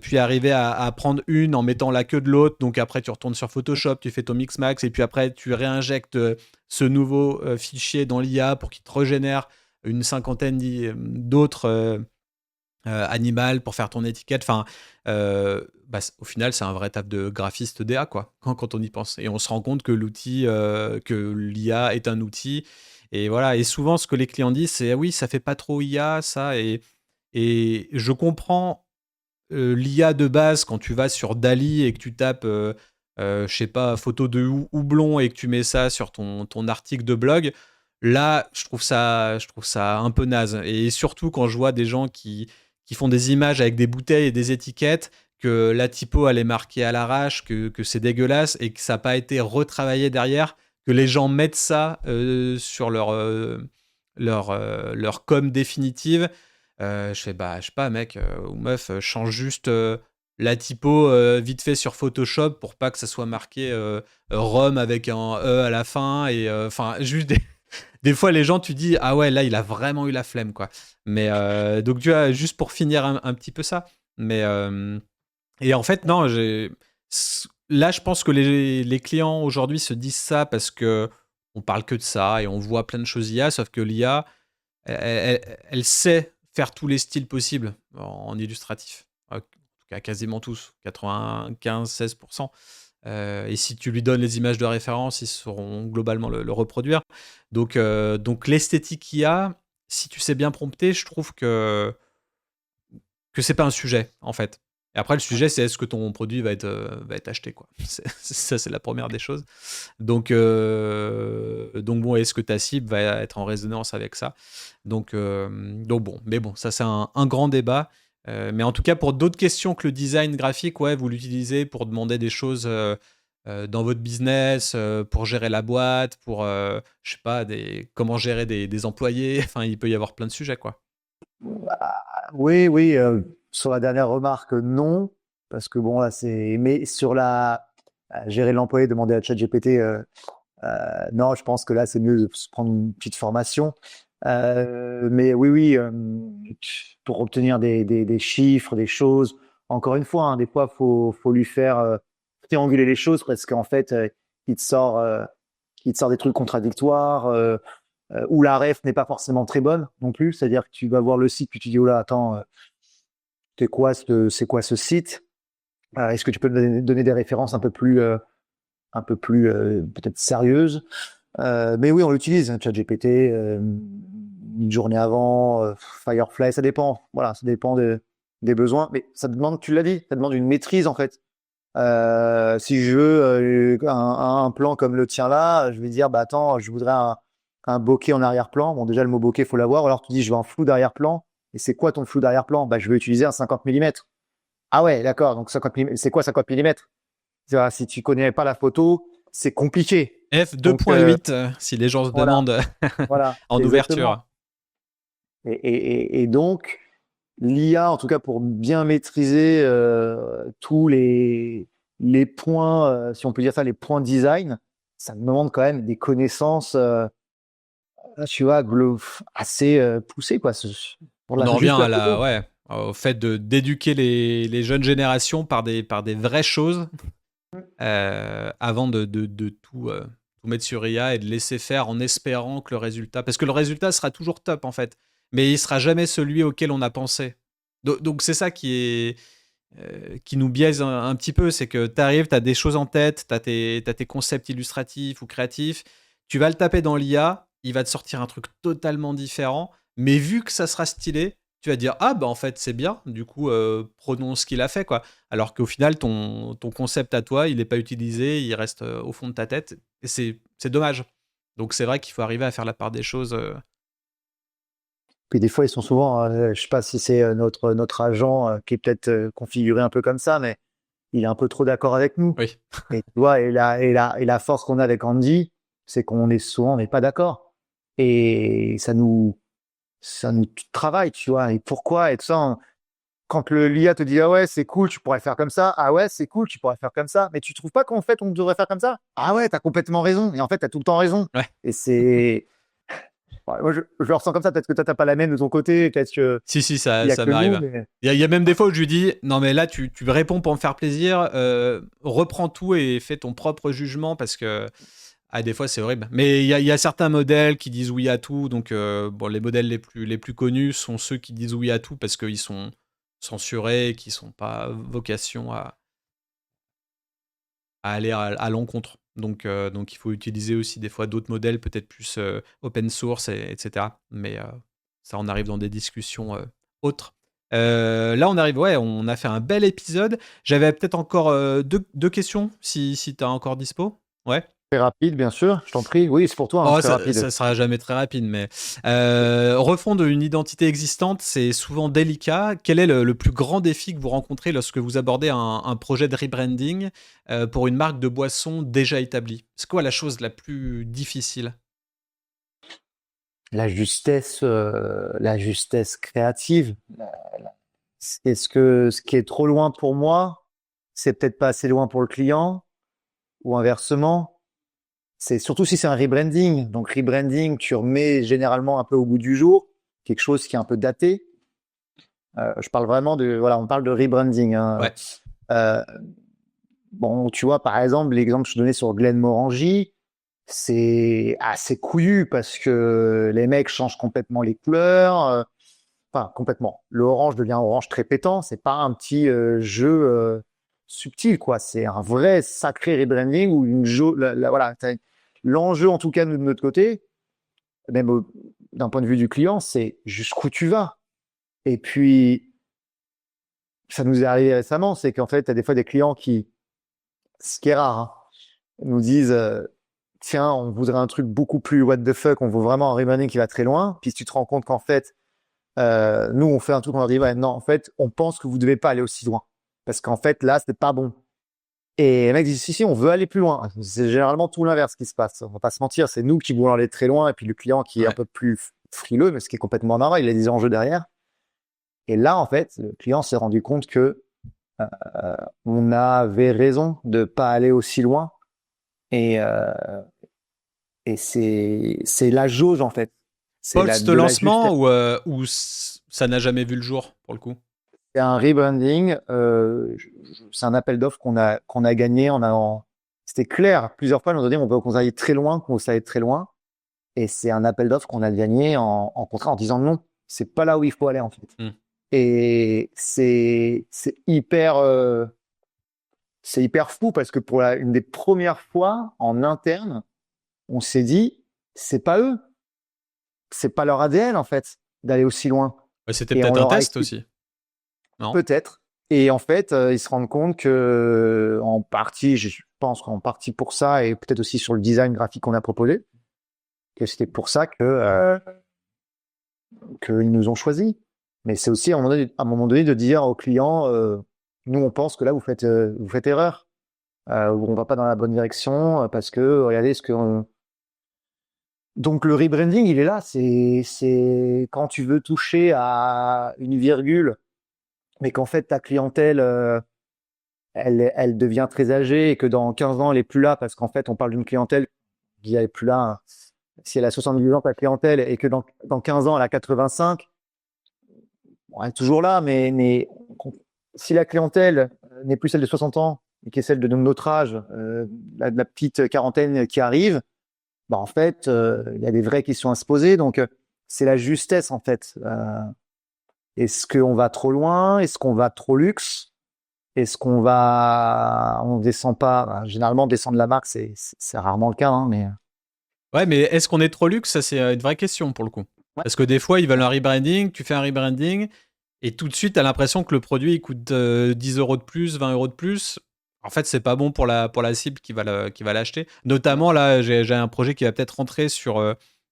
puis arriver à prendre une en mettant la queue de l'autre. Donc après, tu retournes sur Photoshop, tu fais ton mix max, et puis après, tu réinjectes ce nouveau fichier dans l'IA pour qu'il te régénère une cinquantaine d'autres animales pour faire ton étiquette. Enfin, au final, c'est un vrai taf de graphiste DA, quoi, quand on y pense. Et on se rend compte que que l'IA est un outil. Et voilà. Et souvent, ce que les clients disent, c'est ah oui, ça fait pas trop IA, ça. Et je comprends l'IA de base quand tu vas sur Dali et que tu tapes, je sais pas, photo de houblon et que tu mets ça sur ton article de blog. Là, je trouve ça un peu naze. Et surtout quand je vois des gens qui font des images avec des bouteilles et des étiquettes, que la typo elle est marquée à l'arrache, que c'est dégueulasse et que ça n'a pas été retravaillé derrière, que les gens mettent ça sur leur com définitive. Je fais, je sais pas, mec ou meuf, change juste la typo vite fait sur Photoshop pour pas que ça soit marqué Rome avec un E à la fin. Et enfin, juste des fois, les gens, tu dis, ah ouais, là, il a vraiment eu la flemme, quoi. Mais donc, tu vois, juste pour finir un petit peu ça. Mais, et en fait, non, là, je pense que les clients aujourd'hui se disent ça parce que on parle que de ça et on voit plein de choses IA, sauf que l'IA, elle sait faire tous les styles possibles en illustratif. En tout cas, quasiment tous, 95-16%. Et si tu lui donnes les images de référence, ils sauront globalement le reproduire. Donc l'esthétique qu'il y a, si tu sais bien prompter, je trouve que c'est pas un sujet, en fait. Et après, le sujet, c'est est-ce que ton produit va être acheté, quoi. Ça, c'est la première des choses. Donc bon, est-ce que ta cible va être en résonance avec ça? Donc bon, mais bon, ça, c'est un grand débat. Mais en tout cas, pour d'autres questions que le design graphique, ouais, vous l'utilisez pour demander des choses dans votre business, pour gérer la boîte, je sais pas, comment gérer des employés. Enfin, il peut y avoir plein de sujets, quoi. Oui, oui. Sur la dernière remarque, non, parce que bon là c'est. Mais sur la gérer l'employé, demander à ChatGPT, non, je pense que là c'est mieux de se prendre une petite formation. Mais oui, oui, pour obtenir des chiffres, des choses. Encore une fois, hein, des fois faut lui faire trianguler les choses parce qu'en fait il te sort euh, il te sort des trucs contradictoires. Où la ref n'est pas forcément très bonne non plus. C'est-à-dire que tu vas voir le site, puis tu dis, oh là, attends, c'est quoi ce site? Est-ce que tu peux me donner des références un peu plus peut-être sérieuses? Mais oui, on l'utilise, hein, ChatGPT, une journée avant, Firefly, ça dépend. Voilà, ça dépend des besoins. Mais ça demande, tu l'as dit, ça demande une maîtrise en fait. Si je veux un plan comme le tien là, je vais dire, bah attends, je voudrais un bokeh en arrière-plan. Bon, déjà, le mot bokeh, faut l'avoir. Alors, tu dis, je veux un flou d'arrière-plan. Et c'est quoi ton flou d'arrière-plan? Bah, je vais utiliser un 50 mm. Ah ouais, d'accord. Donc, 50 mm, c'est quoi 50 mm? Si tu connais pas la photo, c'est compliqué. F Donc, 2.8, si les gens se voilà, demandent voilà, en exactement. ouverture. Et donc, l'IA, en tout cas, pour bien maîtriser tous les points, si on peut dire ça, les points design, ça demande quand même des connaissances, tu vois, assez poussées, quoi, pour On en revient juste la photo. ouais, au fait d'éduquer les jeunes générations par des vraies choses avant de tout mettre sur IA et de laisser faire en espérant que le résultat. Parce que le résultat sera toujours top, en fait. Mais il sera jamais celui auquel on a pensé. Donc c'est ça qui nous biaise un petit peu. C'est que tu arrives, tu as des choses en tête, t'as tes concepts illustratifs ou créatifs. Tu vas le taper dans l'IA, il va te sortir un truc totalement différent. Mais vu que ça sera stylé, tu vas dire ah bah en fait c'est bien, du coup prenons ce qu'il a fait quoi. Alors qu'au final ton concept à toi il n'est pas utilisé, il reste au fond de ta tête et c'est dommage. Donc c'est vrai qu'il faut arriver à faire la part des choses. Puis des fois, ils sont souvent, je sais pas si c'est notre agent qui est peut-être configuré un peu comme ça, mais il est un peu trop d'accord avec nous. Oui. Et tu vois, et la force qu'on a avec Andy, c'est qu'on est souvent, on n'est pas d'accord. Et ça nous travaille, tu vois. Et pourquoi? Et tout ça, quand l'IA te dit, ah ouais, c'est cool, tu pourrais faire comme ça. Ah ouais, c'est cool, tu pourrais faire comme ça. Mais tu trouves pas qu'en fait, on devrait faire comme ça? Ah ouais, t'as complètement raison. Et en fait, t'as tout le temps raison. Ouais. Et c'est, ouais, moi, je le ressens comme ça. Peut-être que toi, t'as pas la même de ton côté. Peut-être que Si, il y a ça que nous, m'arrive. mais Il y a même des fois où je lui dis non, mais là, tu me réponds pour me faire plaisir, reprends tout et fais ton propre jugement parce que des fois, c'est horrible. Mais il y a certains modèles qui disent oui à tout. Donc, bon, les modèles les plus connus sont ceux qui disent oui à tout parce qu'ils sont censurés, qui sont pas vocation à aller à l'encontre. Donc, il faut utiliser aussi des fois d'autres modèles, peut-être plus open source, etc. Mais ça, on arrive dans des discussions autres. Là, on arrive, ouais, on a fait un bel épisode. J'avais peut-être encore deux questions, si tu as encore dispo. Ouais. très rapide, bien sûr. Je t'en prie. Oui, c'est pour toi, hein, Oh, très rapide. ça sera jamais très rapide, mais refondre une identité existante, c'est souvent délicat. Quel est le plus grand défi que vous rencontrez lorsque vous abordez un projet de rebranding pour une marque de boisson déjà établie? C'est quoi la chose la plus difficile? La justesse créative. Est-ce que ce qui est trop loin pour moi, c'est peut-être pas assez loin pour le client, ou inversement? C'est surtout si c'est un rebranding. Donc rebranding, tu remets généralement un peu au goût du jour, quelque chose qui est un peu daté. Je parle vraiment voilà, on parle de rebranding, hein. Ouais. Euh, bon, tu vois, par exemple, l'exemple que je donnais sur Glenmorangie, c'est assez couillu parce que les mecs changent complètement les couleurs. Enfin, complètement. Le orange devient orange très pétant. C'est pas un petit jeu subtil, quoi. C'est un vrai sacré rebranding ou voilà. L'enjeu, en tout cas, de notre côté, même d'un point de vue du client, c'est jusqu'où tu vas. Et puis, ça nous est arrivé récemment, c'est qu'en fait, tu as des fois des clients qui, ce qui est rare, hein, nous disent tiens, on voudrait un truc beaucoup plus what the fuck, on veut vraiment un rebranding qui va très loin. Puis si tu te rends compte qu'en fait, nous, on fait un truc, on leur dit ouais, non, en fait, on pense que vous devez pas aller aussi loin. Parce qu'en fait, là, c'est pas bon. Et les mecs disent si, on veut aller plus loin. C'est généralement tout l'inverse qui se passe. On va pas se mentir, c'est nous qui voulons aller très loin et puis le client qui est un Ouais. peu plus frileux, mais ce qui est complètement normal, il a des enjeux derrière. Et là, en fait, le client s'est rendu compte que on avait raison de pas aller aussi loin. Et, euh, et c'est la jauge, en fait. C'est de la justesse. Post-lancement ou ça n'a jamais vu le jour, pour le coup? C'est un rebranding. C'est un appel d'offres qu'on a gagné. C'était clair. Plusieurs fois, on nous a dit on veut qu'on aille très loin, qu'on aille très loin. Et c'est un appel d'offres qu'on a gagné en contrat en disant non, c'est pas là où il faut aller, en fait. Hmm. Et c'est hyper fou parce que pour une des premières fois en interne, on s'est dit, c'est pas eux, c'est pas leur ADN en fait d'aller aussi loin. Ouais, c'était Et on peut-être un leur a test expliqué aussi, non? peut-être. Et en fait, ils se rendent compte que en partie, je pense qu'en partie pour ça et peut-être aussi sur le design graphique qu'on a proposé, que c'était pour ça qu'ils nous ont choisis. Mais c'est aussi à un moment donné de dire aux clients, nous on pense que là vous faites erreur, on va pas dans la bonne direction parce que regardez ce que donc le rebranding il est là, c'est quand tu veux toucher à une virgule, mais qu'en fait ta clientèle elle devient très âgée et que dans 15 ans elle est plus là parce qu'en fait on parle d'une clientèle qui est plus là. Hein. Si elle a 70 ans ta clientèle et que dans 15 ans elle a 85, bon, elle est toujours là, mais si la clientèle n'est plus celle de 60 ans et qui est celle de notre âge, la petite quarantaine qui arrive, bah en fait, il y a des vraies questions à se poser. Donc, c'est la justesse en fait. Est-ce qu'on va trop loin? Est-ce qu'on va trop luxe? On descend pas? Bah, généralement, descendre la marque, c'est rarement le cas, hein, mais Ouais, mais est-ce qu'on est trop luxe? Ça, c'est une vraie question pour le coup. ouais. Parce que des fois, ils veulent un rebranding, tu fais un rebranding, et tout de suite, t'as l'impression que le produit il coûte 10 euros de plus, 20 euros de plus. En fait, c'est pas bon pour la cible qui va l'acheter. Notamment, là, j'ai un projet qui va peut-être rentrer sur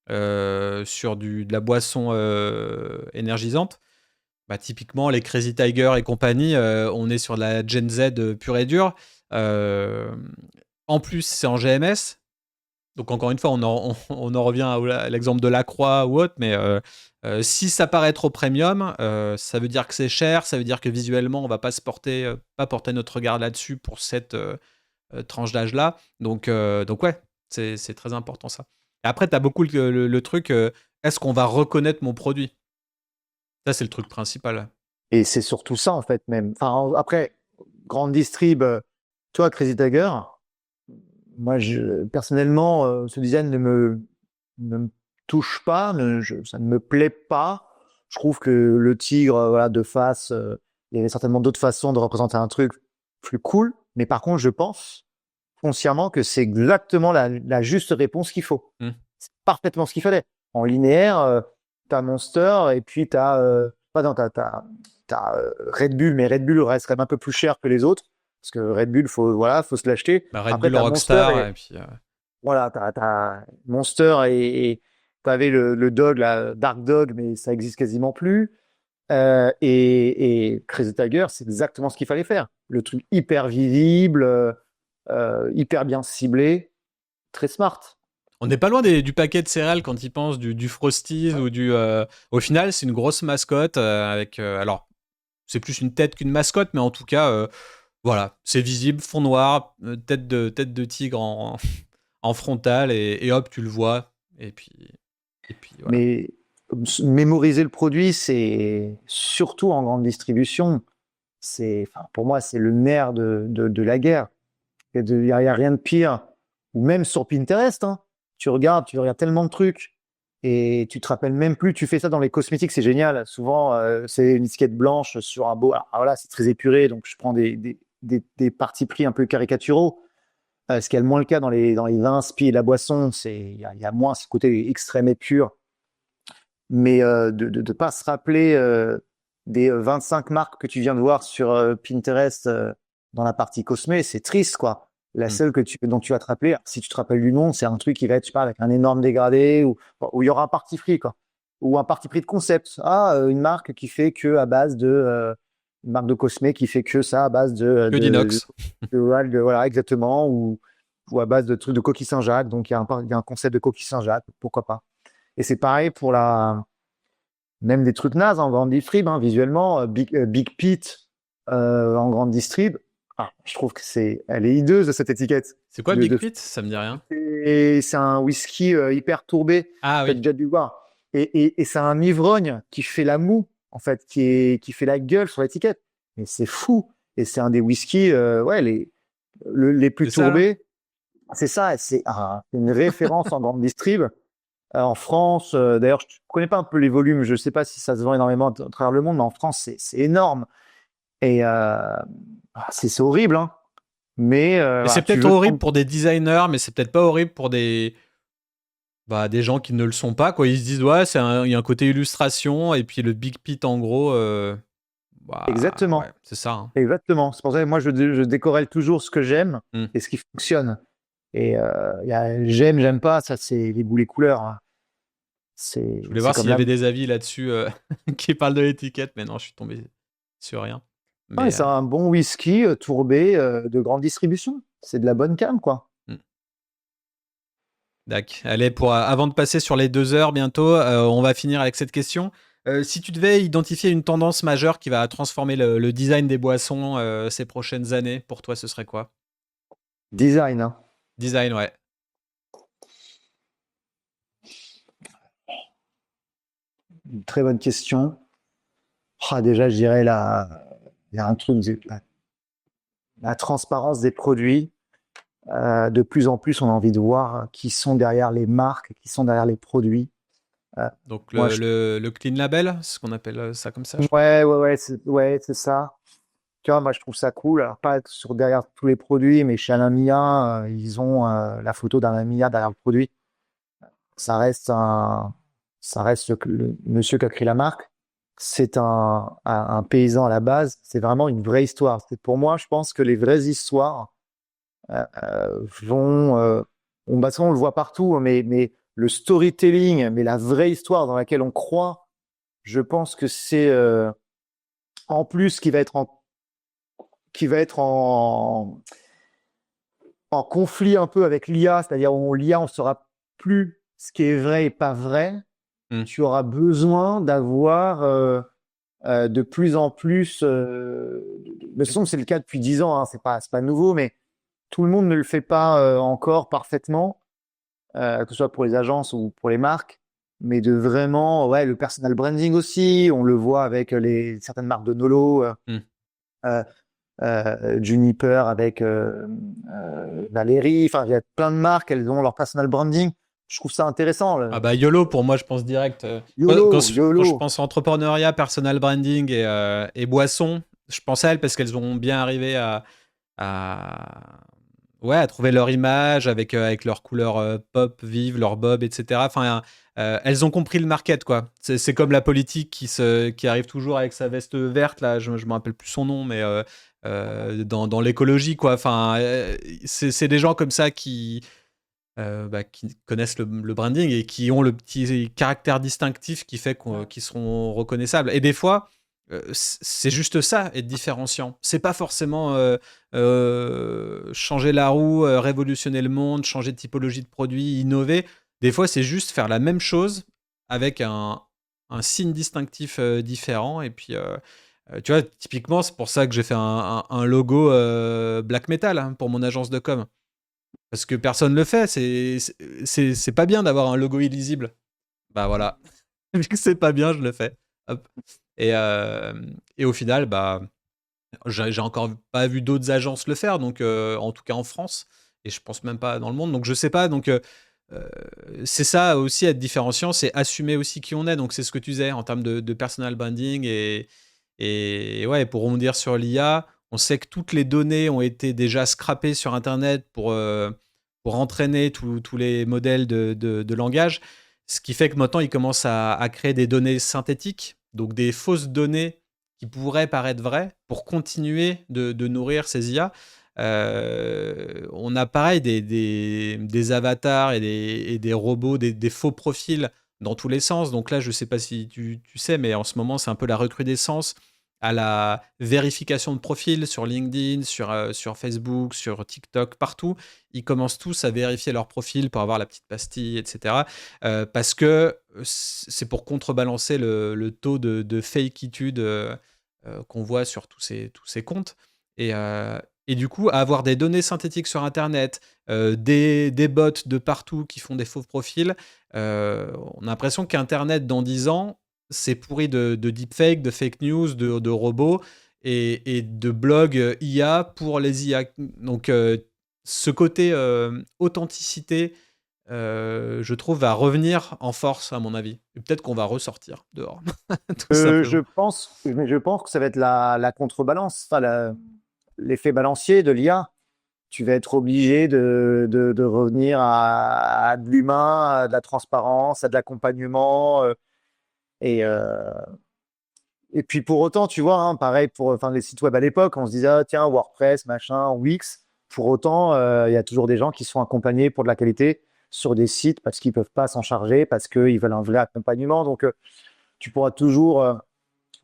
de la boisson énergisante. Bah, typiquement, les Crazy Tiger et compagnie, on est sur de la Gen Z pure et dure. Euh, En plus, c'est en GMS. Donc encore une fois, on en revient à l'exemple de la Croix ou autre, mais si ça paraît trop premium, ça veut dire que c'est cher, ça veut dire que visuellement, on va pas pas porter notre regard là-dessus pour cette tranche d'âge-là. Donc ouais, c'est très important ça. Et après, tu as beaucoup le truc, est-ce qu'on va reconnaître mon produit? Ça, c'est le truc principal. Et c'est surtout ça en fait même. Enfin, après, grande distrib, toi, Crazy Tiger. Moi, personnellement, ce design ne me touche pas, ça ne me plaît pas. Je trouve que le tigre, voilà, de face, il y avait certainement d'autres façons de représenter un truc plus cool. Mais par contre, je pense foncièrement que c'est exactement la juste réponse qu'il faut. Hmm. C'est parfaitement ce qu'il fallait. En linéaire, t'as Monster et puis t'as Red Bull, mais Red Bull reste quand même un peu plus cher que les autres. Parce que Red Bull, faut se l'acheter. Bah, Red Après, Bull t'as Monster Rockstar, et puis voilà, t'as Monster et t'avais le Dog, la Dark Dog, mais ça existe quasiment plus. Et Crazy Tiger, c'est exactement ce qu'il fallait faire. Le truc hyper visible, hyper bien ciblé, très smart. on n'est pas loin du paquet de céréales quand ils pensent du Frosties Ouais. ou du. Au final, c'est une grosse mascotte avec. Alors, c'est plus une tête qu'une mascotte, mais en tout cas, voilà, c'est visible, fond noir, tête de tigre en frontal, et hop, tu le vois. Et puis voilà. Mais mémoriser le produit, c'est surtout en grande distribution. Enfin, pour moi, c'est le nerf de la guerre. Il n'y a rien de pire. Ou même sur Pinterest, hein. Tu regardes tellement de trucs et tu te rappelles même plus. Tu fais ça dans les cosmétiques, c'est génial. Souvent, c'est une étiquette blanche sur un beau. Alors voilà, c'est très épuré, donc je prends des partis pris un peu caricaturaux. Ce qui est le moins le cas dans les vins, spi et la boisson, il y a moins ce côté extrême et pur. Mais de pas se rappeler des 25 marques que tu viens de voir sur Pinterest dans la partie cosmé, c'est triste, quoi. La seule dont tu vas te rappeler, si tu te rappelles du nom, c'est un truc qui va être, je sais pas, avec un énorme dégradé où il y aura un parti pris, quoi. Ou un parti pris de concept. Une marque qui fait que à base de, une marque de cosmé qui fait que ça à base Que d'inox. voilà, exactement, ou à base de trucs de coquille Saint-Jacques. Donc, il y a un concept de coquille Saint-Jacques, pourquoi pas. Et c'est pareil pour même des trucs nazes en grande distrib, hein, visuellement, Big Pete en grande distrib. Je trouve que elle est hideuse cette étiquette. C'est quoi Big Pete? Ça me dit rien. C'est un whisky hyper tourbé. Ah T'as oui. déjà dû voir. Et c'est un ivrogne qui fait la moue, en fait, qui fait la gueule sur l'étiquette. Mais c'est fou. Et c'est un des whiskies, les plus C'est ça, là tourbés. C'est ça. C'est une référence en grande distrib. En France, d'ailleurs, je connais pas un peu les volumes. Je sais pas si ça se vend énormément à travers le monde, mais en France, c'est énorme. Et c'est horrible, hein. Mais c'est peut-être horrible pour des designers, mais c'est peut-être pas horrible pour des gens qui ne le sont pas, quoi. Ils se disent, ouais, il y a un côté illustration, et puis le Big Pete, en gros, exactement. ouais, c'est ça. Hein. Exactement. C'est pour ça que moi, je décorrèle toujours ce que j'aime Mm. et ce qui fonctionne. Et j'aime pas, ça, c'est les boulets couleurs. Hein. Je voulais voir s'il y avait des avis là-dessus qui parlent de l'étiquette, mais non, je suis tombé sur rien. Mais c'est un bon whisky tourbé de grande distribution. C'est de la bonne cam, quoi. D'accord. Allez, avant de passer sur les 2 heures bientôt, on va finir avec cette question. Si tu devais identifier une tendance majeure qui va transformer le design des boissons ces prochaines années, pour toi, ce serait quoi? Design, hein. Design, ouais. Une très bonne question. Déjà, je dirais il y a un truc, la transparence des produits. De plus en plus, on a envie de voir qui sont derrière les marques, qui sont derrière les produits. Donc Moi, le clean label, c'est ce qu'on appelle ça comme ça, je crois. ouais, c'est ça. Tu vois, moi, je trouve ça cool. Alors, pas derrière tous les produits, mais chez Alain Mia, ils ont la photo d'Alain Mia derrière le produit. Ça reste le monsieur qui a créé la marque. C'est un paysan à la base. C'est vraiment une vraie histoire. Pour moi, je pense que les vraies histoires on le voit partout, mais le storytelling, mais la vraie histoire dans laquelle on croit, je pense que c'est en plus qui va être en conflit un peu avec l'IA, c'est-à-dire l'IA, on saura plus ce qui est vrai et pas vrai. Tu auras besoin d'avoir de plus en plus. De toute façon, c'est le cas depuis 10 ans. Hein, c'est pas nouveau, mais tout le monde ne le fait pas encore parfaitement, que ce soit pour les agences ou pour les marques, mais de vraiment, le personal branding aussi, on le voit avec certaines marques de Nolo, Juniper avec Valérie, enfin il y a plein de marques, elles ont leur personal branding. Je trouve ça intéressant. YOLO, pour moi, je pense direct. YOLO, Quand YOLO. je pense entrepreneuriat, personal branding et boisson, je pense à elles parce qu'elles ont bien arrivé à trouver leur image avec leurs couleurs pop, vives, leur bob, etc. Enfin, elles ont compris le market, quoi. C'est comme la politique qui arrive toujours avec sa veste verte, là, je me rappelle plus son nom, mais dans l'écologie, quoi. Enfin, c'est des gens comme ça qui connaissent le branding et qui ont le petit caractère distinctif qui fait qu'ils seront reconnaissables. Et des fois, c'est juste ça, être différenciant. C'est pas forcément changer la roue, révolutionner le monde, changer de typologie de produit, innover. Des fois, c'est juste faire la même chose avec un signe distinctif différent. Et puis, tu vois, typiquement, c'est pour ça que j'ai fait un logo black metal pour mon agence de com. Parce que personne le fait. C'est pas bien d'avoir un logo illisible. Bah voilà. Vu que c'est pas bien, je le fais. Hop. Et au final, j'ai encore pas vu d'autres agences le faire, donc en tout cas en France, et je pense même pas dans le monde, donc je sais pas. Donc c'est ça aussi, être différenciant, c'est assumer aussi qui on est. Donc c'est ce que tu disais en termes de personal branding et ouais, pour rebondir sur l'IA, on sait que toutes les données ont été déjà scrappées sur Internet pour entraîner tous les modèles de langage, ce qui fait que maintenant ils commencent à créer des données synthétiques, donc des fausses données qui pourraient paraître vraies pour continuer de nourrir ces IA. On a pareil des avatars et des robots, des faux profils dans tous les sens. Donc là, je ne sais pas si tu sais, mais en ce moment, c'est un peu la recrudescence à la vérification de profil sur LinkedIn, sur Facebook, sur TikTok, partout. Ils commencent tous à vérifier leur profil pour avoir la petite pastille, etc. Parce que c'est pour contrebalancer le taux de fakeitude qu'on voit sur tous ces comptes. Et du coup, avoir des données synthétiques sur Internet, des bots de partout qui font des faux profils, on a l'impression qu'Internet, dans 10 ans, c'est pourri de deepfake, de fake news, de robots et de blogs IA pour les IA. Donc, ce côté authenticité, je trouve, va revenir en force, à mon avis. Et peut-être qu'on va ressortir dehors, tout simplement. Je pense que ça va être la contrebalance, enfin, l'effet balancier de l'IA. Tu vas être obligé de revenir à de l'humain, à de la transparence, à de l'accompagnement. Et puis pour autant, tu vois, hein, pareil pour les sites web à l'époque, on se disait, ah, tiens, WordPress, machin, Wix. Pour autant, il y a toujours des gens qui sont accompagnés pour de la qualité sur des sites parce qu'ils peuvent pas s'en charger, parce qu'ils veulent un vrai accompagnement. Donc, tu pourras toujours,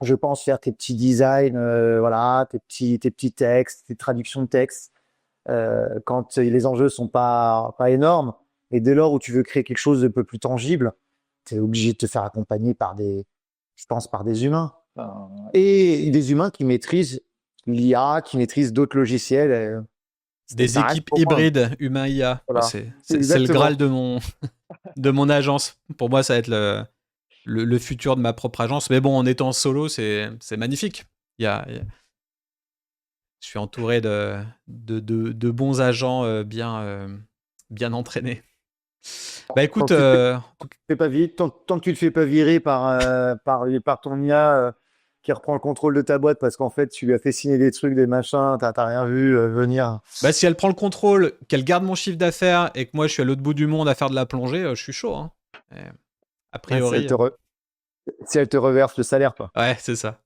je pense, faire tes petits designs, voilà, tes petits textes, tes traductions de textes, quand les enjeux sont pas énormes. Et dès lors où tu veux créer quelque chose de peu plus tangible, tu es obligé de te faire accompagner par des humains. Et des humains qui maîtrisent l'IA, qui maîtrisent d'autres logiciels. Des équipes hybrides humain-IA. Voilà. C'est le Graal de mon agence. Pour moi, ça va être le futur de ma propre agence. Mais bon, en étant solo, c'est magnifique. Je suis entouré de bons agents bien entraînés. Bah écoute, tu fais pas vite, tant que tu te fais pas virer par ton IA qui reprend le contrôle de ta boîte parce qu'en fait tu lui as fait signer des trucs, des machins, t'as rien vu venir. Bah si elle prend le contrôle, qu'elle garde mon chiffre d'affaires et que moi je suis à l'autre bout du monde à faire de la plongée, je suis chaud. Hein. A priori. Si elle te reverse le salaire, quoi. Ouais, c'est ça.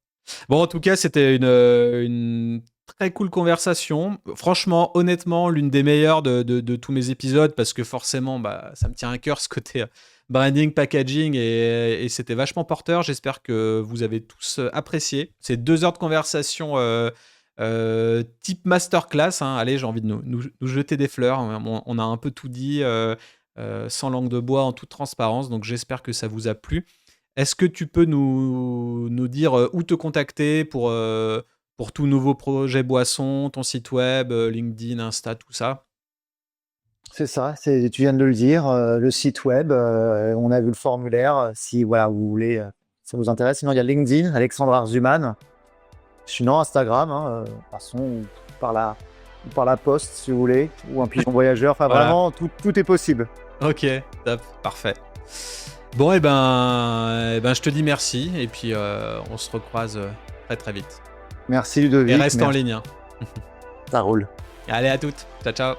Bon, en tout cas, c'était une très cool conversation. Franchement, honnêtement, l'une des meilleures de tous mes épisodes parce que forcément, ça me tient à cœur ce côté branding, packaging et c'était vachement porteur. J'espère que vous avez tous apprécié. C'est 2 heures de conversation type masterclass. Hein. Allez, j'ai envie de nous jeter des fleurs. On a un peu tout dit sans langue de bois, en toute transparence. Donc, j'espère que ça vous a plu. Est-ce que tu peux nous dire où te contacter pour tout nouveau projet boisson, ton site web, LinkedIn, Insta, tout ça? C'est ça, tu viens de le dire, le site web, on a vu le formulaire, si voilà, vous voulez, ça vous intéresse. Sinon, il y a LinkedIn, Alexandre Arzuman. Sinon, Instagram, de toute façon, ou par la poste, si vous voulez, ou un pigeon voyageur. Enfin, voilà. Vraiment, tout est possible. Ok, top, parfait. Bon, et ben, je te dis merci, et puis on se recroise très très vite. Merci Ludovic. Et reste en ligne. Hein. Ça roule. Allez, à toutes. Ciao, ciao.